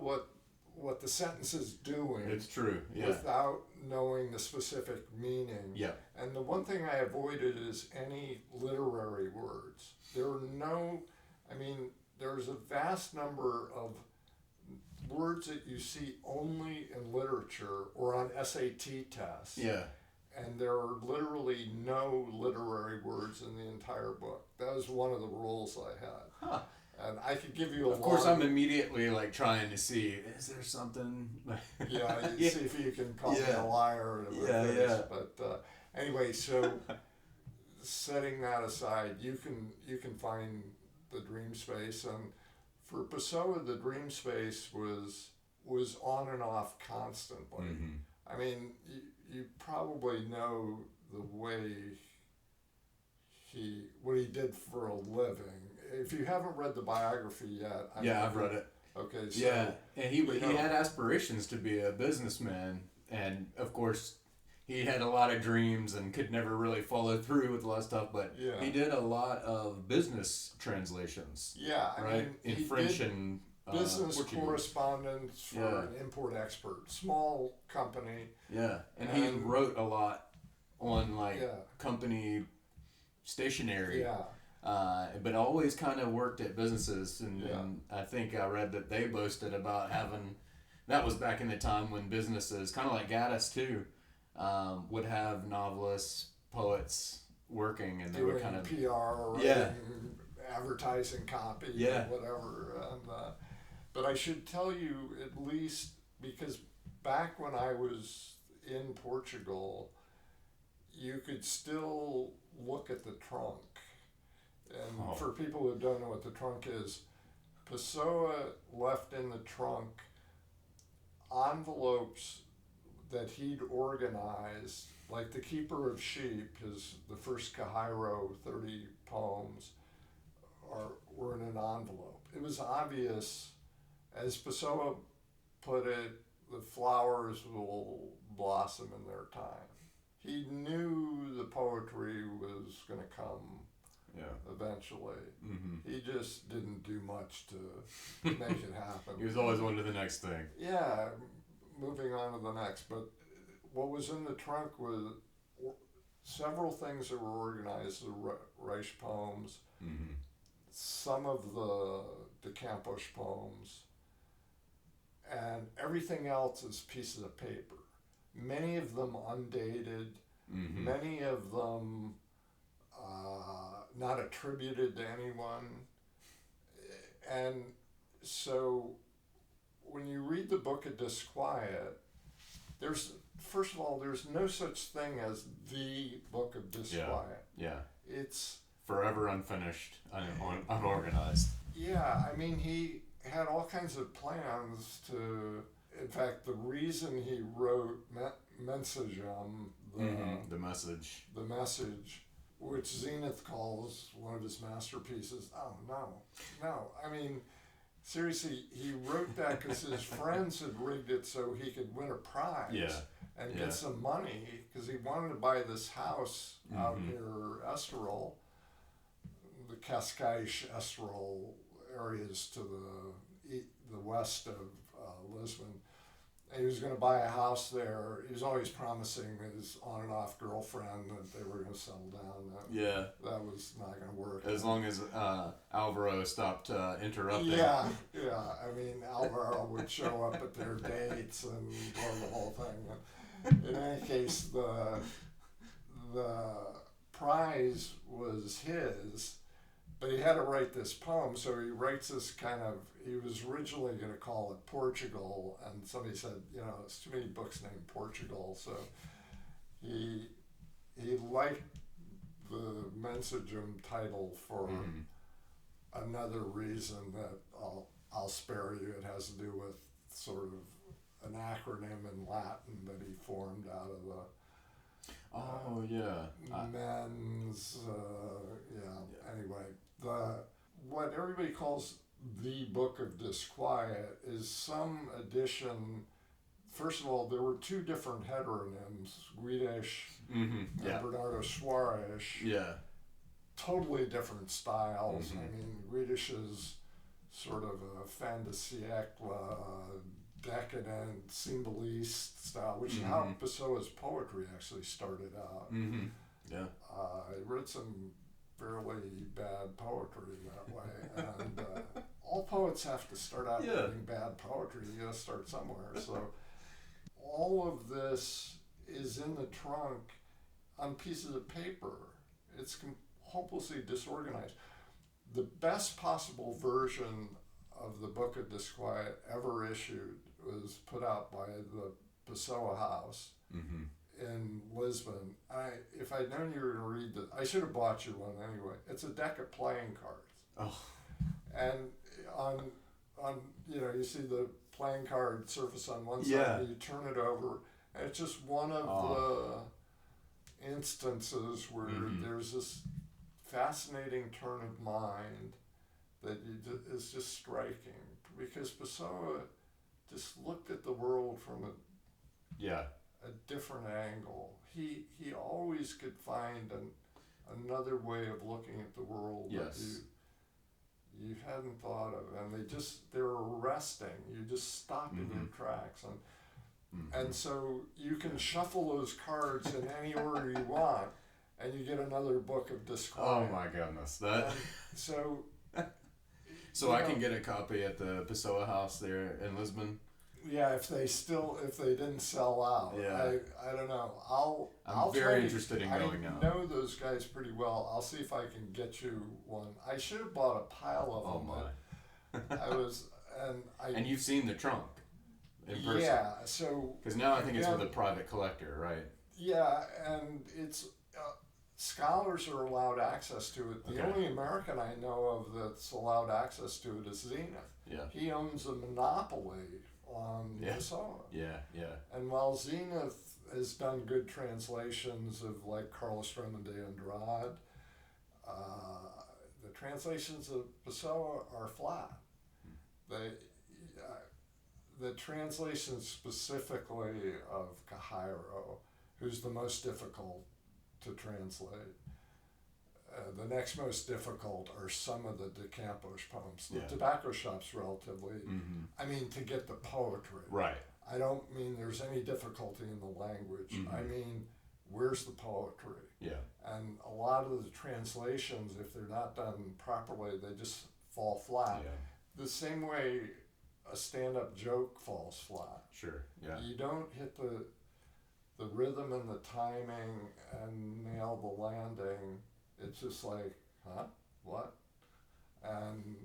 what the sentence is doing. It's true, without knowing the specific meaning. Yeah. And the one thing I avoided is any literary words. There's a vast number of words that you see only in literature or on SAT tests. Yeah. And there are literally no literary words in the entire book. That was one of the rules I had. Huh. And I could give you Of course, I'm immediately like trying to see, is there something? See if you can call me a liar or whatever. But Anyway, so setting that aside, you can find the dream space, and for Pessoa, the dream space was on and off constantly. Mm-hmm. I mean, you probably know the way what he did for a living. If you haven't read the biography yet, I've read it. Okay, so yeah, and he had aspirations to be a businessman, and of course, he had a lot of dreams and could never really follow through with a lot of stuff. But he did a lot of business translations. Yeah, I right, mean, in French and business Portuguese. Correspondence for an import-export, small company. Yeah, and he wrote a lot on company stationery. Yeah. But always kind of worked at businesses, and I think I read that they boasted about having. That was back in the time when businesses, kind of like Gaddis too, would have novelists, poets working, and they would kind of PR, writing, advertising copy, whatever. And, but I should tell you, at least, because back when I was in Portugal, you could still look at the trunk. And for people who don't know what the trunk is, Pessoa left in the trunk envelopes that he'd organized, like The Keeper of Sheep, the first Cairo 30 poems, were in an envelope. It was obvious, as Pessoa put it, the flowers will blossom in their time. He knew the poetry was going to come eventually. Mm-hmm. He just didn't do much to make it happen. He was always on to the next thing. Yeah, moving on to the next. But what was in the trunk was several things that were organized, the Reich poems, mm-hmm. some of the Campos poems, and everything else is pieces of paper. Many of them undated, mm-hmm. many of them not attributed to anyone. And so when you read the Book of Disquiet, first of all, there's no such thing as the Book of Disquiet. Yeah. It's forever unfinished, unorganized. Yeah, I mean, he had all kinds of plans to. In fact, the reason he wrote Mensagem, the message, which Zenith calls one of his masterpieces. Oh, no. I mean, seriously, he wrote that because his friends had rigged it so he could win a prize and get some money, because he wanted to buy this house out near Estoril, the Cascais Estoril areas to the west of Lisbon. And he was going to buy a house there. He was always promising his on and off girlfriend that they were going to settle down. That was not going to work. As long as Alvaro stopped interrupting. Yeah. I mean, Alvaro would show up at their dates and go the whole thing. In any case, the prize was his, but he had to write this poem, so he writes this he was originally going to call it Portugal, and somebody said, there's too many books named Portugal, so he liked the Mensagem title for another reason that I'll spare you. It has to do with sort of an acronym in Latin that he formed out of the men's, anyway, what everybody calls the Book of Disquiet is some edition. First of all, there were two different heteronyms, Guides and Bernardo Soares. Yeah. Totally different styles. I mean, Guides is sort of a fin de siècle, decadent, symboliste style, which is how Pessoa's poetry actually started out. Yeah. He wrote some fairly bad poetry that way, and all poets have to start out writing bad poetry. You got to start somewhere. So all of this is in the trunk on pieces of paper. It's hopelessly disorganized. The best possible version of the Book of Disquiet ever issued was put out by the Pessoa House in Lisbon. If I'd known you were going to read this, I should have bought you one anyway. It's a deck of playing cards. Oh. And on you see the playing card surface on one side, Yeah. and you turn it over, and it's just one of the instances where there's this fascinating turn of mind that is just striking, because Pessoa just looked at the world from a different angle. He always could find another way of looking at the world that you hadn't thought of, and they're arresting. You just stop in your tracks, and so you can shuffle those cards in any order you want, and you get another book of disquiet. Oh my goodness, that. And so I can get a copy at the Pessoa house there in Lisbon. Yeah, if they didn't sell out. Yeah. I don't know. I'm very interested in going now. I know those guys pretty well. I'll see if I can get you one. I should have bought a pile of them. Oh my. I was and you've seen the trunk in person. Yeah, so because now I think it's with a private collector, right? Yeah, and it's scholars are allowed access to it. The only American I know of that's allowed access to it is Zenith. Yeah. He owns a monopoly on Pessoa. Yeah. And while Zenith has done good translations of like Carlos Drummond de Andrade, the translations of Pessoa are flat. The translation specifically of Cairo, who's the most difficult to translate. The next most difficult are some of the De Campos poems. The Tobacco Shop's relatively, I mean, to get the poetry. Right. I don't mean there's any difficulty in the language. I mean, where's the poetry? Yeah. And a lot of the translations, if they're not done properly, they just fall flat. Yeah. The same way a stand-up joke falls flat. Sure, yeah. You don't hit the rhythm and the timing and nail the landing. It's just like, huh? What? And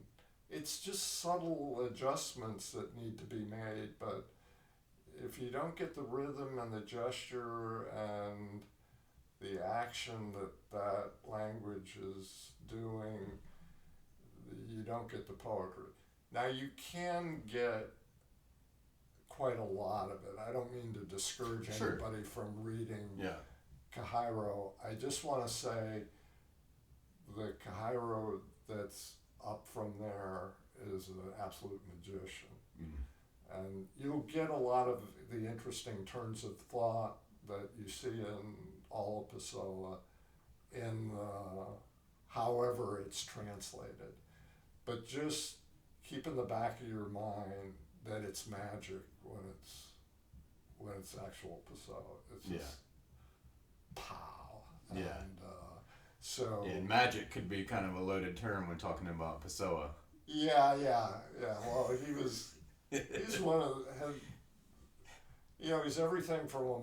it's just subtle adjustments that need to be made, but if you don't get the rhythm and the gesture and the action that language is doing, you don't get the poetry. Now you can get quite a lot of it. I don't mean to discourage anybody from reading Cairo. I just want to say the Cairo that's up from there is an absolute magician. And you'll get a lot of the interesting turns of thought that you see in all of Pessoa in however it's translated. But just keep in the back of your mind that it's magic when it's actual Pessoa. It's just pow. And, and magic could be kind of a loaded term when talking about Pessoa. Yeah. Well, he's one of he's everything from a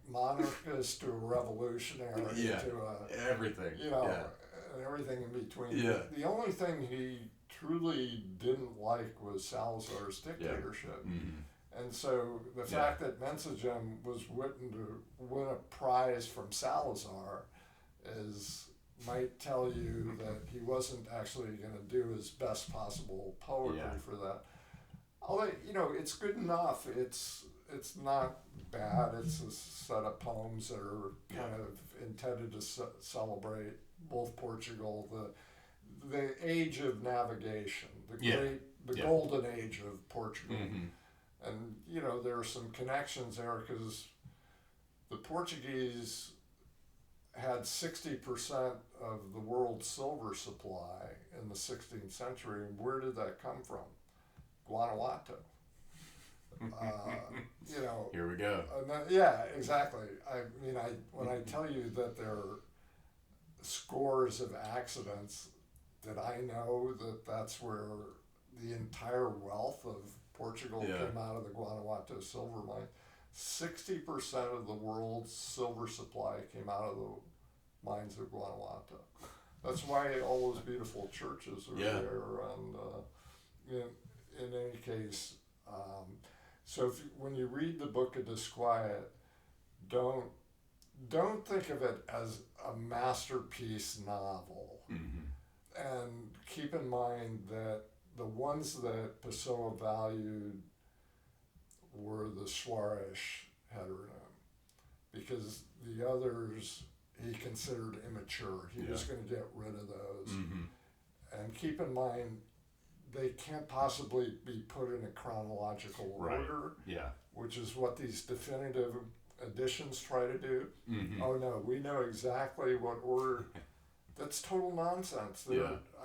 monarchist to a revolutionary to everything. And everything in between. The only thing he truly didn't like was Salazar's dictatorship. And so the fact that Mensagem was written to win a prize from Salazar might tell you that he wasn't actually going to do his best possible poetry for that. Although, it's good enough. It's not bad. It's a set of poems that are kind of intended to celebrate both Portugal, the age of navigation, the golden age of Portugal. And, there are some connections there because the Portuguese had 60% of the world's silver supply in the 16th century. And where did that come from? Guanajuato. Here we go. Yeah, exactly. I mean, when I tell you that there are scores of accidents that I know that's where the entire wealth of Portugal came out of the Guanajuato silver mine. 60% of the world's silver supply came out of the mines of Guanajuato. That's why all those beautiful churches are there. And in any case, so when you read the Book of Disquiet, don't think of it as a masterpiece novel. And keep in mind that the ones that Pessoa valued were the Suarez heteronym, because the others he considered immature. He was going to get rid of those. And keep in mind, they can't possibly be put in a chronological order, which is what these definitive editions try to do. Oh no, we know exactly what order. That's total nonsense.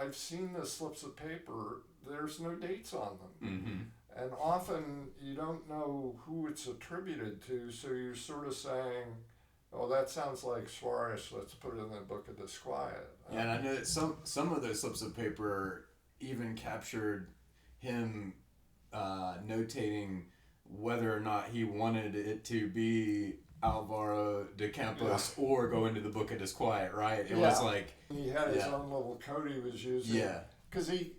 I've seen the slips of paper, there's no dates on them. And often you don't know who it's attributed to, so you're sort of saying, oh, that sounds like Suarez, let's put it in the Book of Disquiet. Yeah, and I know that some of those slips of paper even captured him notating whether or not he wanted it to be Alvaro de Campos or go into the Book of Disquiet, right? It was like... He had his own little code he was using. Because he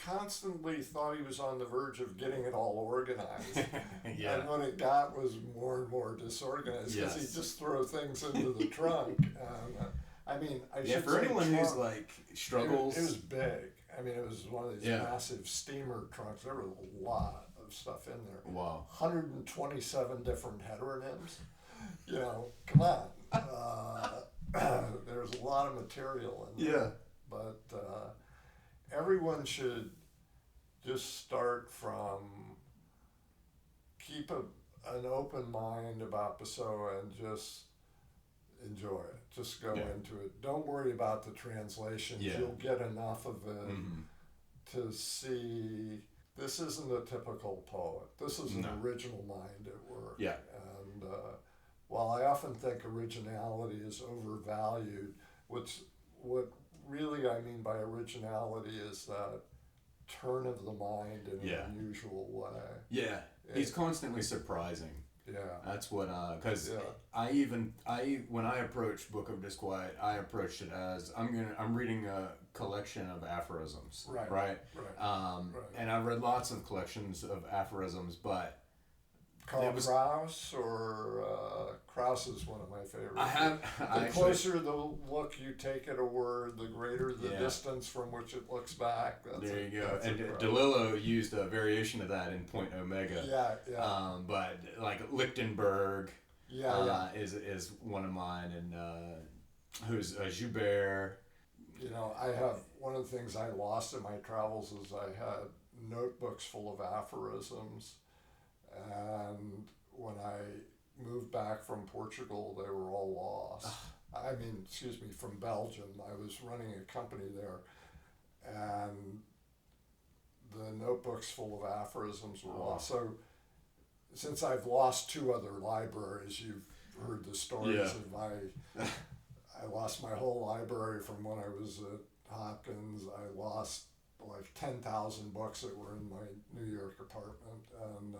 constantly thought he was on the verge of getting it all organized. And what it got was more and more disorganized, because he'd just throw things into the trunk. I mean, I should for say anyone who's like struggles... It was big. I mean, it was one of these massive steamer trunks. There was a lot of stuff in there. Wow. 127 different heteronyms. You know, come on. There's a lot of material in there. But everyone should just start from keep an open mind about Pessoa and just enjoy it. Just go into it. Don't worry about the translations. You'll get enough of it to see this isn't a typical poet. This is an original mind at work. And while I often think originality is overvalued, what really I mean by originality is that turn of the mind in an unusual way. He's constantly surprising. That's what, because when I approached Book of Disquiet, I approached it as I'm reading a collection of aphorisms, right? And I've read lots of collections of aphorisms, but Krauss or Krauss is one of my favorites. The closer the look you take at a word, the greater the distance from which it looks back. There you go. And DeLillo used a variation of that in Point Omega. But like Lichtenberg is one of mine, and who's Joubert. You know, I have one of the things I lost in my travels is I had notebooks full of aphorisms. And when I moved back from Portugal, they were all lost. From Belgium. I was running a company there, and the notebooks full of aphorisms were lost. So, since I've lost 2 other libraries, you've heard the stories of I lost my whole library from when I was at Hopkins. I lost like 10,000 books that were in my New York apartment, and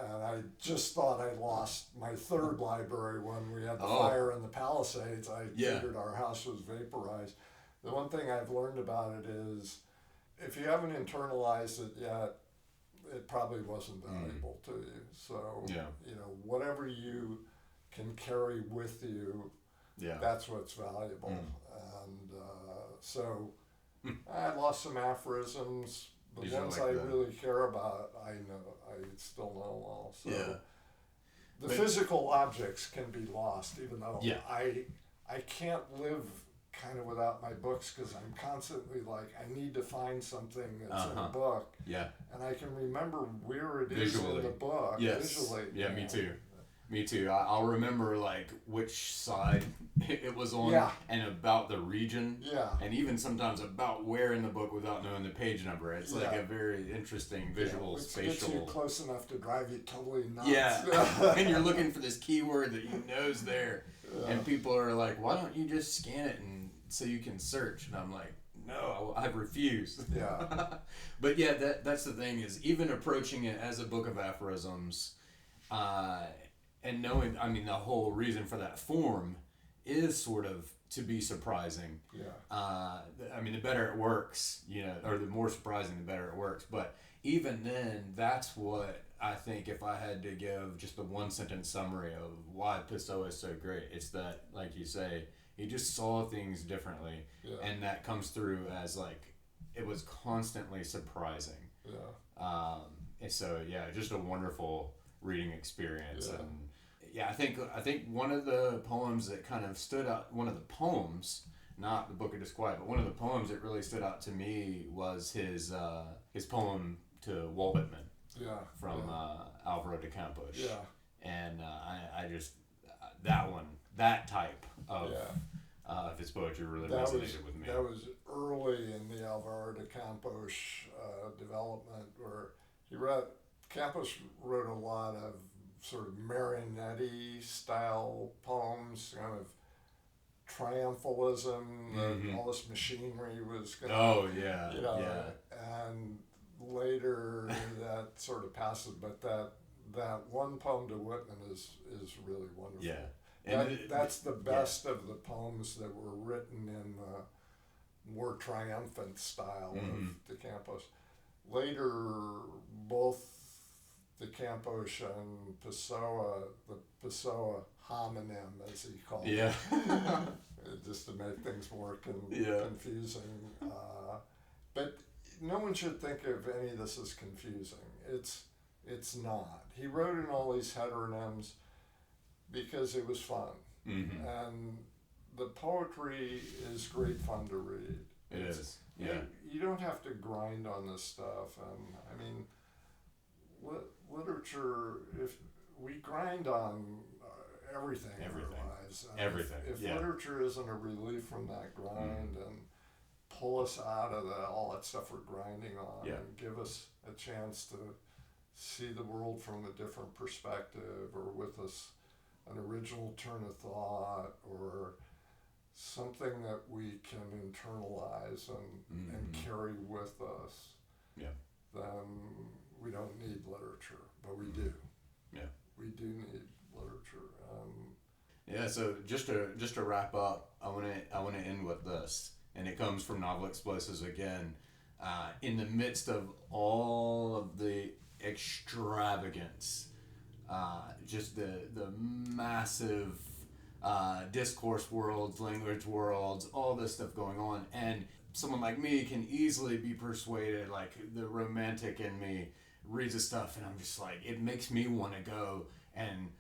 I just thought I lost my 3rd library when we had the fire in the Palisades. I figured our house was vaporized. The one thing I've learned about it is if you haven't internalized it yet, it probably wasn't valuable to you. So, you know, whatever you can carry with you, that's what's valuable. And so I lost some aphorisms. The ones I really care about, I still know all. So the physical objects can be lost, even though I can't live kind of without my books, because I'm constantly like, I need to find something that's in a book. And I can remember where it is in the book visually. Me too. Me too. I'll remember like which side it was on and about the region. And even sometimes about where in the book without knowing the page number. It's like a very interesting visual, spatial. Gets you close enough to drive you totally nuts. And you're looking for this keyword that you know's there. And people are like, why don't you just scan it and so you can search? And I'm like, no, I refuse. But that's the thing, is even approaching it as a book of aphorisms, and knowing, the whole reason for that form is sort of to be surprising. The better it works, or the more surprising, the better it works. But even then, that's what I think if I had to give just a one sentence summary of why Pessoa is so great, it's that, like you say, he just saw things differently, and that comes through as like it was constantly surprising. And so just a wonderful reading experience. And I think one of the poems that kind of stood out, one of the poems, not the Book of Disquiet, but one of the poems that really stood out to me was his poem to Walt Whitman. From Alvaro de Campos. And I just that type of his poetry really resonated with me. That was early in the Alvaro de Campos development, where Campos wrote a lot of sort of Marinetti style poems, kind of triumphalism, that all this machinery was going to, and later that sort of passes, but that one poem to Whitman is really wonderful. That's the best of the poems that were written in the more triumphant style of de Campos. Later, both de Campos and Pessoa, the Pessoa homonym, as he called it, just to make things more confusing. But no one should think of any of this as confusing. It's not. He wrote in all these heteronyms because it was fun. And the poetry is great fun to read. It is. You don't have to grind on this stuff. And I mean, literature, if we grind on everything in our lives. If literature isn't a relief from that grind and pull us out of all that stuff we're grinding on and give us a chance to see the world from a different perspective, or with us an original turn of thought, or something that we can internalize and carry with us, then we don't need literature, but we do. We do need literature. So just to wrap up, I want to end with this. And it comes from Novel Explosives again. In the midst of all of the extravagance, just the massive discourse worlds, language worlds, all this stuff going on, and someone like me can easily be persuaded, like the romantic in me reads the stuff, and I'm just like, it makes me want to go and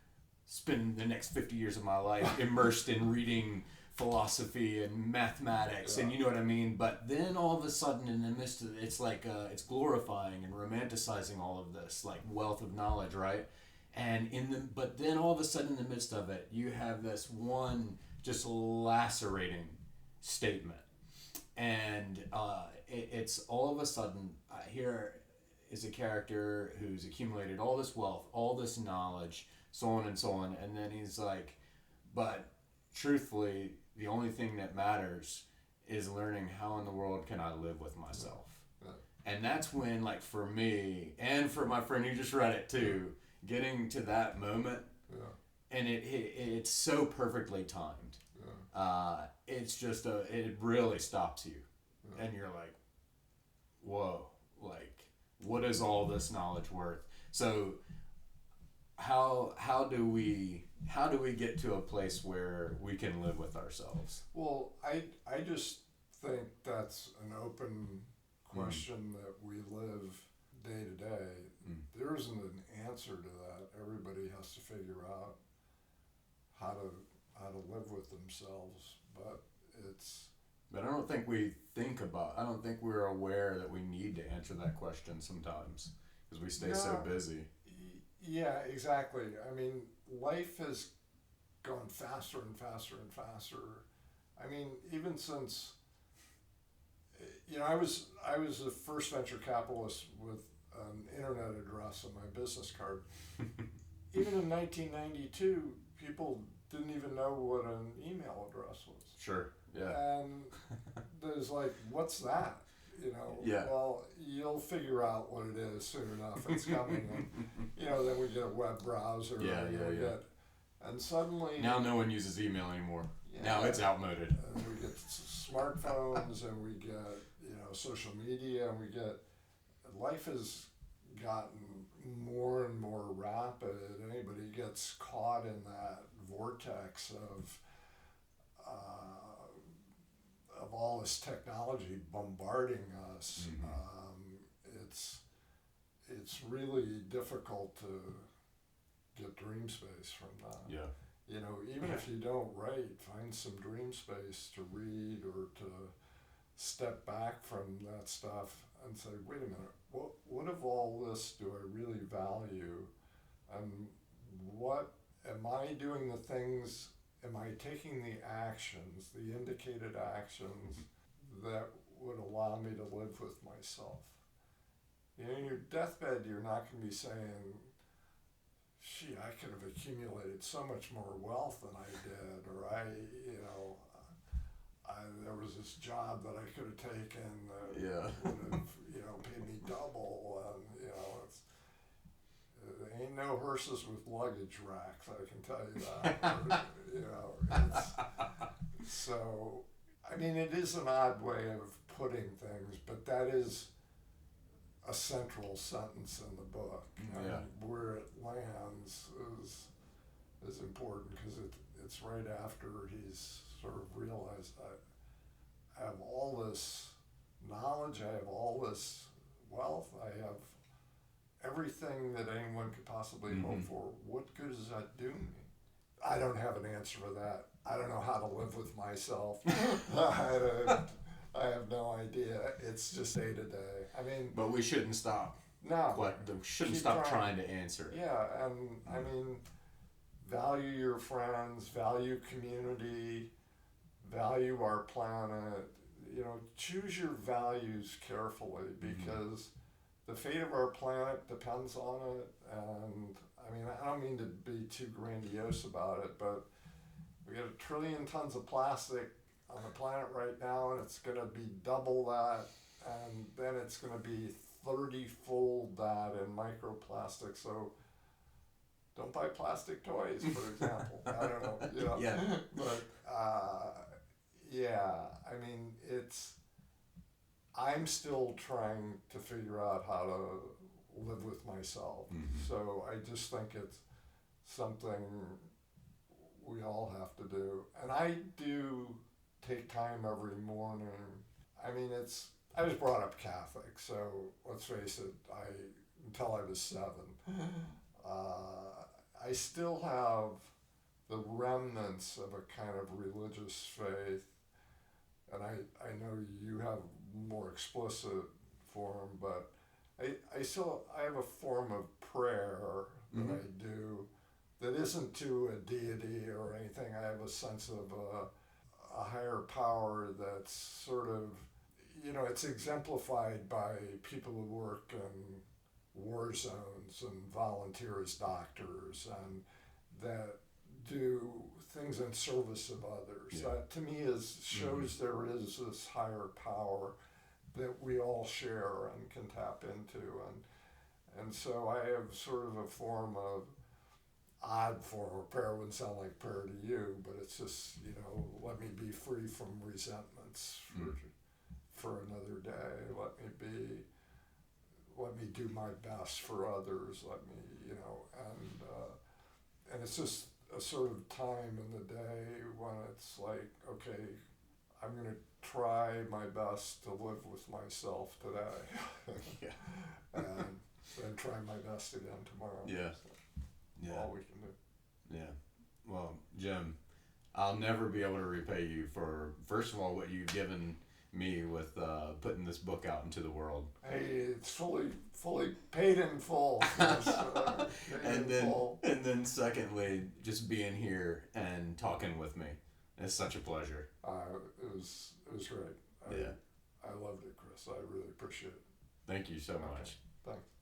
spend the next 50 years of my life immersed in reading philosophy and mathematics, and you know what I mean. But then all of a sudden, in the midst of it, it's like it's glorifying and romanticizing all of this like wealth of knowledge, right? And but then all of a sudden, in the midst of it, you have this one just lacerating statement, and it's all of a sudden here is a character who's accumulated all this wealth, all this knowledge, so on and so on, and then he's like, but truthfully, the only thing that matters is learning how in the world can I live with myself. And that's when, like, for me and for my friend who just read it too, getting to that moment, and it's so perfectly timed. It's just it really stops you, and you're like, whoa, like, what is all this knowledge worth? So how do we get to a place where we can live with ourselves? Well, I just think that's an open question that we live day to day. There isn't an answer to that. Everybody has to figure out how to live with themselves, but I don't think we're aware that we need to answer that question sometimes, because we stay so busy. Yeah, exactly. I mean, life has gone faster and faster and faster. I mean, even since, I was the first venture capitalist with an internet address on my business card. Even in 1992, people didn't even know what an email address was. Sure, yeah. And there's like, what's that? Well, you'll figure out what it is soon enough. It's coming. And, then we get a web browser. And suddenly... Now no one uses email anymore. Now it's outmoded. And we get smartphones, and we get, social media, and life has gotten more and more rapid. Anybody gets caught in that vortex of all this technology bombarding us. It's really difficult to get dream space from that. Yeah. You know, even if you don't write, find some dream space to read or to step back from that stuff and say, wait a minute, what of all this do I really value? And what am I doing the things, am I taking the actions, the indicated actions that would allow me to live with myself? You know, in your deathbed, you're not going to be saying, gee, I could have accumulated so much more wealth than I did, or there was this job that I could have taken that would have, paid me double, and, there ain't no hearses with luggage racks, I can tell you that. So, I mean, it is an odd way of putting things, but that is a central sentence in the book. And where it lands is important, because it's right after he's sort of realized I have all this knowledge, I have all this wealth, I have everything that anyone could possibly hope for. What good does that do me? I don't have an answer for that. I don't know how to live with myself. I have no idea. It's just day to day. I mean, but we shouldn't stop. No, we shouldn't stop trying to answer it. Yeah, and I mean, value your friends, value community, value our planet. You know, choose your values carefully, because the fate of our planet depends on it. And I mean, I don't mean to be too grandiose about it, but we got 1 trillion tons of plastic on the planet right now, and it's going to be double that, and then it's going to be 30-fold that in microplastics. So don't buy plastic toys, for example. I don't know, Yeah. But I mean, I'm still trying to figure out how to live with myself. So I just think it's something we all have to do. And I do take time every morning. I mean, I was brought up Catholic, so let's face it, until I was 7, I still have the remnants of a kind of religious faith. And I know you have more explicit form, but I have a form of prayer that I do that isn't to a deity or anything. I have a sense of a higher power that's sort of, it's exemplified by people who work in war zones and volunteer as doctors and that do things in service of others. That to me shows there is this higher power that we all share and can tap into, and so I have sort of a form of odd form of prayer. Wouldn't sound like prayer to you, but it's just, let me be free from resentments for another day. Let me do my best for others. Let me, and it's just a sort of time in the day when it's like, okay, I'm going to try my best to live with myself today. And then try my best again tomorrow. So all we can do. Yeah. Well, Jim, I'll never be able to repay you for, first of all, what you've given me with putting this book out into the world. Hey, it's fully paid in full. And then secondly, just being here and talking with me. It's such a pleasure. It was great. I loved it, Chris. I really appreciate it. Thank you so much. Thanks.